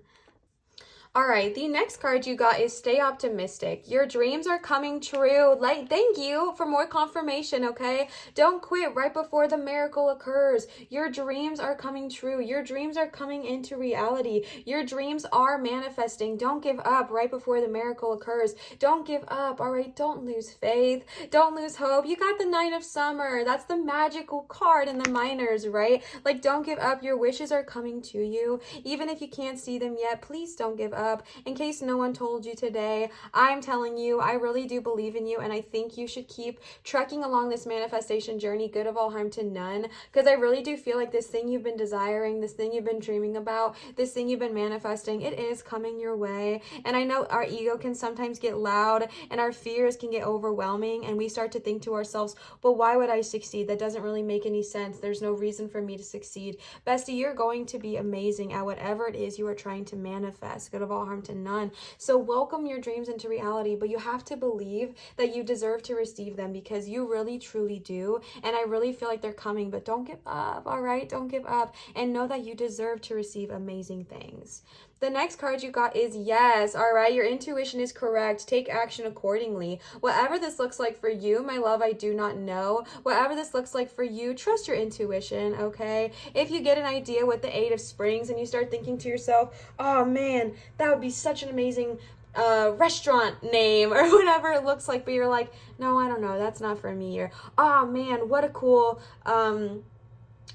All right, the next card you got is stay optimistic. Your dreams are coming true. Like, thank you for more confirmation, okay? Don't quit right before the miracle occurs. Your dreams are coming true. Your dreams are coming into reality. Your dreams are manifesting. Don't give up right before the miracle occurs. Don't give up, all right? Don't lose faith. Don't lose hope. You got the Knight of Summer. That's the magical card in the minors, right? Like, don't give up. Your wishes are coming to you. Even if you can't see them yet, please don't give up. In case no one told you today, I'm telling you, I really do believe in you, and I think you should keep trekking along this manifestation journey, good of all harm to none, because I really do feel like this thing you've been desiring, this thing you've been dreaming about, this thing you've been manifesting, it is coming your way. And I know our ego can sometimes get loud, and our fears can get overwhelming, and we start to think to ourselves, but why would I succeed? That doesn't really make any sense. There's no reason for me to succeed. Bestie, you're going to be amazing at whatever it is you are trying to manifest, good of all harm to none. So welcome your dreams into reality, but you have to believe that you deserve to receive them, because you really truly do. And I really feel like they're coming, but don't give up, all right? Don't give up, and know that you deserve to receive amazing things. The next card you got is yes. All right, your intuition is correct. Take action accordingly. Whatever this looks like for you, my love, I do not know. Whatever this looks like for you, trust your intuition, okay? If you get an idea with the Eight of Springs and you start thinking to yourself, oh man, that would be such an amazing restaurant name or whatever it looks like, but you're like, no, I don't know, that's not for me. Or, oh man, what a cool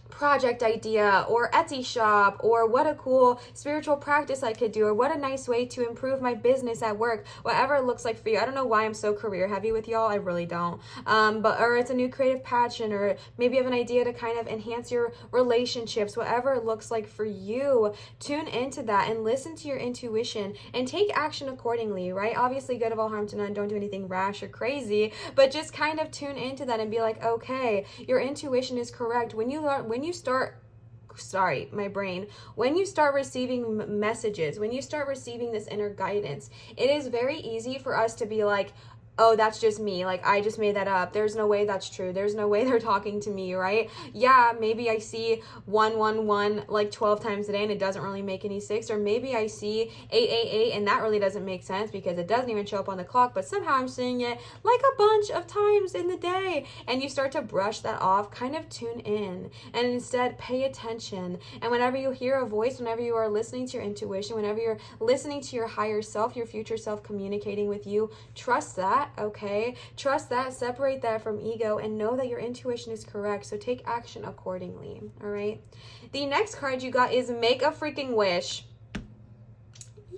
project idea, or Etsy shop, or what a cool spiritual practice I could do, or what a nice way to improve my business at work, whatever it looks like for you. I don't know why I'm so career heavy with y'all, I really don't, or it's a new creative passion, or maybe you have an idea to kind of enhance your relationships, whatever it looks like for you. Tune into that and listen to your intuition and take action accordingly, right? Obviously, good of all harm to none, don't do anything rash or crazy, but just kind of tune into that and be like, okay, your intuition is correct. When you start receiving messages, when you start receiving this inner guidance, it is very easy for us to be like, oh, that's just me. Like, I just made that up. There's no way that's true. There's no way they're talking to me, right? Yeah, maybe I see 111 like 12 times a day and it doesn't really make any sense. Or maybe I see 888 and that really doesn't make sense because it doesn't even show up on the clock, but somehow I'm seeing it like a bunch of times in the day. And you start to brush that off, kind of tune in, and instead pay attention. And whenever you hear a voice, whenever you are listening to your intuition, whenever you're listening to your higher self, your future self communicating with you, trust that. Okay, trust that, separate that from ego, and know that your intuition is correct. So take action accordingly. All right, the next card you got is make a freaking wish.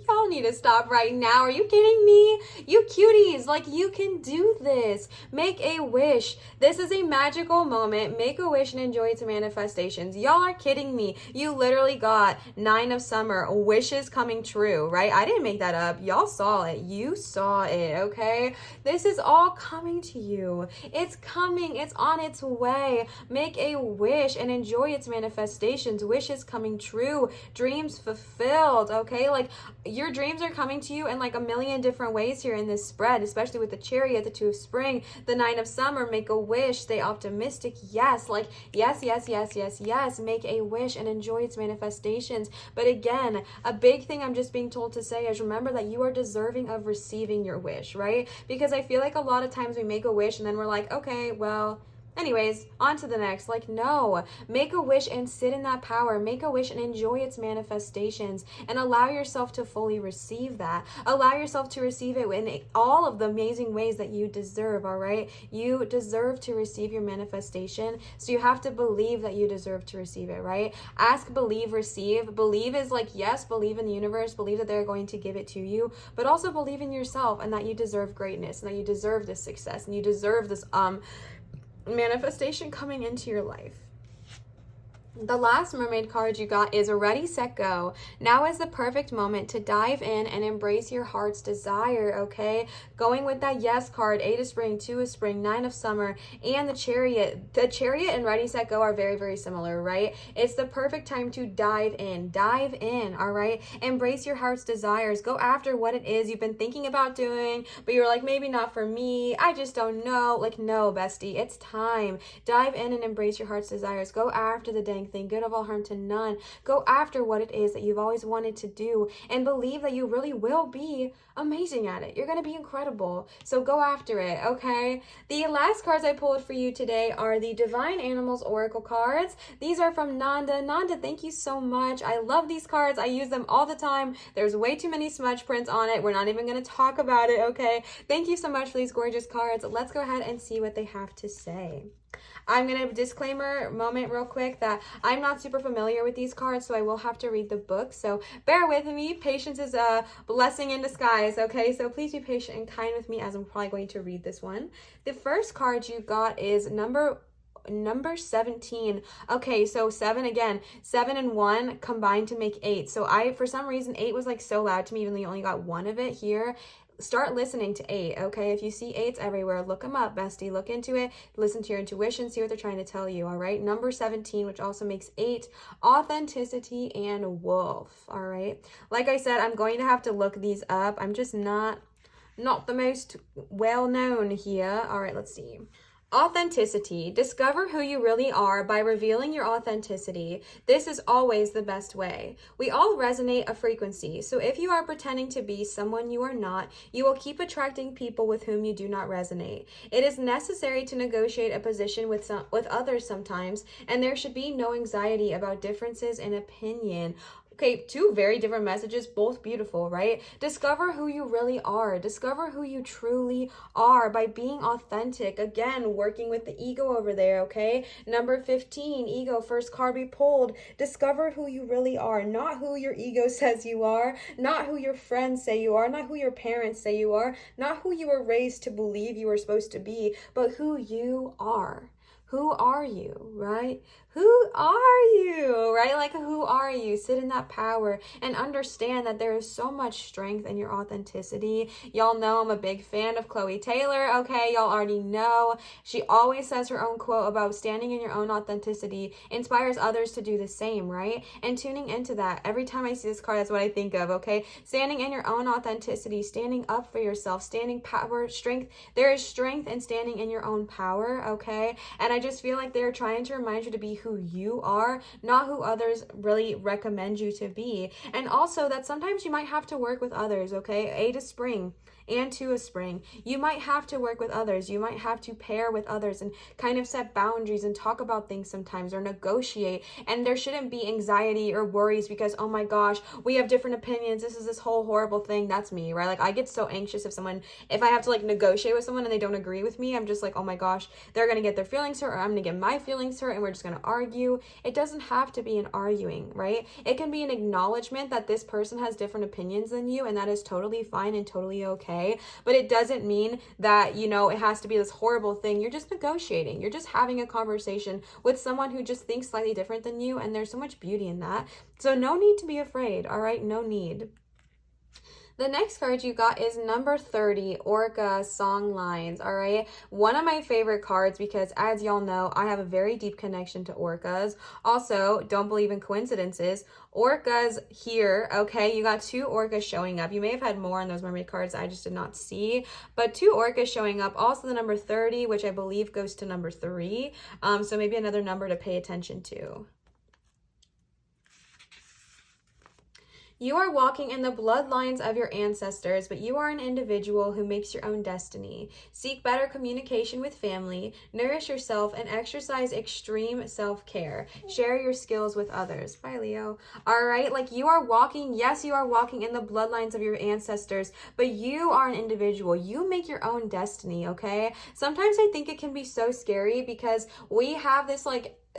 Y'all need to stop right now. Are you kidding me? You cuties, like, you can do this. Make a wish. This is a magical moment. Make a wish and enjoy its manifestations. Y'all are kidding me. You literally got 9 of Summer, wishes coming true, right? I didn't make that up. Y'all saw it. You saw it, okay? This is all coming to you. It's coming. It's on its way. Make a wish and enjoy its manifestations. Wishes coming true. Dreams fulfilled, okay? Like, your dreams are coming to you in like a million different ways here in this spread, especially with the Chariot, the 2 of Spring, the 9 of Summer. Make a wish, stay optimistic. Yes, like yes, make a wish and enjoy its manifestations. But again, a big thing I'm just being told to say is remember that you are deserving of receiving your wish, right? Because I feel like a lot of times we make a wish and then we're like, okay, well, anyways, on to the next. Like, no, make a wish and sit in that power. Make a wish and enjoy its manifestations and allow yourself to fully receive that. Allow yourself to receive it in all of the amazing ways that you deserve, all right? You deserve to receive your manifestation, so you have to believe that you deserve to receive it, right? Ask, believe, receive. Believe is like, yes, believe in the universe, believe that they're going to give it to you, but also believe in yourself and that you deserve greatness and that you deserve this success and you deserve this manifestation coming into your life. The last mermaid card you got is Ready, Set, Go. Now is the perfect moment to dive in and embrace your heart's desire, okay? Going with that Yes card, 8 of Spring, 2 of Spring, 9 of Summer, and the Chariot. The Chariot and Ready, Set, Go are very, very similar, right? It's the perfect time to dive in. Dive in, all right? Embrace your heart's desires. Go after what it is you've been thinking about doing, but you're like, maybe not for me. I just don't know. Like, no, bestie, it's time. Dive in and embrace your heart's desires. Go after the dang thing, good of all harm to none. Go after what it is that you've always wanted to do and believe that you really will be amazing at it. You're going to be incredible. So go after it, okay? The last cards I pulled for you today are the Divine Animals Oracle cards. These are from Nanda. Nanda, thank you so much. I love these cards. I use them all the time. There's way too many smudge prints on it. We're not even going to talk about it, okay? Thank you so much for these gorgeous cards. Let's go ahead and see what they have to say. I'm going to disclaimer moment real quick that I'm not super familiar with these cards, so I will have to read the book. So bear with me. Patience is a blessing in disguise, okay? So please be patient and kind with me as I'm probably going to read this one. The first card you got is number 17. Okay, so 7 again. 7 and 1 combined to make 8. So for some reason, 8 was like so loud to me, even though you only got one of it here. Start listening to 8, okay? If you see 8s everywhere, look them up, bestie. Look into it. Listen to your intuition. See what they're trying to tell you, all right? Number 17, which also makes 8, authenticity and wolf, all right? Like I said, I'm going to have to look these up. I'm just not the most well-known here. All right, let's see. Authenticity. Discover who you really are by revealing your authenticity. This is always the best way. We all resonate a frequency, so if you are pretending to be someone you are not, you will keep attracting people with whom you do not resonate. It is necessary to negotiate a position with others sometimes, and there should be no anxiety about differences in opinion. Okay, 2 very different messages, both beautiful, right? Discover who you really are. Discover who you truly are by being authentic. Again, working with the ego over there, okay? Number 15, ego, first card we pulled. Discover who you really are, not who your ego says you are, not who your friends say you are, not who your parents say you are, not who you were raised to believe you were supposed to be, but who you are. Who are you, right? Who are you, right? Like, who are you? Sit in that power and understand that there is so much strength in your authenticity. Y'all know I'm a big fan of Chloe Taylor, okay? Y'all already know. She always says her own quote about standing in your own authenticity inspires others to do the same, right? And tuning into that. Every time I see this card, that's what I think of, okay? Standing in your own authenticity, standing up for yourself, standing power, strength. There is strength in standing in your own power, okay? And I just feel like they're trying to remind you to be who you are, not who others really recommend you to be. And also that sometimes you might have to work with others, okay? 8 of Spring and 2 of Spring. You might have to work with others. You might have to pair with others and kind of set boundaries and talk about things sometimes or negotiate. And there shouldn't be anxiety or worries because, oh my gosh, we have different opinions. This is this whole horrible thing. That's me, right? Like, I get so anxious if I have to like negotiate with someone and they don't agree with me, I'm just like, oh my gosh, they're going to get their feelings hurt or I'm going to get my feelings hurt and we're just going to argue. It doesn't have to be an arguing, right? It can be an acknowledgement that this person has different opinions than you, and that is totally fine and totally okay. But it doesn't mean that, it has to be this horrible thing. You're just negotiating. You're just having a conversation with someone who just thinks slightly different than you, and there's so much beauty in that. So no need to be afraid, all right? No need. The next card you got is number 30, Orca Song Lines, all right? One of my favorite cards because, as y'all know, I have a very deep connection to orcas. Also, don't believe in coincidences. Orcas here, okay? You got 2 orcas showing up. You may have had more on those mermaid cards I just did not see, but 2 orcas showing up. Also, the number 30, which I believe goes to number 3. So maybe another number to pay attention to. You are walking in the bloodlines of your ancestors, but you are an individual who makes your own destiny. Seek better communication with family, nourish yourself, and exercise extreme self-care. Share your skills with others. Bye, Leo. All right, like you are walking, yes, you are walking in the bloodlines of your ancestors, but you are an individual. You make your own destiny, okay? Sometimes I think it can be so scary because we have this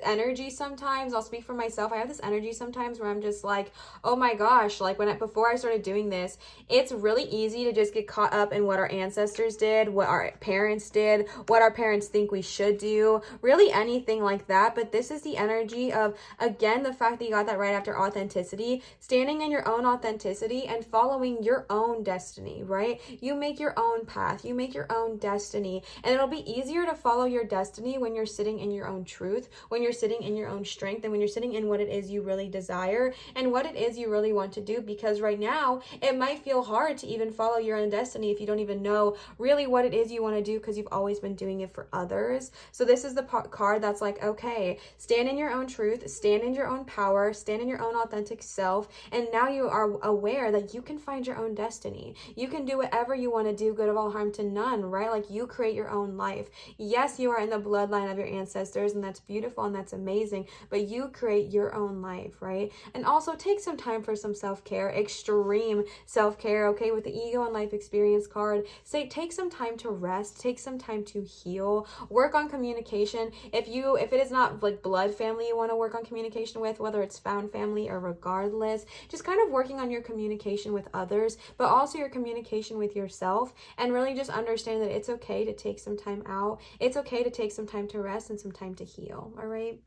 energy sometimes. I'll speak for myself. I have this energy sometimes where I'm just like, oh my gosh, like before I started doing this, it's really easy to just get caught up in what our ancestors did, what our parents did, what our parents think we should do, really anything like that. But this is the energy of, again, the fact that you got that right after authenticity, standing in your own authenticity and following your own destiny, right? You make your own path, you make your own destiny, and it'll be easier to follow your destiny when you're sitting in your own truth, when you're sitting in your own strength, and when you're sitting in what it is you really desire and what it is you really want to do. Because right now it might feel hard to even follow your own destiny if you don't even know really what it is you want to do, because you've always been doing it for others. So this is the card that's like, okay, stand in your own truth, stand in your own power, stand in your own authentic self, and now you are aware that you can find your own destiny. You can do whatever you want to do, good of all, harm to none, right? Like, you create your own life. Yes, you are in the bloodline of your ancestors, and that's beautiful and that's amazing, but you create your own life, right? And also take some time for some self-care, extreme self-care, okay? With the ego and life experience card, say take some time to rest, take some time to heal, work on communication. If it is not like blood family you want to work on communication with, whether it's found family or regardless, just kind of working on your communication with others, but also your communication with yourself, and really just understand that it's okay to take some time out. It's okay to take some time to rest and some time to heal, all right?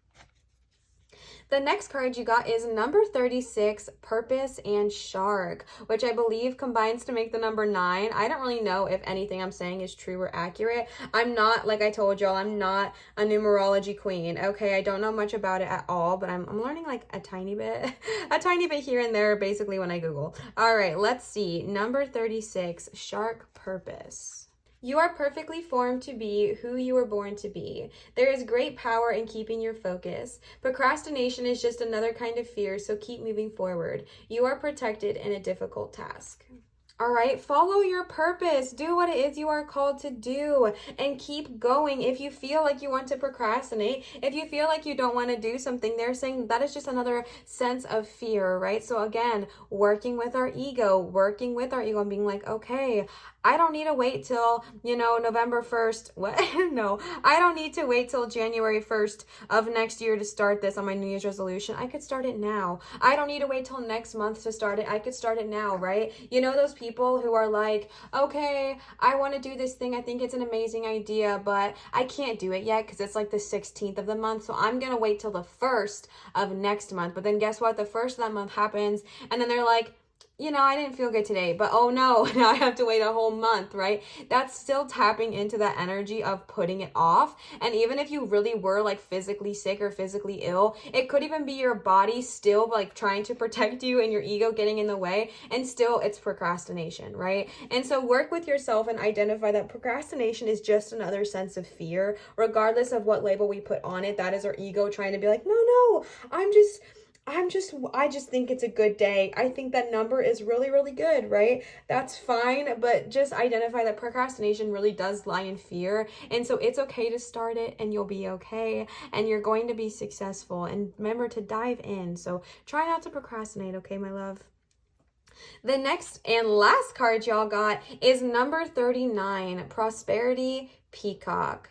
The next card you got is number 36, Purpose and Shark, which I believe combines to make the number 9. I don't really know if anything I'm saying is true or accurate. I'm not, like I told y'all, I'm not a numerology queen, okay? I don't know much about it at all, but I'm learning like a tiny bit, a tiny bit here and there, basically, when I Google. All right, let's see. Number 36, Shark, Purpose. You are perfectly formed to be who you were born to be. There is great power in keeping your focus. Procrastination is just another kind of fear, so keep moving forward. You are protected in a difficult task. All right, follow your purpose. Do what it is you are called to do and keep going. If you feel like you want to procrastinate, if you feel like you don't want to do something, they're saying that is just another sense of fear, right? So again, working with our ego and being like, okay, I don't need to wait till, November 1st. What? No, I don't need to wait till January 1st of next year to start this on my New Year's resolution. I could start it now. I don't need to wait till next month to start it. I could start it now, right? You know those people who are like, okay, I want to do this thing. I think it's an amazing idea, but I can't do it yet because it's like the 16th of the month. So I'm going to wait till the 1st of next month. But then guess what? The 1st of that month happens, and then they're like, I didn't feel good today, but oh no, now I have to wait a whole month, right? That's still tapping into that energy of putting it off. And even if you really were like physically sick or physically ill, it could even be your body still like trying to protect you and your ego getting in the way, and still it's procrastination, right? And so work with yourself and identify that procrastination is just another sense of fear, regardless of what label we put on it. That is our ego trying to be like, no, I just think it's a good day. I think that number is really, really good, right? That's fine, but just identify that procrastination really does lie in fear. And so it's okay to start it, and you'll be okay, and you're going to be successful. And remember to dive in. So try not to procrastinate, okay, my love? The next and last card y'all got is number 39, Prosperity, Peacock.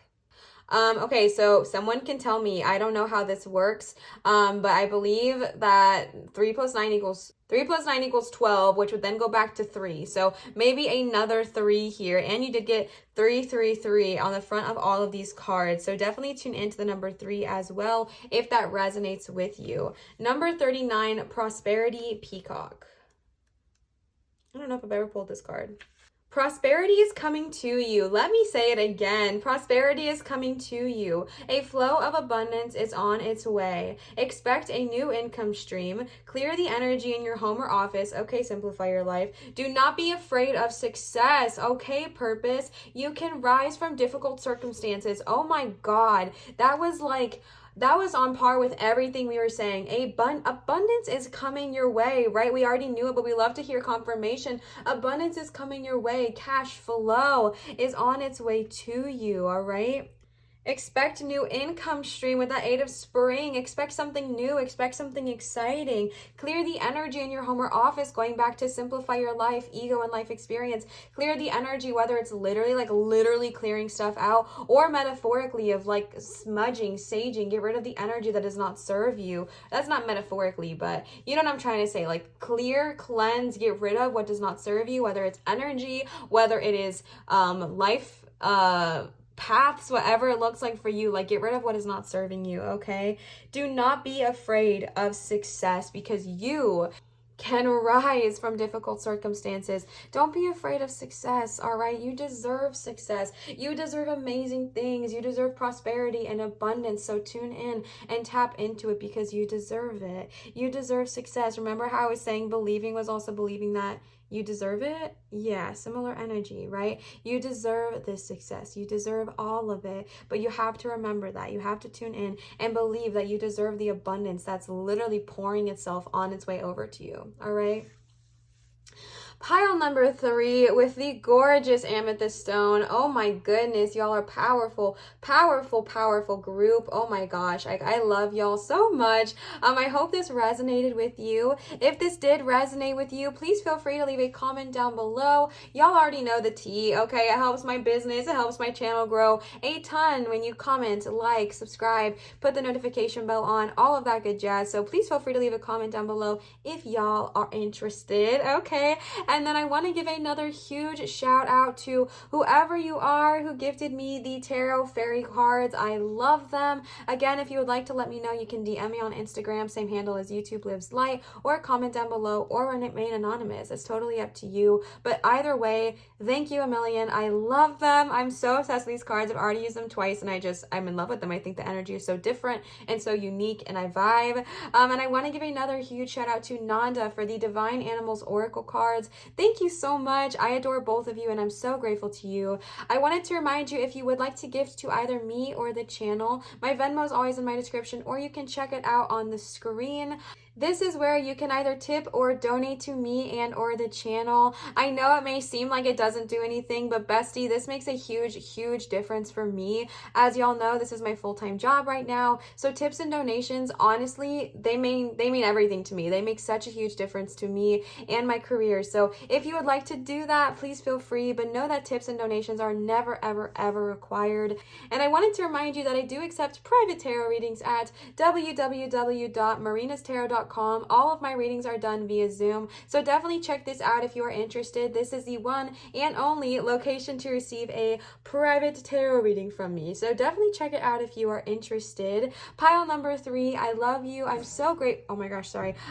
Okay, so someone can tell me, I don't know how this works, but I believe that 3 plus 9 equals 12, which would then go back to 3. So maybe another 3 here. And you did get 333 on the front of all of these cards. So definitely tune into the number 3 as well if that resonates with you. Number 39, Prosperity, Peacock. I don't know if I've ever pulled this card. Prosperity is coming to you. Let me say it again. Prosperity is coming to you. A flow of abundance is on its way. Expect a new income stream. Clear the energy in your home or office. Okay, simplify your life. Do not be afraid of success. Okay, purpose. You can rise from difficult circumstances. Oh my God. That was on par with everything we were saying. Abundance is coming your way, right? We already knew it, but we love to hear confirmation. Abundance is coming your way. Cash flow is on its way to you, all right? Expect new income stream with that 8 of spring. Expect something new. Expect something exciting. Clear the energy in your home or office, going back to simplify your life, ego, and life experience. Clear the energy, whether it's literally clearing stuff out, or metaphorically of like smudging, saging. Get rid of the energy that does not serve you. That's not metaphorically, but you know what I'm trying to say. Like clear, cleanse, get rid of what does not serve you, whether it's energy, whether it is life, paths, whatever it looks like for you. Like, get rid of what is not serving you, okay? Do not be afraid of success, because you can rise from difficult circumstances. Don't be afraid of success, all right? You deserve success. You deserve amazing things. You deserve prosperity and abundance. So tune in and tap into it, because you deserve it. You deserve success. Remember how I was saying believing was also believing that you deserve it? Yeah, similar energy, right? You deserve this success. You deserve all of it. But you have to remember that. You have to tune in and believe that you deserve the abundance that's literally pouring itself on its way over to you, all right? Pile number 3 with the gorgeous amethyst stone. Oh my goodness, y'all are powerful, powerful, powerful group. Oh my gosh, I love y'all so much. I hope this resonated with you. If this did resonate with you, please feel free to leave a comment down below. Y'all already know the tea, okay? It helps my business, it helps my channel grow a ton when you comment, like, subscribe, put the notification bell on, all of that good jazz. So please feel free to leave a comment down below if y'all are interested, okay? And then I want to give another huge shout out to whoever you are who gifted me the tarot fairy cards. I love them. Again, if you would like to let me know, you can DM me on Instagram, same handle as YouTube Lives Light, or comment down below, or remain anonymous. It's totally up to you. But either way, thank you a million. I love them. I'm so obsessed with these cards. I've already used them twice, and I'm in love with them. I think the energy is so different and so unique, and I vibe. And I want to give another huge shout out to Nanda for the Divine Animals Oracle cards. Thank you so much. I adore both of you, and I'm so grateful to you. I wanted to remind you, if you would like to gift to either me or the channel, my Venmo is always in my description, or you can check it out on the screen. This is where you can either tip or donate to me and or the channel. I know it may seem like it doesn't do anything, but bestie, this makes a huge difference for me. As y'all know, this is my full-time job right now. So tips and donations, honestly, they mean everything to me. They make such a huge difference to me and my career. So if you would like to do that, please feel free, but know that tips and donations are never, ever required. And I wanted to remind you that I do accept private tarot readings at www.marinastarot.com. All of my readings are done via Zoom, so definitely check this out if you are interested. This is the one and only location to receive a private tarot reading from me, so definitely check it out if you are interested. Pile number 3, I love you. I'm so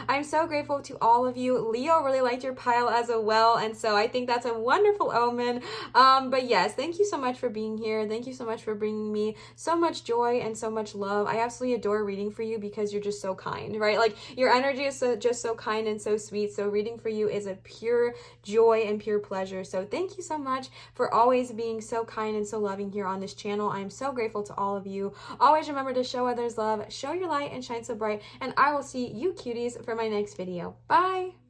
I'm so grateful to all of you. Leo really liked your pile as well, and so I think that's a wonderful omen. But yes, thank you so much for being here. Thank you so much for bringing me so much joy and so much love. I absolutely adore reading for you because you're just so kind, right? Like, your energy is just so kind and so sweet. So reading for you is a pure joy and pure pleasure. So thank you so much for always being so kind and so loving here on this channel. I am so grateful to all of you. Always remember to show others love, show your light, and shine so bright. And I will see you cuties for my next video. Bye!